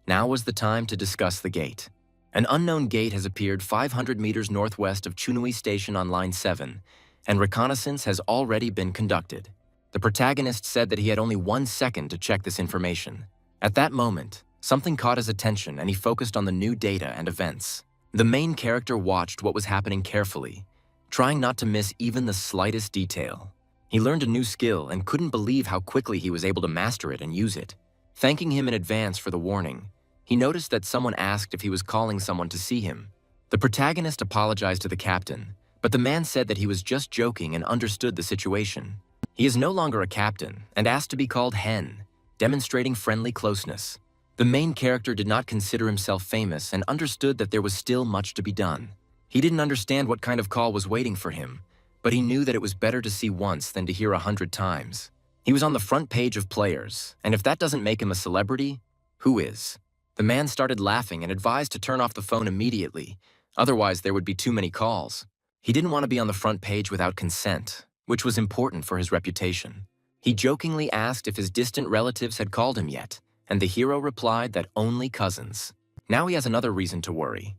Now was the time to discuss the gate. An unknown gate has appeared 500 meters northwest of Chunui Station on Line 7, and reconnaissance has already been conducted. The protagonist said that he had only 1 second to check this information. At that moment, something caught his attention and he focused on the new data and events. The main character watched what was happening carefully, trying not to miss even the slightest detail. He learned a new skill and couldn't believe how quickly he was able to master it and use it. Thanking him in advance for the warning, he noticed that someone asked if he was calling someone to see him. The protagonist apologized to the captain, but the man said that he was just joking and understood the situation. He is no longer a captain and asked to be called Hen, demonstrating friendly closeness. The main character did not consider himself famous and understood that there was still much to be done. He didn't understand what kind of call was waiting for him, but he knew that it was better to see once than to hear 100 times. He was on the front page of players, and if that doesn't make him a celebrity, who is? The man started laughing and advised to turn off the phone immediately, otherwise there would be too many calls. He didn't want to be on the front page without consent, which was important for his reputation. He jokingly asked if his distant relatives had called him yet, and the hero replied that only cousins. Now he has another reason to worry.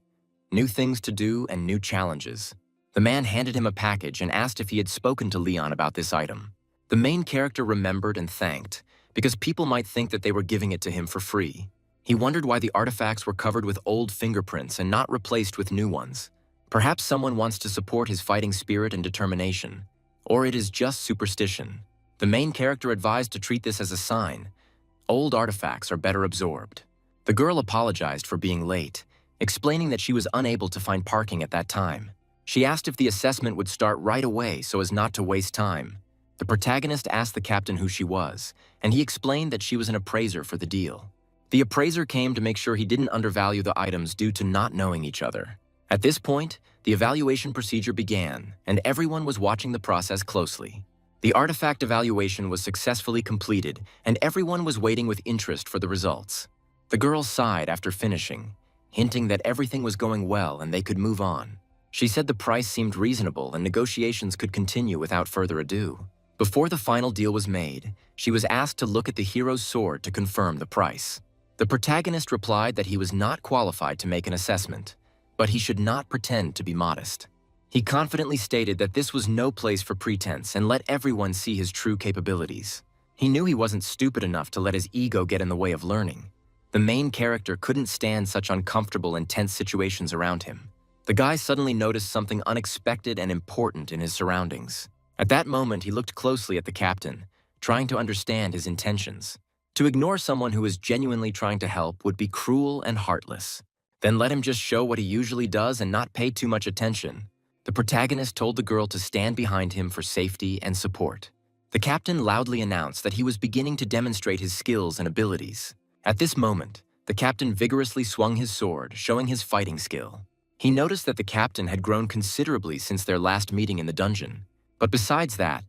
New things to do and new challenges. The man handed him a package and asked if he had spoken to Leon about this item. The main character remembered and thanked, because people might think that they were giving it to him for free. He wondered why the artifacts were covered with old fingerprints and not replaced with new ones. Perhaps someone wants to support his fighting spirit and determination. Or it is just superstition. The main character advised to treat this as a sign. Old artifacts are better absorbed. The girl apologized for being late, explaining that she was unable to find parking at that time. She asked if the assessment would start right away so as not to waste time. The protagonist asked the captain who she was, and he explained that she was an appraiser for the deal. The appraiser came to make sure he didn't undervalue the items due to not knowing each other. At this point, the evaluation procedure began, and everyone was watching the process closely. The artifact evaluation was successfully completed, and everyone was waiting with interest for the results. The girl sighed after finishing, hinting that everything was going well and they could move on. She said the price seemed reasonable and negotiations could continue without further ado. Before the final deal was made, she was asked to look at the hero's sword to confirm the price. The protagonist replied that he was not qualified to make an assessment, but he should not pretend to be modest. He confidently stated that this was no place for pretense and let everyone see his true capabilities. He knew he wasn't stupid enough to let his ego get in the way of learning. The main character couldn't stand such uncomfortable and tense situations around him. The guy suddenly noticed something unexpected and important in his surroundings. At that moment, he looked closely at the captain, trying to understand his intentions. To ignore someone who is genuinely trying to help would be cruel and heartless. Then let him just show what he usually does and not pay too much attention. The protagonist told the girl to stand behind him for safety and support. The captain loudly announced that he was beginning to demonstrate his skills and abilities. At this moment, the captain vigorously swung his sword, showing his fighting skill. He noticed that the captain had grown considerably since their last meeting in the dungeon. But besides that,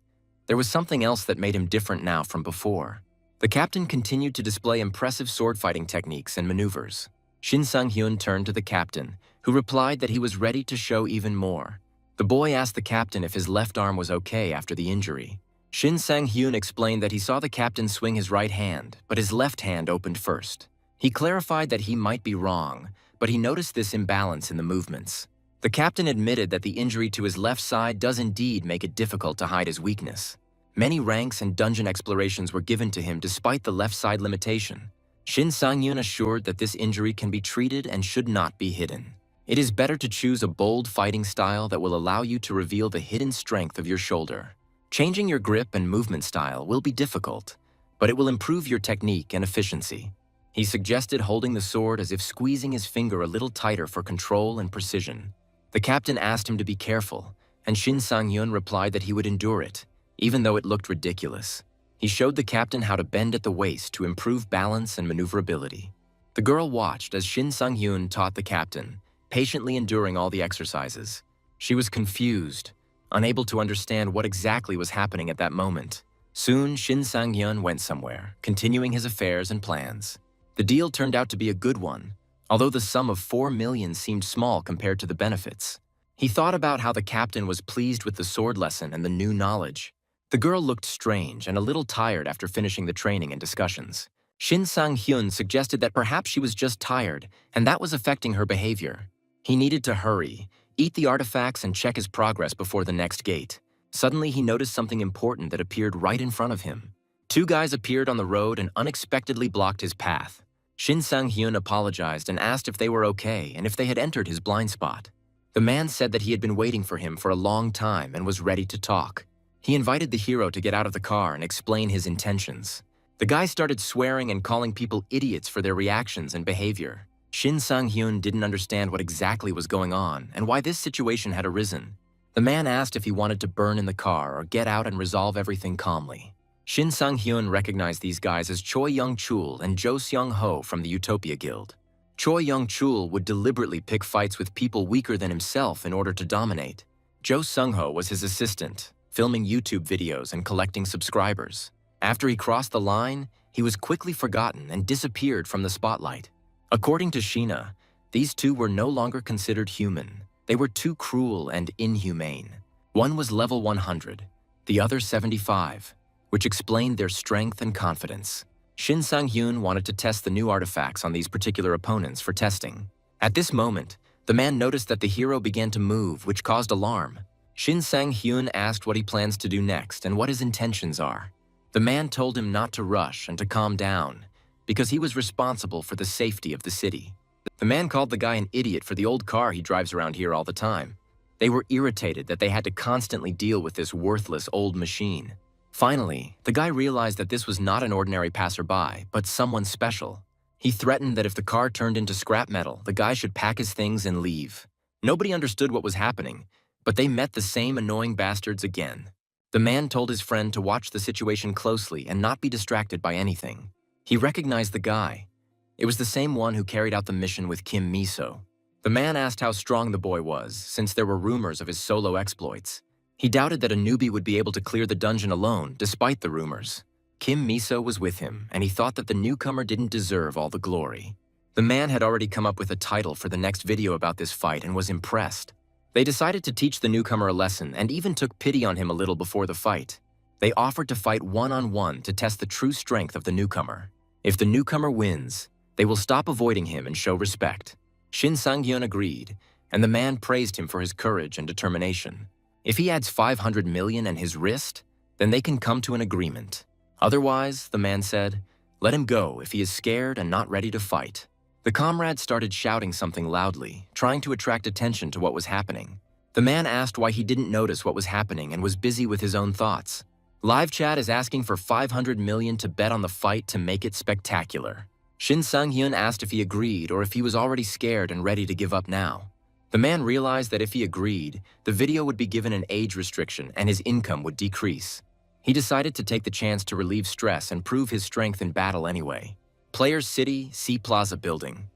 there was something else that made him different now from before. The captain continued to display impressive sword-fighting techniques and maneuvers. Shin Sang-hyun turned to the captain, who replied that he was ready to show even more. The boy asked the captain if his left arm was okay after the injury. Shin Sang-hyun explained that he saw the captain swing his right hand, but his left hand opened first. He clarified that he might be wrong, but he noticed this imbalance in the movements. The captain admitted that the injury to his left side does indeed make it difficult to hide his weakness. Many ranks and dungeon explorations were given to him despite the left side limitation. Shin Sang-hyun assured that this injury can be treated and should not be hidden. It is better to choose a bold fighting style that will allow you to reveal the hidden strength of your shoulder. Changing your grip and movement style will be difficult, but it will improve your technique and efficiency. He suggested holding the sword as if squeezing his finger a little tighter for control and precision. The captain asked him to be careful, and Shin Sang-hyun replied that he would endure it, even though it looked ridiculous. He showed the captain how to bend at the waist to improve balance and maneuverability. The girl watched as Shin Sang-hyun taught the captain, patiently enduring all the exercises. She was confused, unable to understand what exactly was happening at that moment. Soon, Shin Sang-hyun went somewhere, continuing his affairs and plans. The deal turned out to be a good one, although the sum of 4 million seemed small compared to the benefits. He thought about how the captain was pleased with the sword lesson and the new knowledge. The girl looked strange and a little tired after finishing the training and discussions. Shin Sang-hyun suggested that perhaps she was just tired, and that was affecting her behavior. He needed to hurry, eat the artifacts, and check his progress before the next gate. Suddenly, he noticed something important that appeared right in front of him. 2 guys appeared on the road and unexpectedly blocked his path. Shin Sang-hyun apologized and asked if they were okay and if they had entered his blind spot. The man said that he had been waiting for him for a long time and was ready to talk. He invited the hero to get out of the car and explain his intentions. The guy started swearing and calling people idiots for their reactions and behavior. Shin Sang-hyun didn't understand what exactly was going on and why this situation had arisen. The man asked if he wanted to burn in the car or get out and resolve everything calmly. Shin Sang-hyun recognized these guys as Choi Young-chul and Jo Seung-ho from the Utopia Guild. Choi Young-chul would deliberately pick fights with people weaker than himself in order to dominate. Jo Seung-ho was his assistant, filming YouTube videos and collecting subscribers. After he crossed the line, he was quickly forgotten and disappeared from the spotlight. According to Sheena, these two were no longer considered human. They were too cruel and inhumane. One was level 100, the other 75. Which explained their strength and confidence. Shin Sang-hyun wanted to test the new artifacts on these particular opponents for testing. At this moment, the man noticed that the hero began to move, which caused alarm. Shin Sang-hyun asked what he plans to do next and what his intentions are. The man told him not to rush and to calm down, because he was responsible for the safety of the city. The man called the guy an idiot for the old car he drives around here all the time. They were irritated that they had to constantly deal with this worthless old machine. Finally, the guy realized that this was not an ordinary passerby, but someone special. He threatened that if the car turned into scrap metal, the guy should pack his things and leave. Nobody understood what was happening, but they met the same annoying bastards again. The man told his friend to watch the situation closely and not be distracted by anything. He recognized the guy. It was the same one who carried out the mission with Kim Miso. The man asked how strong the boy was, since there were rumors of his solo exploits. He doubted that a newbie would be able to clear the dungeon alone, despite the rumors. Kim Miso was with him, and he thought that the newcomer didn't deserve all the glory. The man had already come up with a title for the next video about this fight and was impressed. They decided to teach the newcomer a lesson and even took pity on him a little before the fight. They offered to fight one-on-one to test the true strength of the newcomer. If the newcomer wins, they will stop avoiding him and show respect. Shin Sang-hyun agreed, and the man praised him for his courage and determination. If he adds 500 million and his wrist, then they can come to an agreement. Otherwise, the man said, let him go if he is scared and not ready to fight. The comrades started shouting something loudly, trying to attract attention to what was happening. The man asked why he didn't notice what was happening and was busy with his own thoughts. Live chat is asking for 500 million to bet on the fight to make it spectacular. Shin Sang-hyun asked if he agreed or if he was already scared and ready to give up now. The man realized that if he agreed, the video would be given an age restriction and his income would decrease. He decided to take the chance to relieve stress and prove his strength in battle anyway. Players City, C Plaza building.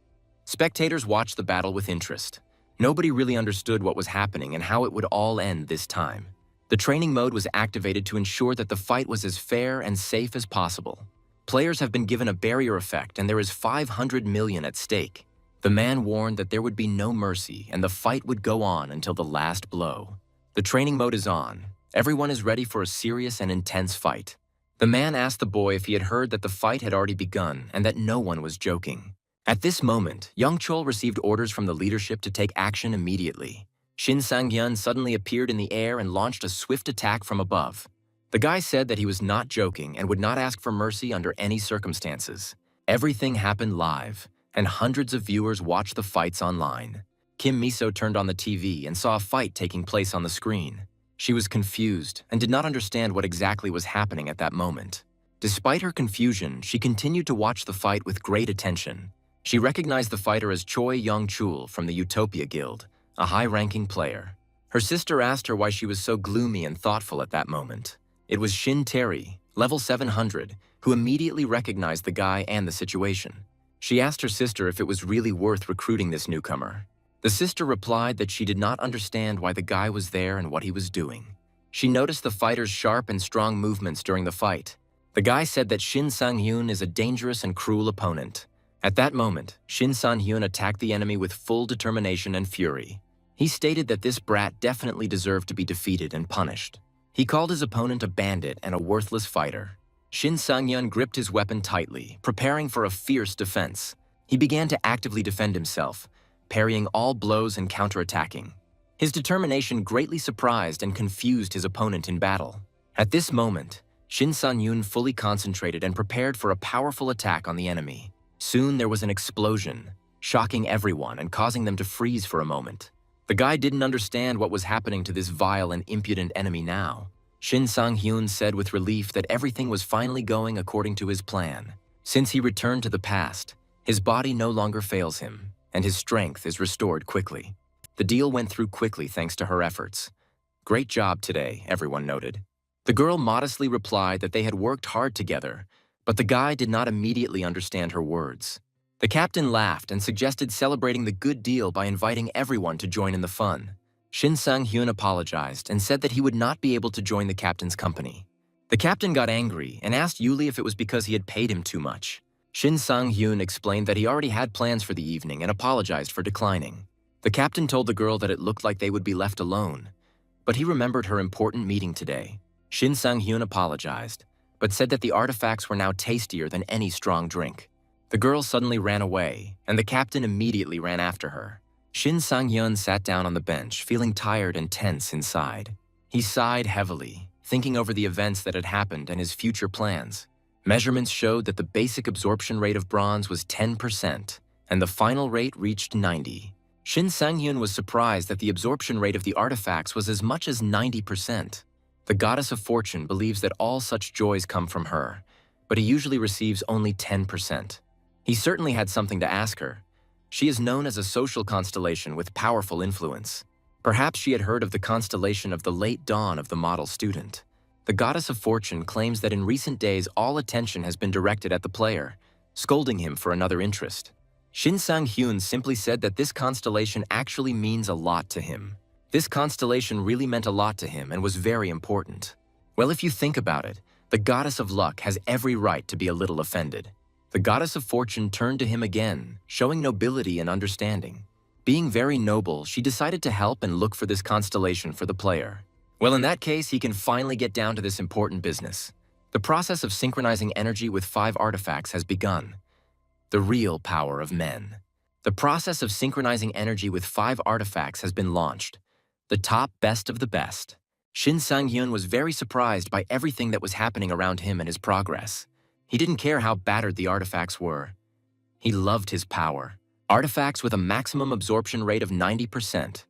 Spectators watched the battle with interest. Nobody really understood what was happening and how it would all end this time. The training mode was activated to ensure that the fight was as fair and safe as possible. Players have been given a barrier effect and there is 500 million at stake. The man warned that there would be no mercy and the fight would go on until the last blow. The training mode is on. Everyone is ready for a serious and intense fight. The man asked the boy if he had heard that the fight had already begun and that no one was joking. At this moment, Young Chol received orders from the leadership to take action immediately. Shin Sang-hyun suddenly appeared in the air and launched a swift attack from above. The guy said that he was not joking and would not ask for mercy under any circumstances. Everything happened live, and hundreds of viewers watched the fights online. Kim Miso turned on the TV and saw a fight taking place on the screen. She was confused and did not understand what exactly was happening at that moment. Despite her confusion, she continued to watch the fight with great attention. She recognized the fighter as Choi Young-chul from the Utopia Guild, a high-ranking player. Her sister asked her why she was so gloomy and thoughtful at that moment. It was Shin Terry, level 700, who immediately recognized the guy and the situation. She asked her sister if it was really worth recruiting this newcomer. The sister replied that she did not understand why the guy was there and what he was doing. She noticed the fighter's sharp and strong movements during the fight. The guy said that Shin Sang-hyun is a dangerous and cruel opponent. At that moment, Shin Sang-hyun attacked the enemy with full determination and fury. He stated that this brat definitely deserved to be defeated and punished. He called his opponent a bandit and a worthless fighter. Shin Sang-hyun gripped his weapon tightly, preparing for a fierce defense. He began to actively defend himself, parrying all blows and counterattacking. His determination greatly surprised and confused his opponent in battle. At this moment, Shin Sang-hyun fully concentrated and prepared for a powerful attack on the enemy. Soon there was an explosion, shocking everyone and causing them to freeze for a moment. The guy didn't understand what was happening to this vile and impudent enemy now. Shin Sang-hyun said with relief that everything was finally going according to his plan. Since he returned to the past, his body no longer fails him, and his strength is restored quickly. The deal went through quickly thanks to her efforts. Great job today, everyone noted. The girl modestly replied that they had worked hard together, but the guy did not immediately understand her words. The captain laughed and suggested celebrating the good deal by inviting everyone to join in the fun. Shin Sang-hyun apologized and said that he would not be able to join the captain's company. The captain got angry and asked Yuli if it was because he had paid him too much. Shin Sang-hyun explained that he already had plans for the evening and apologized for declining. The captain told the girl that it looked like they would be left alone, but he remembered her important meeting today. Shin Sang-hyun apologized, but said that the artifacts were now tastier than any strong drink. The girl suddenly ran away, and the captain immediately ran after her. Shin Sang-hyun sat down on the bench, feeling tired and tense inside. He sighed heavily, thinking over the events that had happened and his future plans. Measurements showed that the basic absorption rate of bronze was 10%, and the final rate reached 90%. Shin Sang-hyun was surprised that the absorption rate of the artifacts was as much as 90%. The goddess of fortune believes that all such joys come from her, but he usually receives only 10%. He certainly had something to ask her. She is known as a social constellation with powerful influence. Perhaps she had heard of the constellation of the late dawn of the model student. The goddess of fortune claims that in recent days all attention has been directed at the player, scolding him for another interest. Shin Sang-hyun simply said that this constellation actually means a lot to him. This constellation really meant a lot to him and was very important. Well, if you think about it, the goddess of luck has every right to be a little offended. The goddess of fortune turned to him again, showing nobility and understanding. Being very noble, she decided to help and look for this constellation for the player. Well, in that case, he can finally get down to this important business. The process of synchronizing energy with 5 artifacts has begun. The real power of men. The process of synchronizing energy with 5 artifacts has been launched. The top best of the best. Shin Sang-hyun was very surprised by everything that was happening around him and his progress. He didn't care how battered the artifacts were. He loved his power. Artifacts with a maximum absorption rate of 90%.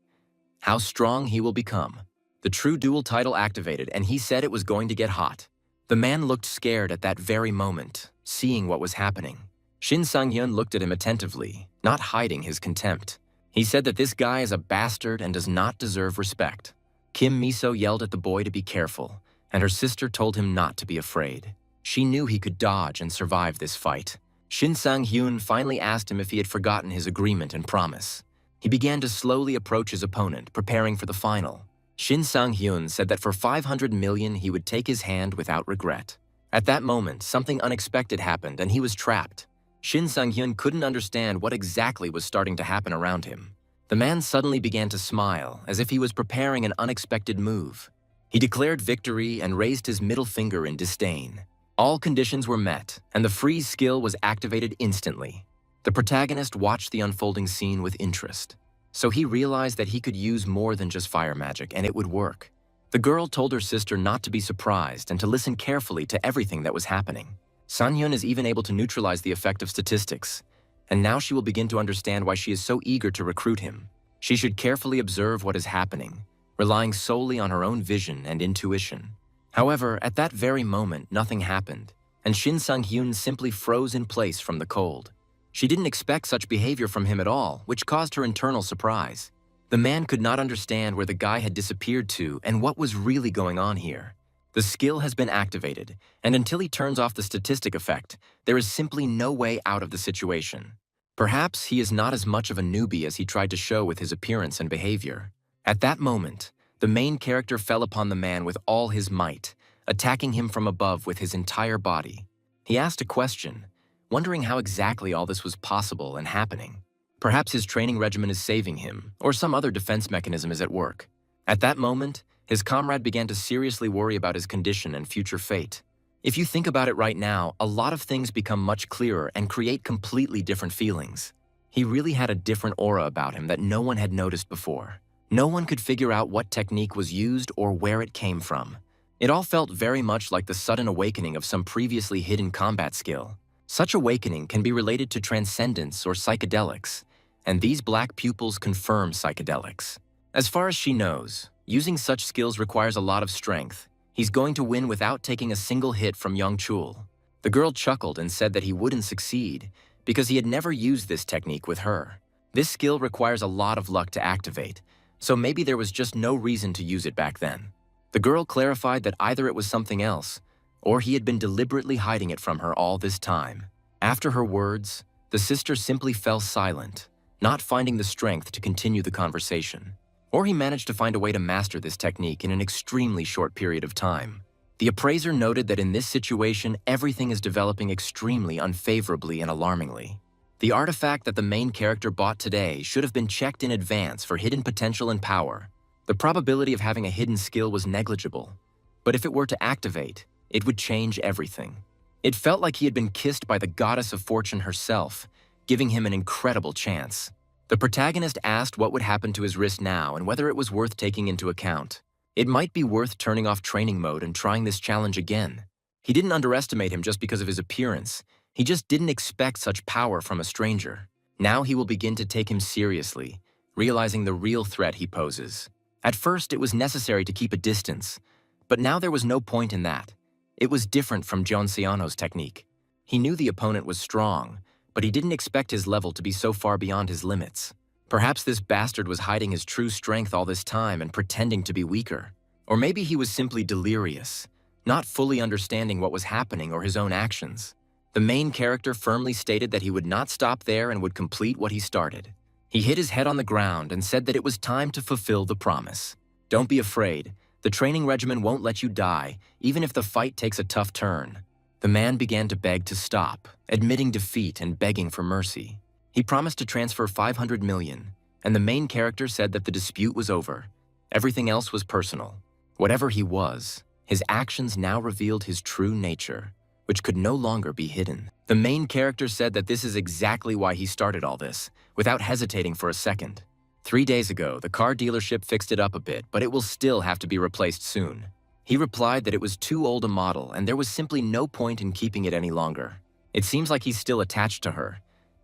How strong he will become. The true dual title activated, and he said it was going to get hot. The man looked scared at that very moment, seeing what was happening. Shin Sang-hyun looked at him attentively, not hiding his contempt. He said that this guy is a bastard and does not deserve respect. Kim Miso yelled at the boy to be careful, and her sister told him not to be afraid. She knew he could dodge and survive this fight. Shin Sang-hyun finally asked him if he had forgotten his agreement and promise. He began to slowly approach his opponent, preparing for the final. Shin Sang-hyun said that for 500 million he would take his hand without regret. At that moment, something unexpected happened and he was trapped. Shin Sang-hyun couldn't understand what exactly was starting to happen around him. The man suddenly began to smile, as if he was preparing an unexpected move. He declared victory and raised his middle finger in disdain. All conditions were met, and the freeze skill was activated instantly. The protagonist watched the unfolding scene with interest. So he realized that he could use more than just fire magic, and it would work. The girl told her sister not to be surprised and to listen carefully to everything that was happening. Sang-hyun is even able to neutralize the effect of statistics, and now she will begin to understand why she is so eager to recruit him. She should carefully observe what is happening, relying solely on her own vision and intuition. However, at that very moment, nothing happened, and Shin Sang-hyun simply froze in place from the cold. She didn't expect such behavior from him at all, which caused her internal surprise. The man could not understand where the guy had disappeared to and what was really going on here. The skill has been activated, and until he turns off the statistic effect, there is simply no way out of the situation. Perhaps he is not as much of a newbie as he tried to show with his appearance and behavior. At that moment, the main character fell upon the man with all his might, attacking him from above with his entire body. He asked a question, wondering how exactly all this was possible and happening. Perhaps his training regimen is saving him, or some other defense mechanism is at work. At that moment, his comrade began to seriously worry about his condition and future fate. If you think about it right now, a lot of things become much clearer and create completely different feelings. He really had a different aura about him that no one had noticed before. No one could figure out what technique was used or where it came from. It all felt very much like the sudden awakening of some previously hidden combat skill. Such awakening can be related to transcendence or psychedelics, and these black pupils confirm psychedelics. As far as she knows, using such skills requires a lot of strength. He's going to win without taking a single hit from Young Chul. The girl chuckled and said that he wouldn't succeed because he had never used this technique with her. This skill requires a lot of luck to activate, so maybe there was just no reason to use it back then. The girl clarified that either it was something else, or he had been deliberately hiding it from her all this time. After her words, the sister simply fell silent, not finding the strength to continue the conversation. Or he managed to find a way to master this technique in an extremely short period of time. The appraiser noted that in this situation, everything is developing extremely unfavorably and alarmingly. The artifact that the main character bought today should have been checked in advance for hidden potential and power. The probability of having a hidden skill was negligible, but if it were to activate, it would change everything. It felt like he had been kissed by the goddess of fortune herself, giving him an incredible chance. The protagonist asked what would happen to his wrist now and whether it was worth taking into account. It might be worth turning off training mode and trying this challenge again. He didn't underestimate him just because of his appearance. He just didn't expect such power from a stranger. Now he will begin to take him seriously, realizing the real threat he poses. At first, it was necessary to keep a distance, but now there was no point in that. It was different from Gionsiano's technique. He knew the opponent was strong, but he didn't expect his level to be so far beyond his limits. Perhaps this bastard was hiding his true strength all this time and pretending to be weaker. Or maybe he was simply delirious, not fully understanding what was happening or his own actions. The main character firmly stated that he would not stop there and would complete what he started. He hit his head on the ground and said that it was time to fulfill the promise. Don't be afraid. The training regimen won't let you die, even if the fight takes a tough turn. The man began to beg to stop, admitting defeat and begging for mercy. He promised to transfer 500 million. and the main character said that the dispute was over. Everything else was personal. Whatever he was, his actions now revealed his true nature, which could no longer be hidden. The main character said that this is exactly why he started all this, without hesitating for a second. 3 days ago, the car dealership fixed it up a bit, but it will still have to be replaced soon. He replied that it was too old a model and there was simply no point in keeping it any longer. It seems like he's still attached to her,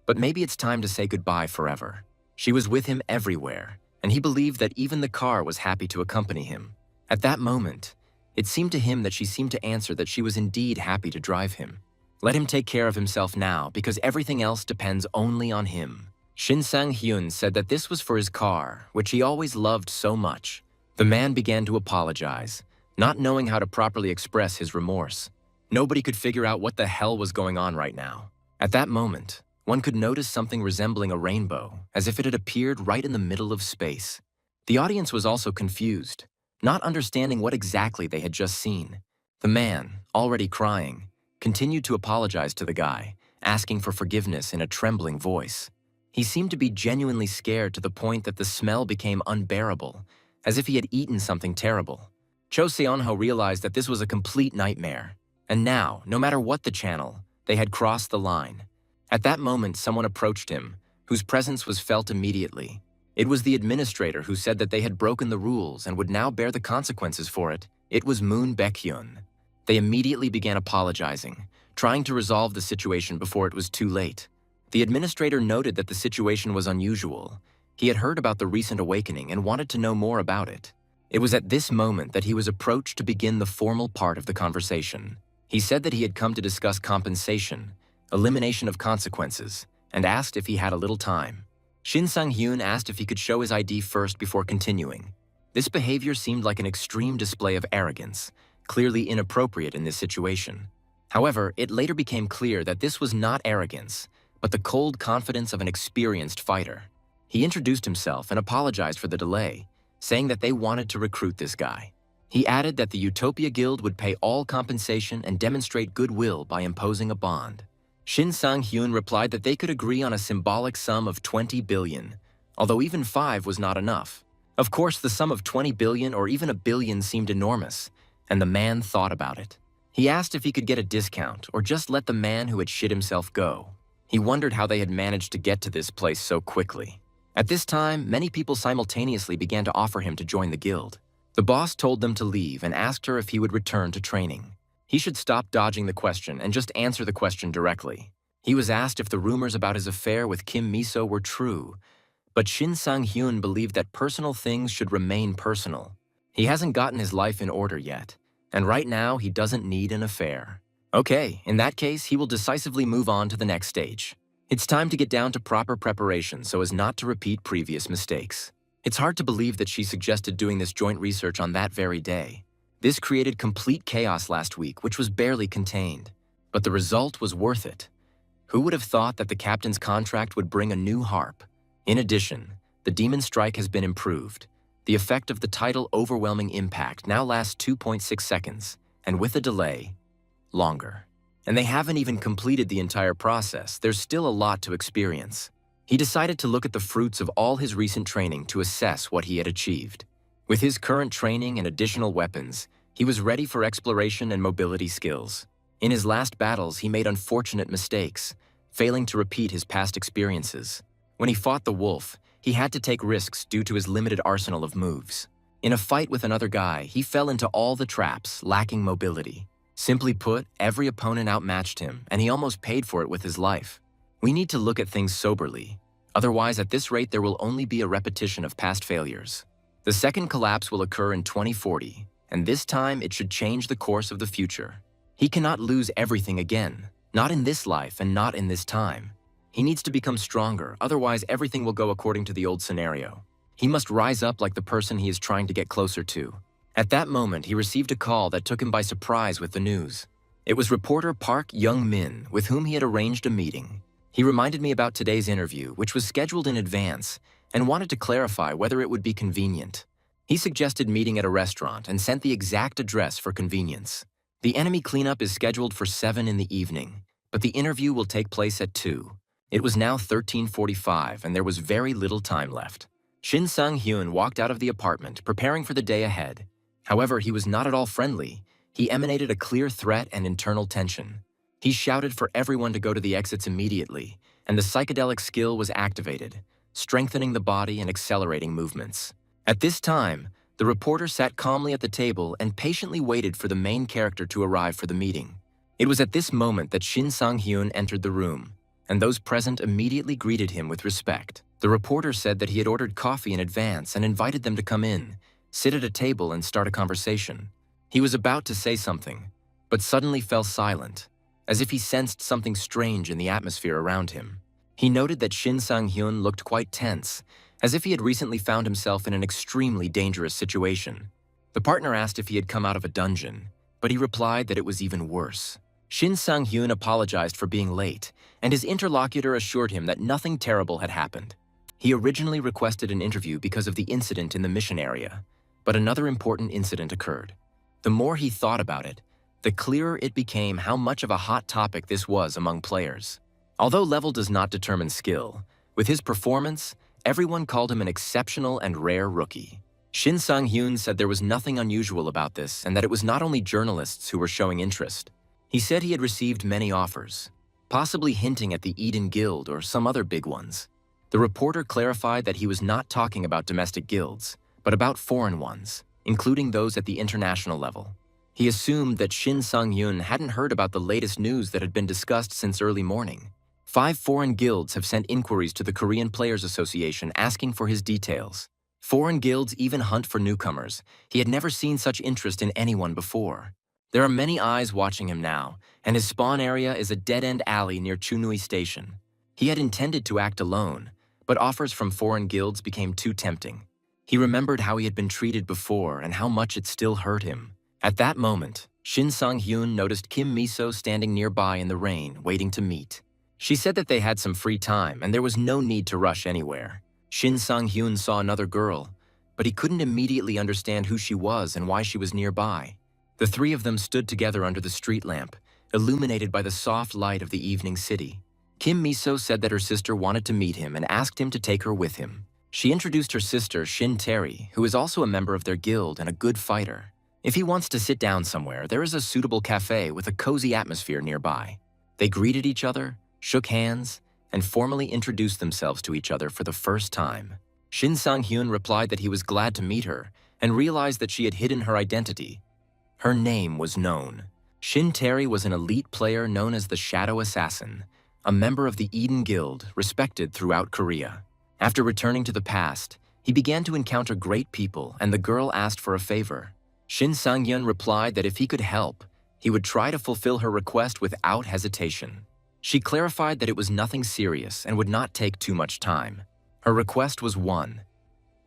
but maybe it's time to say goodbye forever. She was with him everywhere, and he believed that even the car was happy to accompany him. At that moment, it seemed to him that she seemed to answer that she was indeed happy to drive him. Let him take care of himself now because everything else depends only on him. Shin Sang-hyun said that this was for his car, which he always loved so much. The man began to apologize, not knowing how to properly express his remorse. Nobody could figure out what the hell was going on right now. At that moment, one could notice something resembling a rainbow, as if it had appeared right in the middle of space. The audience was also confused, not understanding what exactly they had just seen. The man, already crying, continued to apologize to the guy, asking for forgiveness in a trembling voice. He seemed to be genuinely scared to the point that the smell became unbearable, as if he had eaten something terrible. Cho Seon-ho realized that this was a complete nightmare, and now, no matter what the channel, they had crossed the line. At that moment, someone approached him, whose presence was felt immediately. It was the administrator who said that they had broken the rules and would now bear the consequences for it. It was Moon Baek-hyun. They immediately began apologizing, trying to resolve the situation before it was too late. The administrator noted that the situation was unusual. He had heard about the recent awakening and wanted to know more about it. It was at this moment that he was approached to begin the formal part of the conversation. He said that he had come to discuss compensation, elimination of consequences, and asked if he had a little time. Shin Sang-hyun asked if he could show his ID first before continuing. This behavior seemed like an extreme display of arrogance, clearly inappropriate in this situation. However, it later became clear that this was not arrogance, but the cold confidence of an experienced fighter. He introduced himself and apologized for the delay, saying that they wanted to recruit this guy. He added that the Utopia Guild would pay all compensation and demonstrate goodwill by imposing a bond. Shin Sang-hyun replied that they could agree on a symbolic sum of 20 billion, although even 5 was not enough. Of course, the sum of 20 billion or even a billion seemed enormous, and the man thought about it. He asked if he could get a discount or just let the man who had shit himself go. He wondered how they had managed to get to this place so quickly. At this time, many people simultaneously began to offer him to join the guild. The boss told them to leave and asked her if he would return to training. He should stop dodging the question and just answer the question directly. He was asked if the rumors about his affair with Kim Miso were true, but Shin Sang-hyun believed that personal things should remain personal. He hasn't gotten his life in order yet, and right now he doesn't need an affair. Okay, in that case, he will decisively move on to the next stage. It's time to get down to proper preparation so as not to repeat previous mistakes. It's hard to believe that she suggested doing this joint research on that very day. This created complete chaos last week, which was barely contained. But the result was worth it. Who would have thought that the captain's contract would bring a new harp? In addition, the Demon Strike has been improved. The effect of the tidal overwhelming impact now lasts 2.6 seconds, and with a delay, longer. And they haven't even completed the entire process. There's still a lot to experience. He decided to look at the fruits of all his recent training to assess what he had achieved. With his current training and additional weapons, he was ready for exploration and mobility skills. In his last battles, he made unfortunate mistakes, failing to repeat his past experiences. When he fought the wolf, he had to take risks due to his limited arsenal of moves. In a fight with another guy, he fell into all the traps, lacking mobility. Simply put, every opponent outmatched him, and he almost paid for it with his life. We need to look at things soberly. Otherwise, at this rate, there will only be a repetition of past failures. The second collapse will occur in 2040, and this time it should change the course of the future. He cannot lose everything again, not in this life and not in this time. He needs to become stronger, otherwise everything will go according to the old scenario. He must rise up like the person he is trying to get closer to. At that moment, he received a call that took him by surprise with the news. It was reporter Park Young-min, with whom he had arranged a meeting. He reminded me about today's interview, which was scheduled in advance, and wanted to clarify whether it would be convenient. He suggested meeting at a restaurant and sent the exact address for convenience. The enemy cleanup is scheduled for 7 in the evening, but the interview will take place at 2. It was now 13:45 and there was very little time left. Shin Sang-hyun walked out of the apartment, preparing for the day ahead. However, he was not at all friendly. He emanated a clear threat and internal tension. He shouted for everyone to go to the exits immediately, and the psychedelic skill was activated, strengthening the body and accelerating movements. At this time, the reporter sat calmly at the table and patiently waited for the main character to arrive for the meeting. It was at this moment that Shin Sang-hyun entered the room, and those present immediately greeted him with respect. The reporter said that he had ordered coffee in advance and invited them to come in, sit at a table and start a conversation. He was about to say something, but suddenly fell silent, as if he sensed something strange in the atmosphere around him. He noted that Shin Sang-hyun looked quite tense, as if he had recently found himself in an extremely dangerous situation. The partner asked if he had come out of a dungeon, but he replied that it was even worse. Shin Sang-hyun apologized for being late, and his interlocutor assured him that nothing terrible had happened. He originally requested an interview because of the incident in the mission area, but another important incident occurred. The more he thought about it, the clearer it became how much of a hot topic this was among players. Although level does not determine skill, with his performance, everyone called him an exceptional and rare rookie. Shin Sang-hyun said there was nothing unusual about this and that it was not only journalists who were showing interest. He said he had received many offers, possibly hinting at the Eden Guild or some other big ones. The reporter clarified that he was not talking about domestic guilds, but about foreign ones, including those at the international level. He assumed that Shin Sang-hyun hadn't heard about the latest news that had been discussed since early morning. 5 foreign guilds have sent inquiries to the Korean Players Association asking for his details. Foreign guilds even hunt for newcomers. He had never seen such interest in anyone before. There are many eyes watching him now, and his spawn area is a dead-end alley near Chunui Station. He had intended to act alone, but offers from foreign guilds became too tempting. He remembered how he had been treated before and how much it still hurt him. At that moment, Shin Sang-hyun noticed Kim Miso standing nearby in the rain, waiting to meet. She said that they had some free time and there was no need to rush anywhere. Shin Sang-hyun saw another girl, but he couldn't immediately understand who she was and why she was nearby. The 3 of them stood together under the street lamp, illuminated by the soft light of the evening city. Kim Miso said that her sister wanted to meet him and asked him to take her with him. She introduced her sister, Shin Tae, who is also a member of their guild and a good fighter. If he wants to sit down somewhere, there is a suitable cafe with a cozy atmosphere nearby. They greeted each other, shook hands, and formally introduced themselves to each other for the first time. Shin Sang-hyun replied that he was glad to meet her and realized that she had hidden her identity. Her name was known. Shin Tae was an elite player known as the Shadow Assassin, a member of the Eden Guild, respected throughout Korea. After returning to the past, he began to encounter great people and the girl asked for a favor. Shin Sang-hyun replied that if he could help, he would try to fulfill her request without hesitation. She clarified that it was nothing serious and would not take too much time. Her request was one.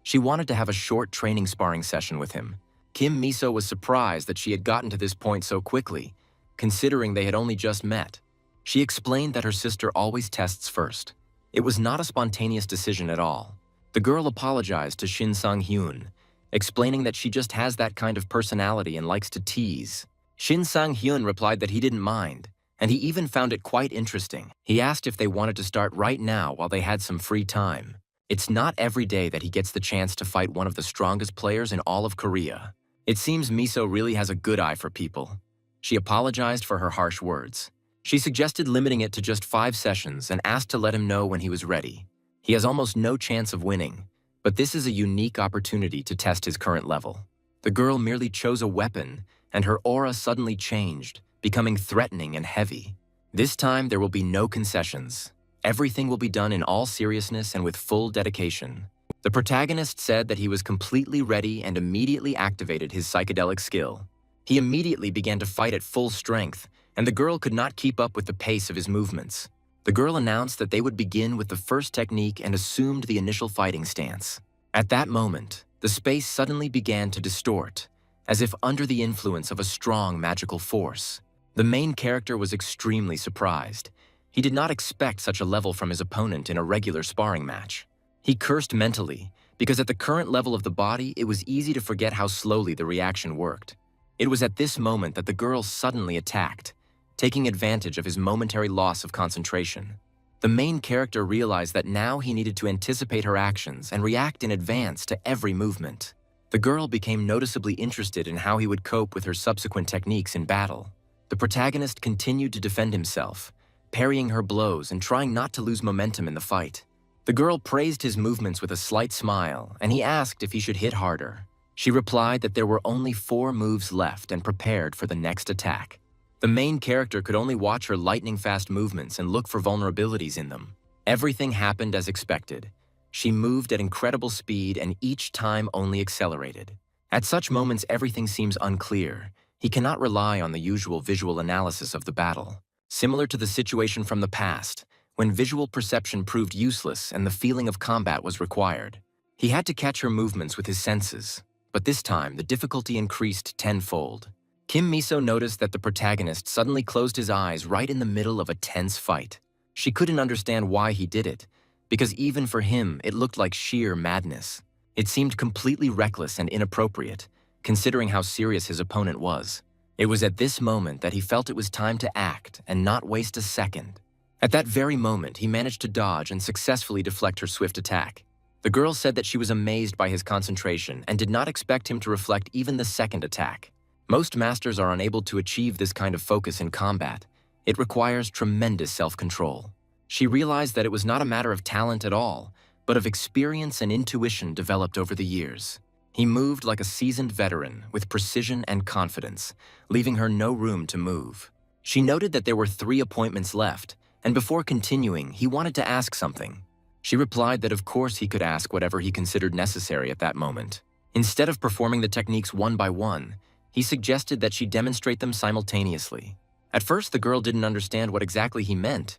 She wanted to have a short training sparring session with him. Kim Miso was surprised that she had gotten to this point so quickly, considering they had only just met. She explained that her sister always tests first. It was not a spontaneous decision at all. The girl apologized to Shin Sang-hyun, explaining that she just has that kind of personality and likes to tease. Shin Sang-hyun replied that he didn't mind, and he even found it quite interesting. He asked if they wanted to start right now while they had some free time. It's not every day that he gets the chance to fight one of the strongest players in all of Korea. It seems Miso really has a good eye for people. She apologized for her harsh words. She suggested limiting it to just 5 sessions and asked to let him know when he was ready. He has almost no chance of winning, but this is a unique opportunity to test his current level. The girl merely chose a weapon, and her aura suddenly changed, becoming threatening and heavy. This time, there will be no concessions. Everything will be done in all seriousness and with full dedication. The protagonist said that he was completely ready and immediately activated his psychedelic skill. He immediately began to fight at full strength, and the girl could not keep up with the pace of his movements. The girl announced that they would begin with the first technique and assumed the initial fighting stance. At that moment, the space suddenly began to distort, as if under the influence of a strong magical force. The main character was extremely surprised. He did not expect such a level from his opponent in a regular sparring match. He cursed mentally, because at the current level of the body, it was easy to forget how slowly the reaction worked. It was at this moment that the girl suddenly attacked, taking advantage of his momentary loss of concentration. The main character realized that now he needed to anticipate her actions and react in advance to every movement. The girl became noticeably interested in how he would cope with her subsequent techniques in battle. The protagonist continued to defend himself, parrying her blows and trying not to lose momentum in the fight. The girl praised his movements with a slight smile, and he asked if he should hit harder. She replied that there were only 4 moves left and prepared for the next attack. The main character could only watch her lightning-fast movements and look for vulnerabilities in them. Everything happened as expected. She moved at incredible speed and each time only accelerated. At such moments, everything seems unclear. He cannot rely on the usual visual analysis of the battle. Similar to the situation from the past, when visual perception proved useless and the feeling of combat was required. He had to catch her movements with his senses, but this time the difficulty increased tenfold. Kim Miso noticed that the protagonist suddenly closed his eyes right in the middle of a tense fight. She couldn't understand why he did it, because even for him it looked like sheer madness. It seemed completely reckless and inappropriate, considering how serious his opponent was. It was at this moment that he felt it was time to act and not waste a second. At that very moment, he managed to dodge and successfully deflect her swift attack. The girl said that she was amazed by his concentration and did not expect him to reflect even the second attack. Most masters are unable to achieve this kind of focus in combat. It requires tremendous self-control. She realized that it was not a matter of talent at all, but of experience and intuition developed over the years. He moved like a seasoned veteran, with precision and confidence, leaving her no room to move. She noted that there were 3 appointments left, and before continuing, he wanted to ask something. She replied that of course he could ask whatever he considered necessary at that moment. Instead of performing the techniques one by one, he suggested that she demonstrate them simultaneously. At first, the girl didn't understand what exactly he meant.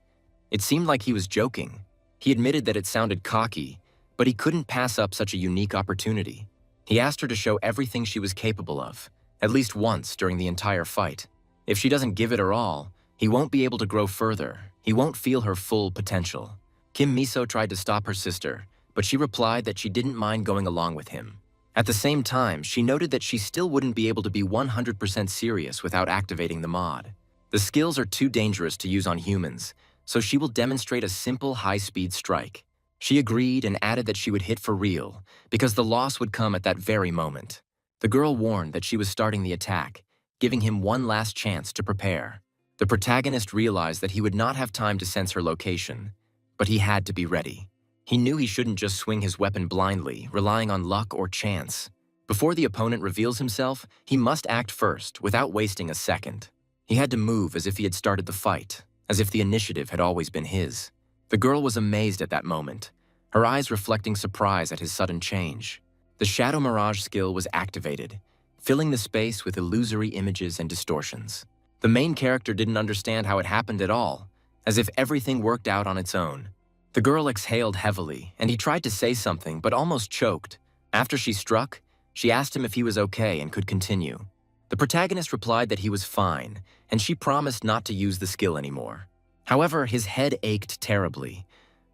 It seemed like he was joking. He admitted that it sounded cocky, but he couldn't pass up such a unique opportunity. He asked her to show everything she was capable of, at least once during the entire fight. If she doesn't give it her all, he won't be able to grow further. He won't feel her full potential. Kim Miso tried to stop her sister, but she replied that she didn't mind going along with him. At the same time, she noted that she still wouldn't be able to be 100% serious without activating the mod. The skills are too dangerous to use on humans, so she will demonstrate a simple high-speed strike. She agreed and added that she would hit for real, because the loss would come at that very moment. The girl warned that she was starting the attack, giving him one last chance to prepare. The protagonist realized that he would not have time to sense her location, but he had to be ready. He knew he shouldn't just swing his weapon blindly, relying on luck or chance. Before the opponent reveals himself, he must act first, without wasting a second. He had to move as if he had started the fight, as if the initiative had always been his. The girl was amazed at that moment, her eyes reflecting surprise at his sudden change. The Shadow Mirage skill was activated, filling the space with illusory images and distortions. The main character didn't understand how it happened at all, as if everything worked out on its own. The girl exhaled heavily, and he tried to say something but almost choked. After she struck, she asked him if he was okay and could continue. The protagonist replied that he was fine, and she promised not to use the skill anymore. However, his head ached terribly.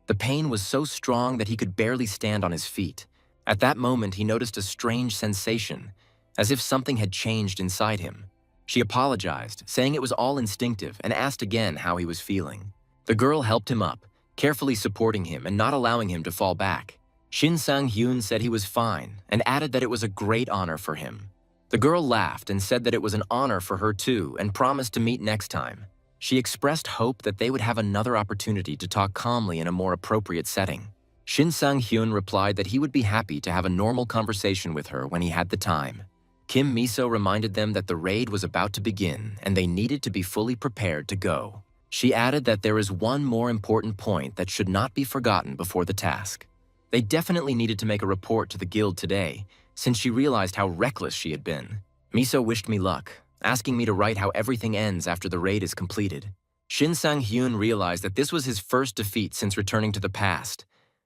The pain was so strong that he could barely stand on his feet. At that moment, he noticed a strange sensation, as if something had changed inside him. She apologized, saying it was all instinctive, and asked again how he was feeling. The girl helped him up, carefully supporting him and not allowing him to fall back. Shin Sang-hyun said he was fine and added that it was a great honor for him. The girl laughed and said that it was an honor for her too and promised to meet next time. She expressed hope that they would have another opportunity to talk calmly in a more appropriate setting. Shin Sang-hyun replied that he would be happy to have a normal conversation with her when he had the time. Kim Miso reminded them that the raid was about to begin and they needed to be fully prepared to go. She added that there is one more important point that should not be forgotten before the task. They definitely needed to make a report to the guild today, since she realized how reckless she had been. Miso wished me luck, asking me to write how everything ends after the raid is completed. Shin Sang-hyun realized that this was his first defeat since returning to the past.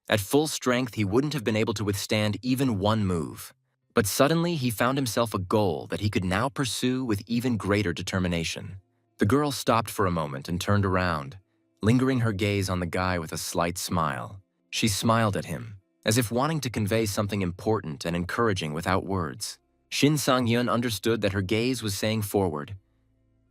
At full strength, he wouldn't have been able to withstand even one move. But suddenly, he found himself a goal that he could now pursue with even greater determination. The girl stopped for a moment and turned around, lingering her gaze on the guy with a slight smile. She smiled at him, as if wanting to convey something important and encouraging without words. Shin Sang-hyun understood that her gaze was saying forward.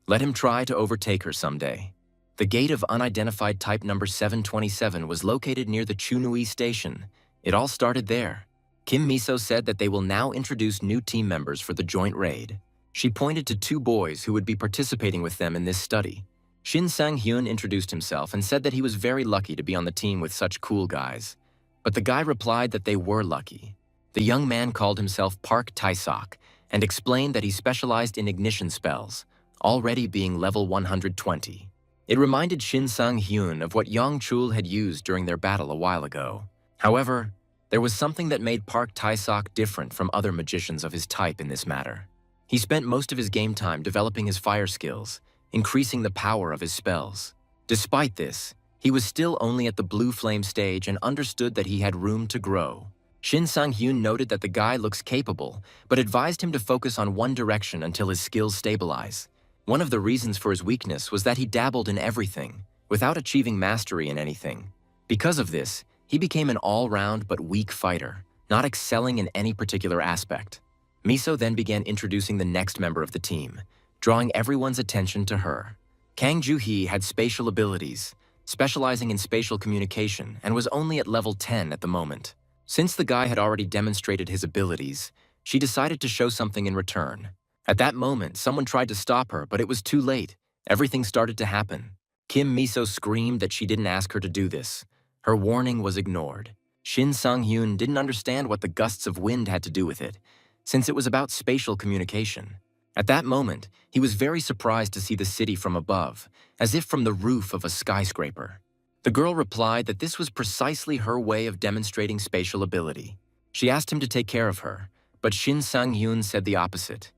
Let him try to overtake her someday. The gate of unidentified type number 727 was located near the Chunui station. It all started there. Kim Miso said that they will now introduce new team members for the joint raid. She pointed to 2 boys who would be participating with them in this study. Shin Sang-hyun introduced himself and said that he was very lucky to be on the team with such cool guys. But the guy replied that they were lucky. The young man called himself Park Tae-sok and explained that he specialized in ignition spells, already being level 120. It reminded Shin Sang-hyun of what Yong-chul had used during their battle a while ago. However, there was something that made Park Tae-sok different from other magicians of his type in this matter. He spent most of his game time developing his fire skills, increasing the power of his spells. Despite this, he was still only at the blue flame stage and understood that he had room to grow. Shin Sang-hyun noted that the guy looks capable, but advised him to focus on one direction until his skills stabilize. One of the reasons for his weakness was that he dabbled in everything, without achieving mastery in anything. Because of this, he became an all-round but weak fighter, not excelling in any particular aspect. Miso then began introducing the next member of the team, drawing everyone's attention to her. Kang Joo-hee had spatial abilities, specializing in spatial communication, and was only at level 10 at the moment. Since the guy had already demonstrated his abilities, she decided to show something in return. At that moment, someone tried to stop her, but it was too late. Everything started to happen. Kim Miso screamed that she didn't ask her to do this. Her warning was ignored. Shin Sang-hyun didn't understand what the gusts of wind had to do with it, since it was about spatial communication. At that moment, he was very surprised to see the city from above, as if from the roof of a skyscraper. The girl replied that this was precisely her way of demonstrating spatial ability. She asked him to take care of her, but Shin Sang-hyun said the opposite.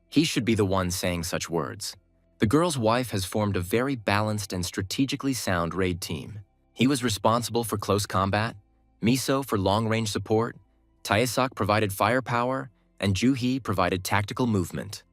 He should be the one saying such words. The girl's wife has formed a very balanced and strategically sound raid team. He was responsible for close combat, Miso for long-range support, Tae-sok provided firepower, and Joo-hee provided tactical movement.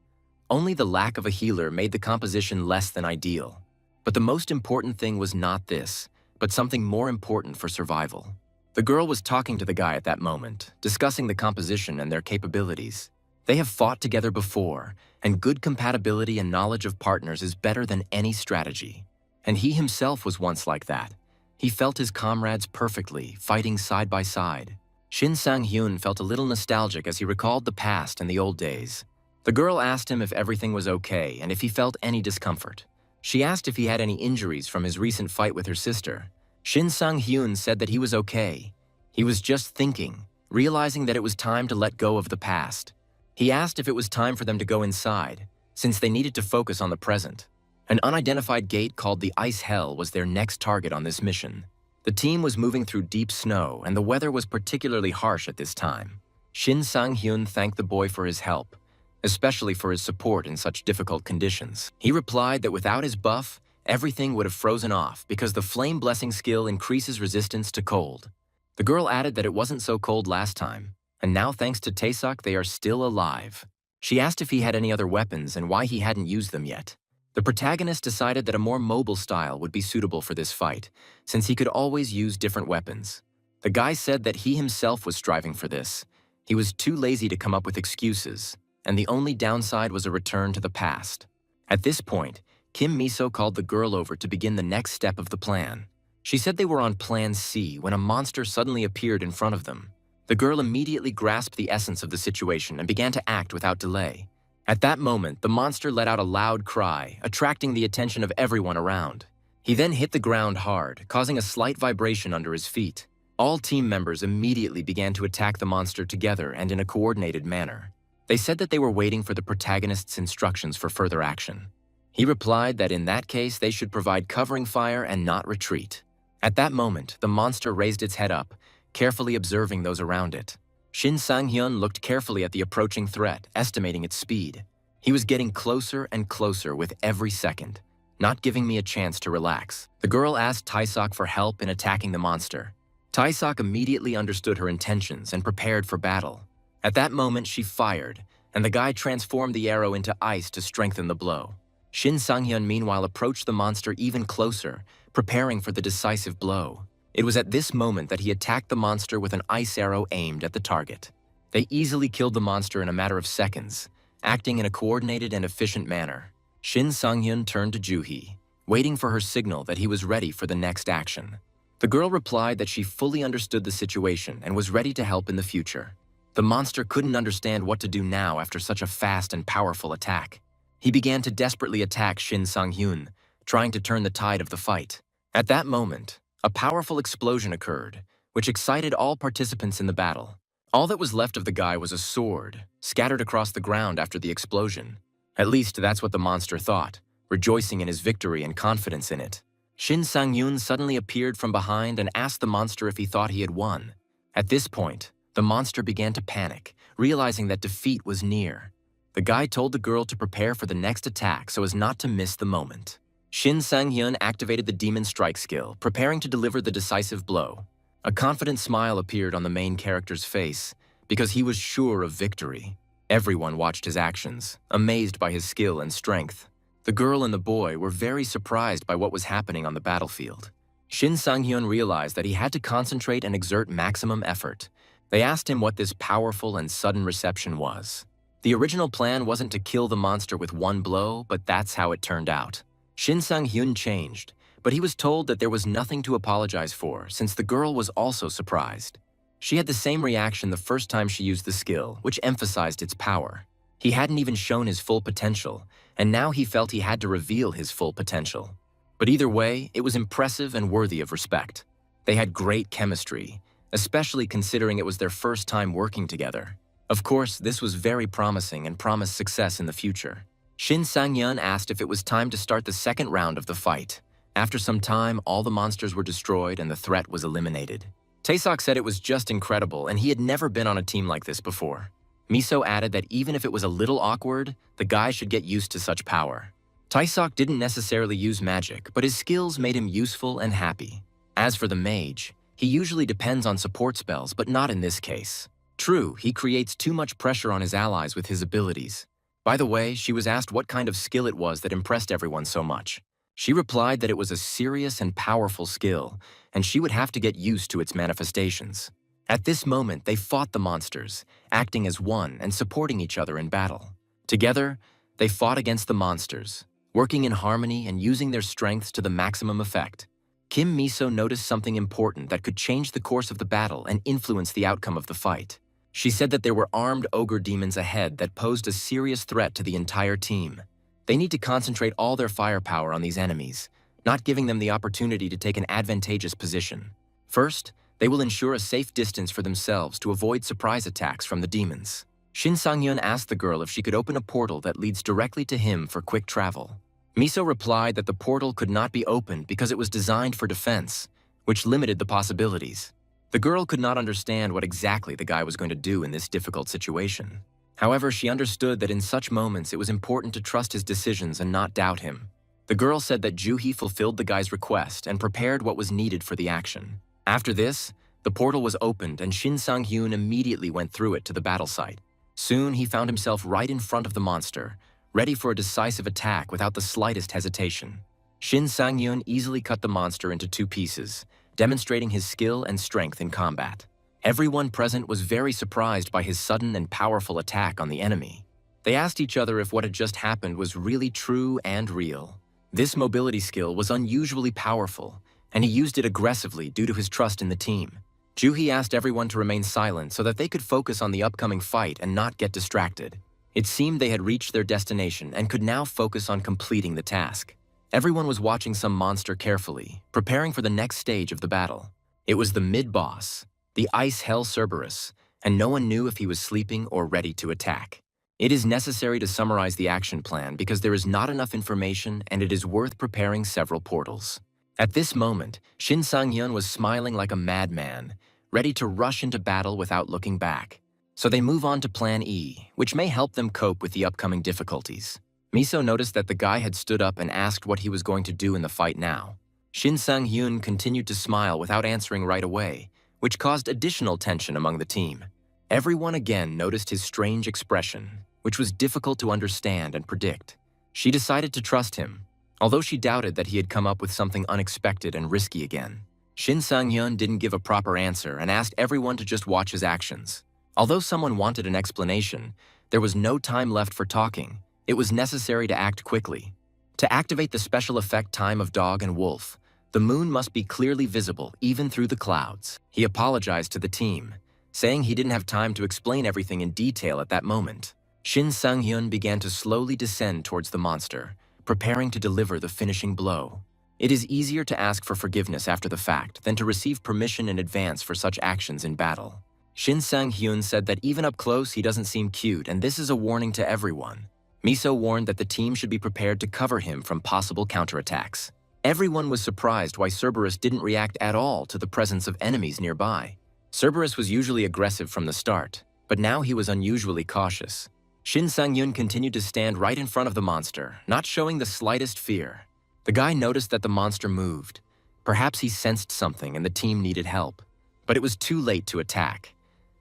Only the lack of a healer made the composition less than ideal. But the most important thing was not this, but something more important for survival. The girl was talking to the guy at that moment, discussing the composition and their capabilities. They have fought together before, and good compatibility and knowledge of partners is better than any strategy. And he himself was once like that. He felt his comrades perfectly, fighting side by side. Shin Sang-hyun felt a little nostalgic as he recalled the past and the old days. The girl asked him if everything was okay and if he felt any discomfort. She asked if he had any injuries from his recent fight with her sister. Shin Sang-hyun said that he was okay. He was just thinking, realizing that it was time to let go of the past. He asked if it was time for them to go inside, since they needed to focus on the present. An unidentified gate called the Ice Hell was their next target on this mission. The team was moving through deep snow, and the weather was particularly harsh at this time. Shin Sang-hyun thanked the boy for his help, especially for his support in such difficult conditions. He replied that without his buff, everything would have frozen off because the Flame Blessing skill increases resistance to cold. The girl added that it wasn't so cold last time, and now thanks to Tae-sok they are still alive. She asked if he had any other weapons and why he hadn't used them yet. The protagonist decided that a more mobile style would be suitable for this fight, since he could always use different weapons. The guy said that he himself was striving for this. He was too lazy to come up with excuses, and the only downside was a return to the past. At this point, Kim Miso called the girl over to begin the next step of the plan. She said they were on Plan C when a monster suddenly appeared in front of them. The girl immediately grasped the essence of the situation and began to act without delay. At that moment, the monster let out a loud cry, attracting the attention of everyone around. He then hit the ground hard, causing a slight vibration under his feet. All team members immediately began to attack the monster together and in a coordinated manner. They said that they were waiting for the protagonist's instructions for further action. He replied that in that case they should provide covering fire and not retreat. At that moment, the monster raised its head up, carefully observing those around it. Shin Sang-hyun looked carefully at the approaching threat, estimating its speed. He was getting closer and closer with every second, not giving me a chance to relax. The girl asked Tae-sok for help in attacking the monster. Tae-sok immediately understood her intentions and prepared for battle. At that moment, she fired, and the guy transformed the arrow into ice to strengthen the blow. Shin Sang-hyun meanwhile approached the monster even closer, preparing for the decisive blow. It was at this moment that he attacked the monster with an ice arrow aimed at the target. They easily killed the monster in a matter of seconds, acting in a coordinated and efficient manner. Shin Sang-hyun turned to Joo-hee. waiting for her signal that he was ready for the next action. The girl replied that she fully understood the situation and was ready to help in the future. The monster couldn't understand what to do now after such a fast and powerful attack. He began to desperately attack Shin Sang-hyun, trying to turn the tide of the fight. At that moment, a powerful explosion occurred, which excited all participants in the battle. All that was left of the guy was a sword, scattered across the ground after the explosion. At least that's what the monster thought, rejoicing in his victory and confidence in it. Shin Sang-hyun suddenly appeared from behind and asked the monster if he thought he had won. At this point, the monster began to panic, realizing that defeat was near. The guy told the girl to prepare for the next attack so as not to miss the moment. Shin Sang-hyun activated the Demon Strike skill, preparing to deliver the decisive blow. A confident smile appeared on the main character's face, because he was sure of victory. Everyone watched his actions, amazed by his skill and strength. The girl and the boy were very surprised by what was happening on the battlefield. Shin Sang-hyun realized that he had to concentrate and exert maximum effort. They asked him what this powerful and sudden reception was. The original plan wasn't to kill the monster with one blow, but that's how it turned out. Shin Sang-hyun changed, but he was told that there was nothing to apologize for since the girl was also surprised. She had the same reaction the first time she used the skill, which emphasized its power. He hadn't even shown his full potential, and now he felt he had to reveal his full potential. But either way, it was impressive and worthy of respect. They had great chemistry, especially considering it was their first time working together. Of course, this was very promising and promised success in the future. Shin Sang-hyun asked if it was time to start the second round of the fight. After some time, all the monsters were destroyed and the threat was eliminated. Taesok said it was just incredible and he had never been on a team like this before. Miso added that even if it was a little awkward, the guy should get used to such power. Taesok didn't necessarily use magic, but his skills made him useful and happy. As for the mage, he usually depends on support spells, but not in this case. True, he creates too much pressure on his allies with his abilities. By the way, she was asked what kind of skill it was that impressed everyone so much. She replied that it was a serious and powerful skill, and she would have to get used to its manifestations. At this moment, they fought the monsters, acting as one and supporting each other in battle. Together, they fought against the monsters, working in harmony and using their strengths to the maximum effect. Kim Miso noticed something important that could change the course of the battle and influence the outcome of the fight. She said that there were armed ogre demons ahead that posed a serious threat to the entire team. They need to concentrate all their firepower on these enemies, not giving them the opportunity to take an advantageous position. First, they will ensure a safe distance for themselves to avoid surprise attacks from the demons. Shin Sang-hyun asked the girl if she could open a portal that leads directly to him for quick travel. Miso replied that the portal could not be opened because it was designed for defense, which limited the possibilities. The girl could not understand what exactly the guy was going to do in this difficult situation. However, she understood that in such moments it was important to trust his decisions and not doubt him. The girl said that Juhi fulfilled the guy's request and prepared what was needed for the action. After this, the portal was opened and Shin Sang-hyun immediately went through it to the battle site. Soon he found himself right in front of the monster, ready for a decisive attack without the slightest hesitation. Shin Sang-hyun easily cut the monster into two pieces, demonstrating his skill and strength in combat. Everyone present was very surprised by his sudden and powerful attack on the enemy. They asked each other if what had just happened was really true and real. This mobility skill was unusually powerful, and he used it aggressively due to his trust in the team. Juhi asked everyone to remain silent so that they could focus on the upcoming fight and not get distracted. It seemed they had reached their destination and could now focus on completing the task. Everyone was watching some monster carefully, preparing for the next stage of the battle. It was the mid-boss, the Ice Hell Cerberus, and no one knew if he was sleeping or ready to attack. It is necessary to summarize the action plan because there is not enough information and it is worth preparing several portals. At this moment, Shin Sang-hyun was smiling like a madman, ready to rush into battle without looking back. So they move on to Plan E, which may help them cope with the upcoming difficulties. Miso noticed that the guy had stood up and asked what he was going to do in the fight now. Shin Sang-hyun continued to smile without answering right away, which caused additional tension among the team. Everyone again noticed his strange expression, which was difficult to understand and predict. She decided to trust him, although she doubted that he had come up with something unexpected and risky again. Shin Sang-hyun didn't give a proper answer and asked everyone to just watch his actions. Although someone wanted an explanation, there was no time left for talking. It was necessary to act quickly. To activate the special effect time of dog and wolf, the moon must be clearly visible even through the clouds. He apologized to the team, saying he didn't have time to explain everything in detail at that moment. Shin Sang-hyun began to slowly descend towards the monster, preparing to deliver the finishing blow. It is easier to ask for forgiveness after the fact than to receive permission in advance for such actions in battle. Shin Sang-hyun said that even up close he doesn't seem cute, and this is a warning to everyone. Miso warned that the team should be prepared to cover him from possible counterattacks. Everyone was surprised why Cerberus didn't react at all to the presence of enemies nearby. Cerberus was usually aggressive from the start, but now he was unusually cautious. Shin Sang-hyun continued to stand right in front of the monster, not showing the slightest fear. The guy noticed that the monster moved. Perhaps he sensed something and the team needed help. But it was too late to attack.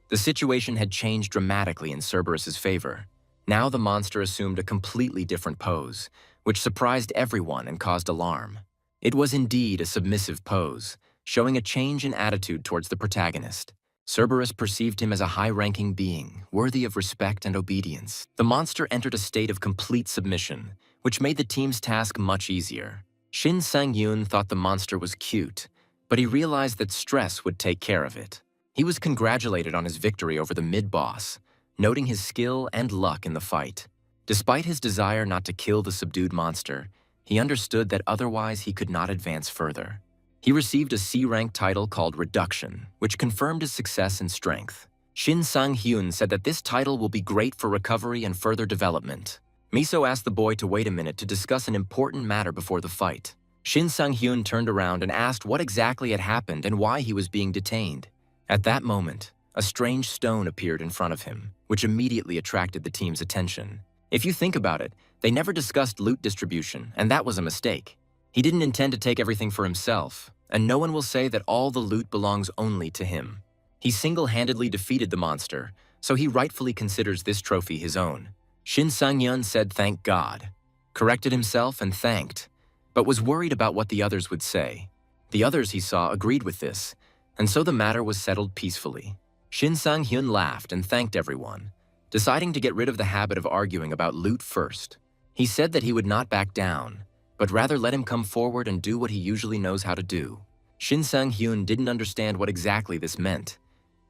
The situation had changed dramatically in Cerberus's favor. Now the monster assumed a completely different pose, which surprised everyone and caused alarm. It was indeed a submissive pose, showing a change in attitude towards the protagonist. Cerberus perceived him as a high-ranking being, worthy of respect and obedience. The monster entered a state of complete submission, which made the team's task much easier. Shin Sang-hyun thought the monster was cute, but he realized that stress would take care of it. He was congratulated on his victory over the mid-boss, noting his skill and luck in the fight. Despite his desire not to kill the subdued monster, he understood that otherwise he could not advance further. He received a C-rank title called Reduction, which confirmed his success and strength. Shin Sang-hyun said that this title will be great for recovery and further development. Miso asked the boy to wait a minute to discuss an important matter before the fight. Shin Sang-hyun turned around and asked what exactly had happened and why he was being detained. At that moment, a strange stone appeared in front of him, which immediately attracted the team's attention. If you think about it, they never discussed loot distribution, and that was a mistake. He didn't intend to take everything for himself, and no one will say that all the loot belongs only to him. He single-handedly defeated the monster, so he rightfully considers this trophy his own. Shin Sang-hyun said thank God, corrected himself and thanked, but was worried about what the others would say. The others he saw agreed with this, and so the matter was settled peacefully. Shin Sang-hyun laughed and thanked everyone, deciding to get rid of the habit of arguing about loot first. He said that he would not back down, but rather let him come forward and do what he usually knows how to do. Shin Sang-hyun didn't understand what exactly this meant,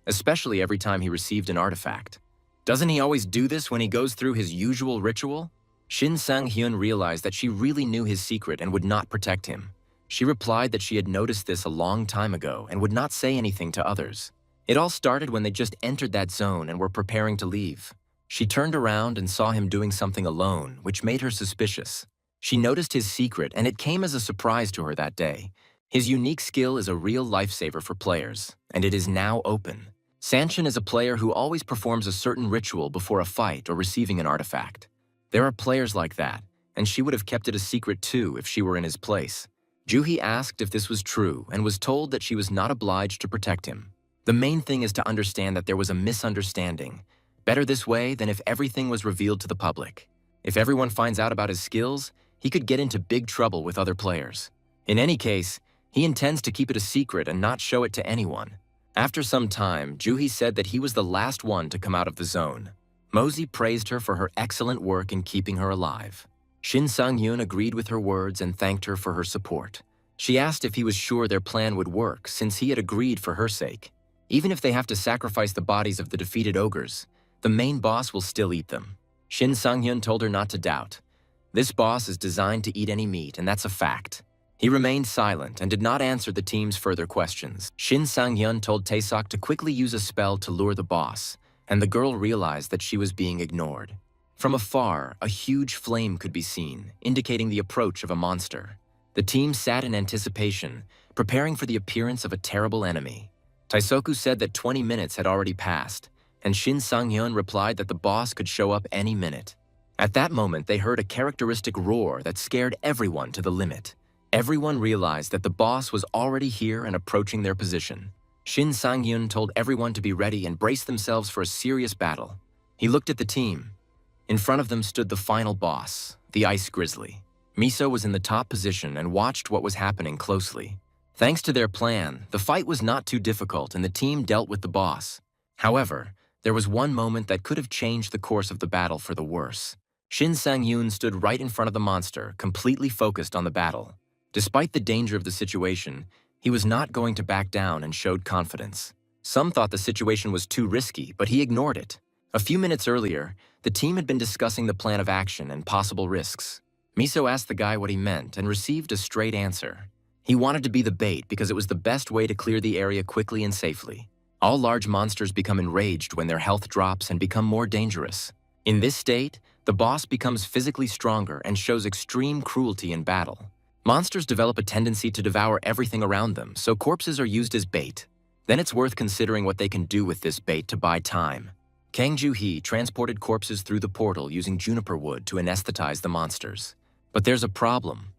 especially every time he received an artifact. Doesn't he always do this when he goes through his usual ritual? Shin Sang-hyun realized that she really knew his secret and would not protect him. She replied that she had noticed this a long time ago and would not say anything to others. It all started when they just entered that zone and were preparing to leave. She turned around and saw him doing something alone, which made her suspicious. She noticed his secret, and it came as a surprise to her that day. His unique skill is a real lifesaver for players, and it is now open. Sanshin is a player who always performs a certain ritual before a fight or receiving an artifact. There are players like that, and she would have kept it a secret too if she were in his place. Juhi asked if this was true and was told that she was not obliged to protect him. The main thing is to understand that there was a misunderstanding. Better this way than if everything was revealed to the public. If everyone finds out about his skills, he could get into big trouble with other players. In any case, he intends to keep it a secret and not show it to anyone. After some time, Juhi said that he was the last one to come out of the zone. Mosey praised her for her excellent work in keeping her alive. Shin Sang-hyun agreed with her words and thanked her for her support. She asked if he was sure their plan would work since he had agreed for her sake. Even if they have to sacrifice the bodies of the defeated ogres, the main boss will still eat them. Shin Sang-hyun told her not to doubt. This boss is designed to eat any meat, and that's a fact. He remained silent and did not answer the team's further questions. Shin Sang-hyun told Taesok to quickly use a spell to lure the boss, and the girl realized that she was being ignored. From afar, a huge flame could be seen, indicating the approach of a monster. The team sat in anticipation, preparing for the appearance of a terrible enemy. Taisoku said that 20 minutes had already passed, and Shin Sang-hyun replied that the boss could show up any minute. At that moment, they heard a characteristic roar that scared everyone to the limit. Everyone realized that the boss was already here and approaching their position. Shin Sang-hyun told everyone to be ready and brace themselves for a serious battle. He looked at the team. In front of them stood the final boss, the Ice Grizzly. Miso was in the top position and watched what was happening closely. Thanks to their plan, the fight was not too difficult and the team dealt with the boss. However, there was one moment that could have changed the course of the battle for the worse. Shin Sang-yoon stood right in front of the monster, completely focused on the battle. Despite the danger of the situation, he was not going to back down and showed confidence. Some thought the situation was too risky, but he ignored it. A few minutes earlier, the team had been discussing the plan of action and possible risks. Miso asked the guy what he meant and received a straight answer. He wanted to be the bait because it was the best way to clear the area quickly and safely. All large monsters become enraged when their health drops and become more dangerous. In this state, the boss becomes physically stronger and shows extreme cruelty in battle. Monsters develop a tendency to devour everything around them, so corpses are used as bait. Then it's worth considering what they can do with this bait to buy time. Kang Joo-hee transported corpses through the portal using juniper wood to anesthetize the monsters. But there's a problem.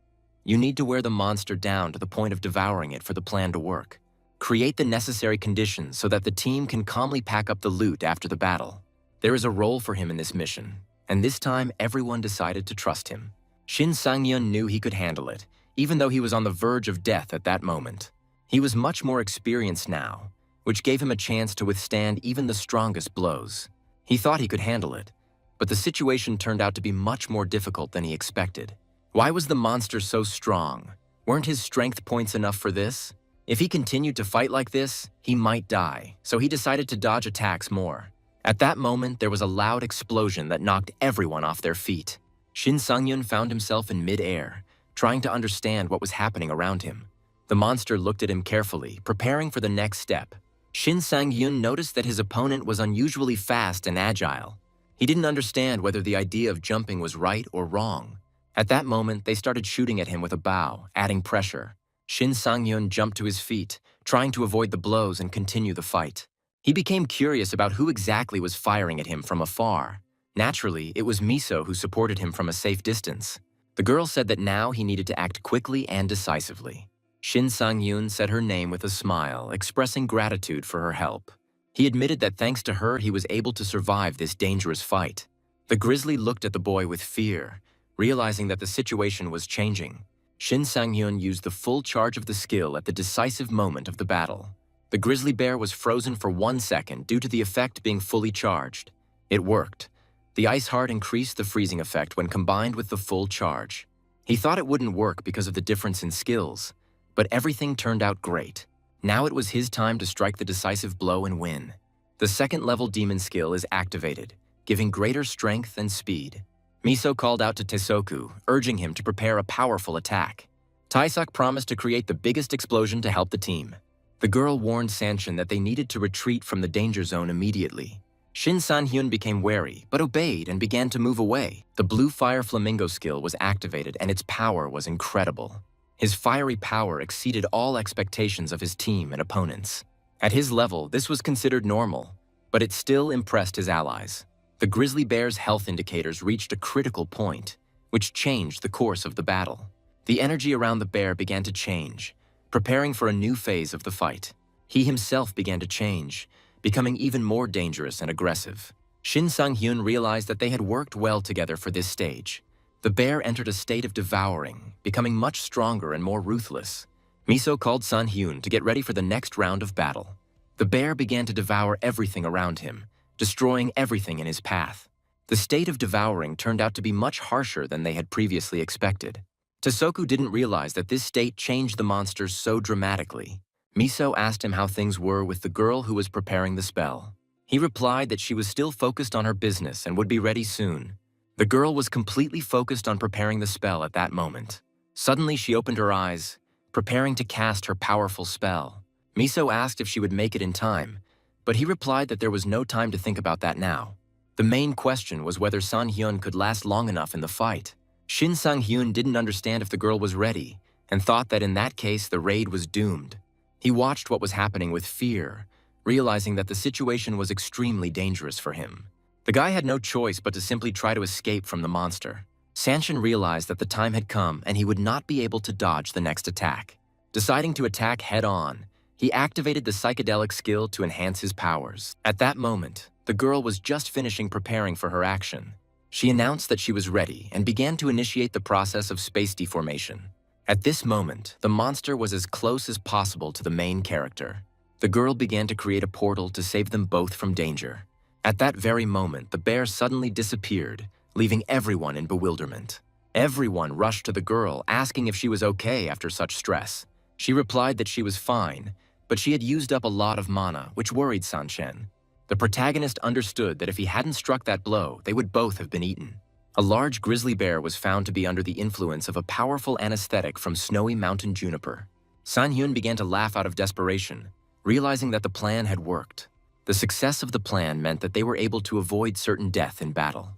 You need to wear the monster down to the point of devouring it for the plan to work. Create the necessary conditions so that the team can calmly pack up the loot after the battle. There is a role for him in this mission, and this time everyone decided to trust him. Shin Sang-yeon knew he could handle it, even though he was on the verge of death at that moment. He was much more experienced now, which gave him a chance to withstand even the strongest blows. He thought he could handle it, but the situation turned out to be much more difficult than he expected. Why was the monster so strong? Weren't his strength points enough for this? If he continued to fight like this, he might die, so he decided to dodge attacks more. At that moment, there was a loud explosion that knocked everyone off their feet. Shin Sang-yeon found himself in mid-air, trying to understand what was happening around him. The monster looked at him carefully, preparing for the next step. Shin Sang-yeon noticed that his opponent was unusually fast and agile. He didn't understand whether the idea of jumping was right or wrong. At that moment, they started shooting at him with a bow, adding pressure. Shin Sang-yeon jumped to his feet, trying to avoid the blows and continue the fight. He became curious about who exactly was firing at him from afar. Naturally, it was Miso who supported him from a safe distance. The girl said that now he needed to act quickly and decisively. Shin Sang-yeon said her name with a smile, expressing gratitude for her help. He admitted that thanks to her, he was able to survive this dangerous fight. The grizzly looked at the boy with fear, realizing that the situation was changing. Shin Sang-yeon used the full charge of the skill at the decisive moment of the battle. The grizzly bear was frozen for 1 second due to the effect being fully charged. It worked. The ice heart increased the freezing effect when combined with the full charge. He thought it wouldn't work because of the difference in skills, but everything turned out great. Now it was his time to strike the decisive blow and win. The second-level demon skill is activated, giving greater strength and speed. Miso called out to Taisoku, urging him to prepare a powerful attack. Taisuk promised to create the biggest explosion to help the team. The girl warned Sanshin that they needed to retreat from the danger zone immediately. Shin Sang-hyun became wary, but obeyed and began to move away. The blue fire flamingo skill was activated and its power was incredible. His fiery power exceeded all expectations of his team and opponents. At his level, this was considered normal, but it still impressed his allies. The grizzly bear's health indicators reached a critical point, which changed the course of the battle. The energy around the bear began to change, preparing for a new phase of the fight. He himself began to change, becoming even more dangerous and aggressive. Shin Sang-hyun realized that they had worked well together for this stage. The bear entered a state of devouring, becoming much stronger and more ruthless. Miso called Sang-hyun to get ready for the next round of battle. The bear began to devour everything around him, destroying everything in his path. The state of devouring turned out to be much harsher than they had previously expected. Taisoku didn't realize that this state changed the monsters so dramatically. Miso asked him how things were with the girl who was preparing the spell. He replied that she was still focused on her business and would be ready soon. The girl was completely focused on preparing the spell at that moment. Suddenly, she opened her eyes, preparing to cast her powerful spell. Miso asked if she would make it in time, but he replied that there was no time to think about that now. The main question was whether Sang-hyun could last long enough in the fight. Shin Sang-hyun didn't understand if the girl was ready and thought that in that case the raid was doomed. He watched what was happening with fear, realizing that the situation was extremely dangerous for him. The guy had no choice but to simply try to escape from the monster. Sanshin realized that the time had come and he would not be able to dodge the next attack. Deciding to attack head-on, he activated the psychedelic skill to enhance his powers. At that moment, the girl was just finishing preparing for her action. She announced that she was ready and began to initiate the process of space deformation. At this moment, the monster was as close as possible to the main character. The girl began to create a portal to save them both from danger. At that very moment, the bear suddenly disappeared, leaving everyone in bewilderment. Everyone rushed to the girl, asking if she was okay after such stress. She replied that she was fine, but she had used up a lot of mana, which worried Sanchen. The protagonist understood that if he hadn't struck that blow, they would both have been eaten. A large grizzly bear was found to be under the influence of a powerful anesthetic from snowy mountain juniper. San-hyun began to laugh out of desperation, realizing that the plan had worked. The success of the plan meant that they were able to avoid certain death in battle.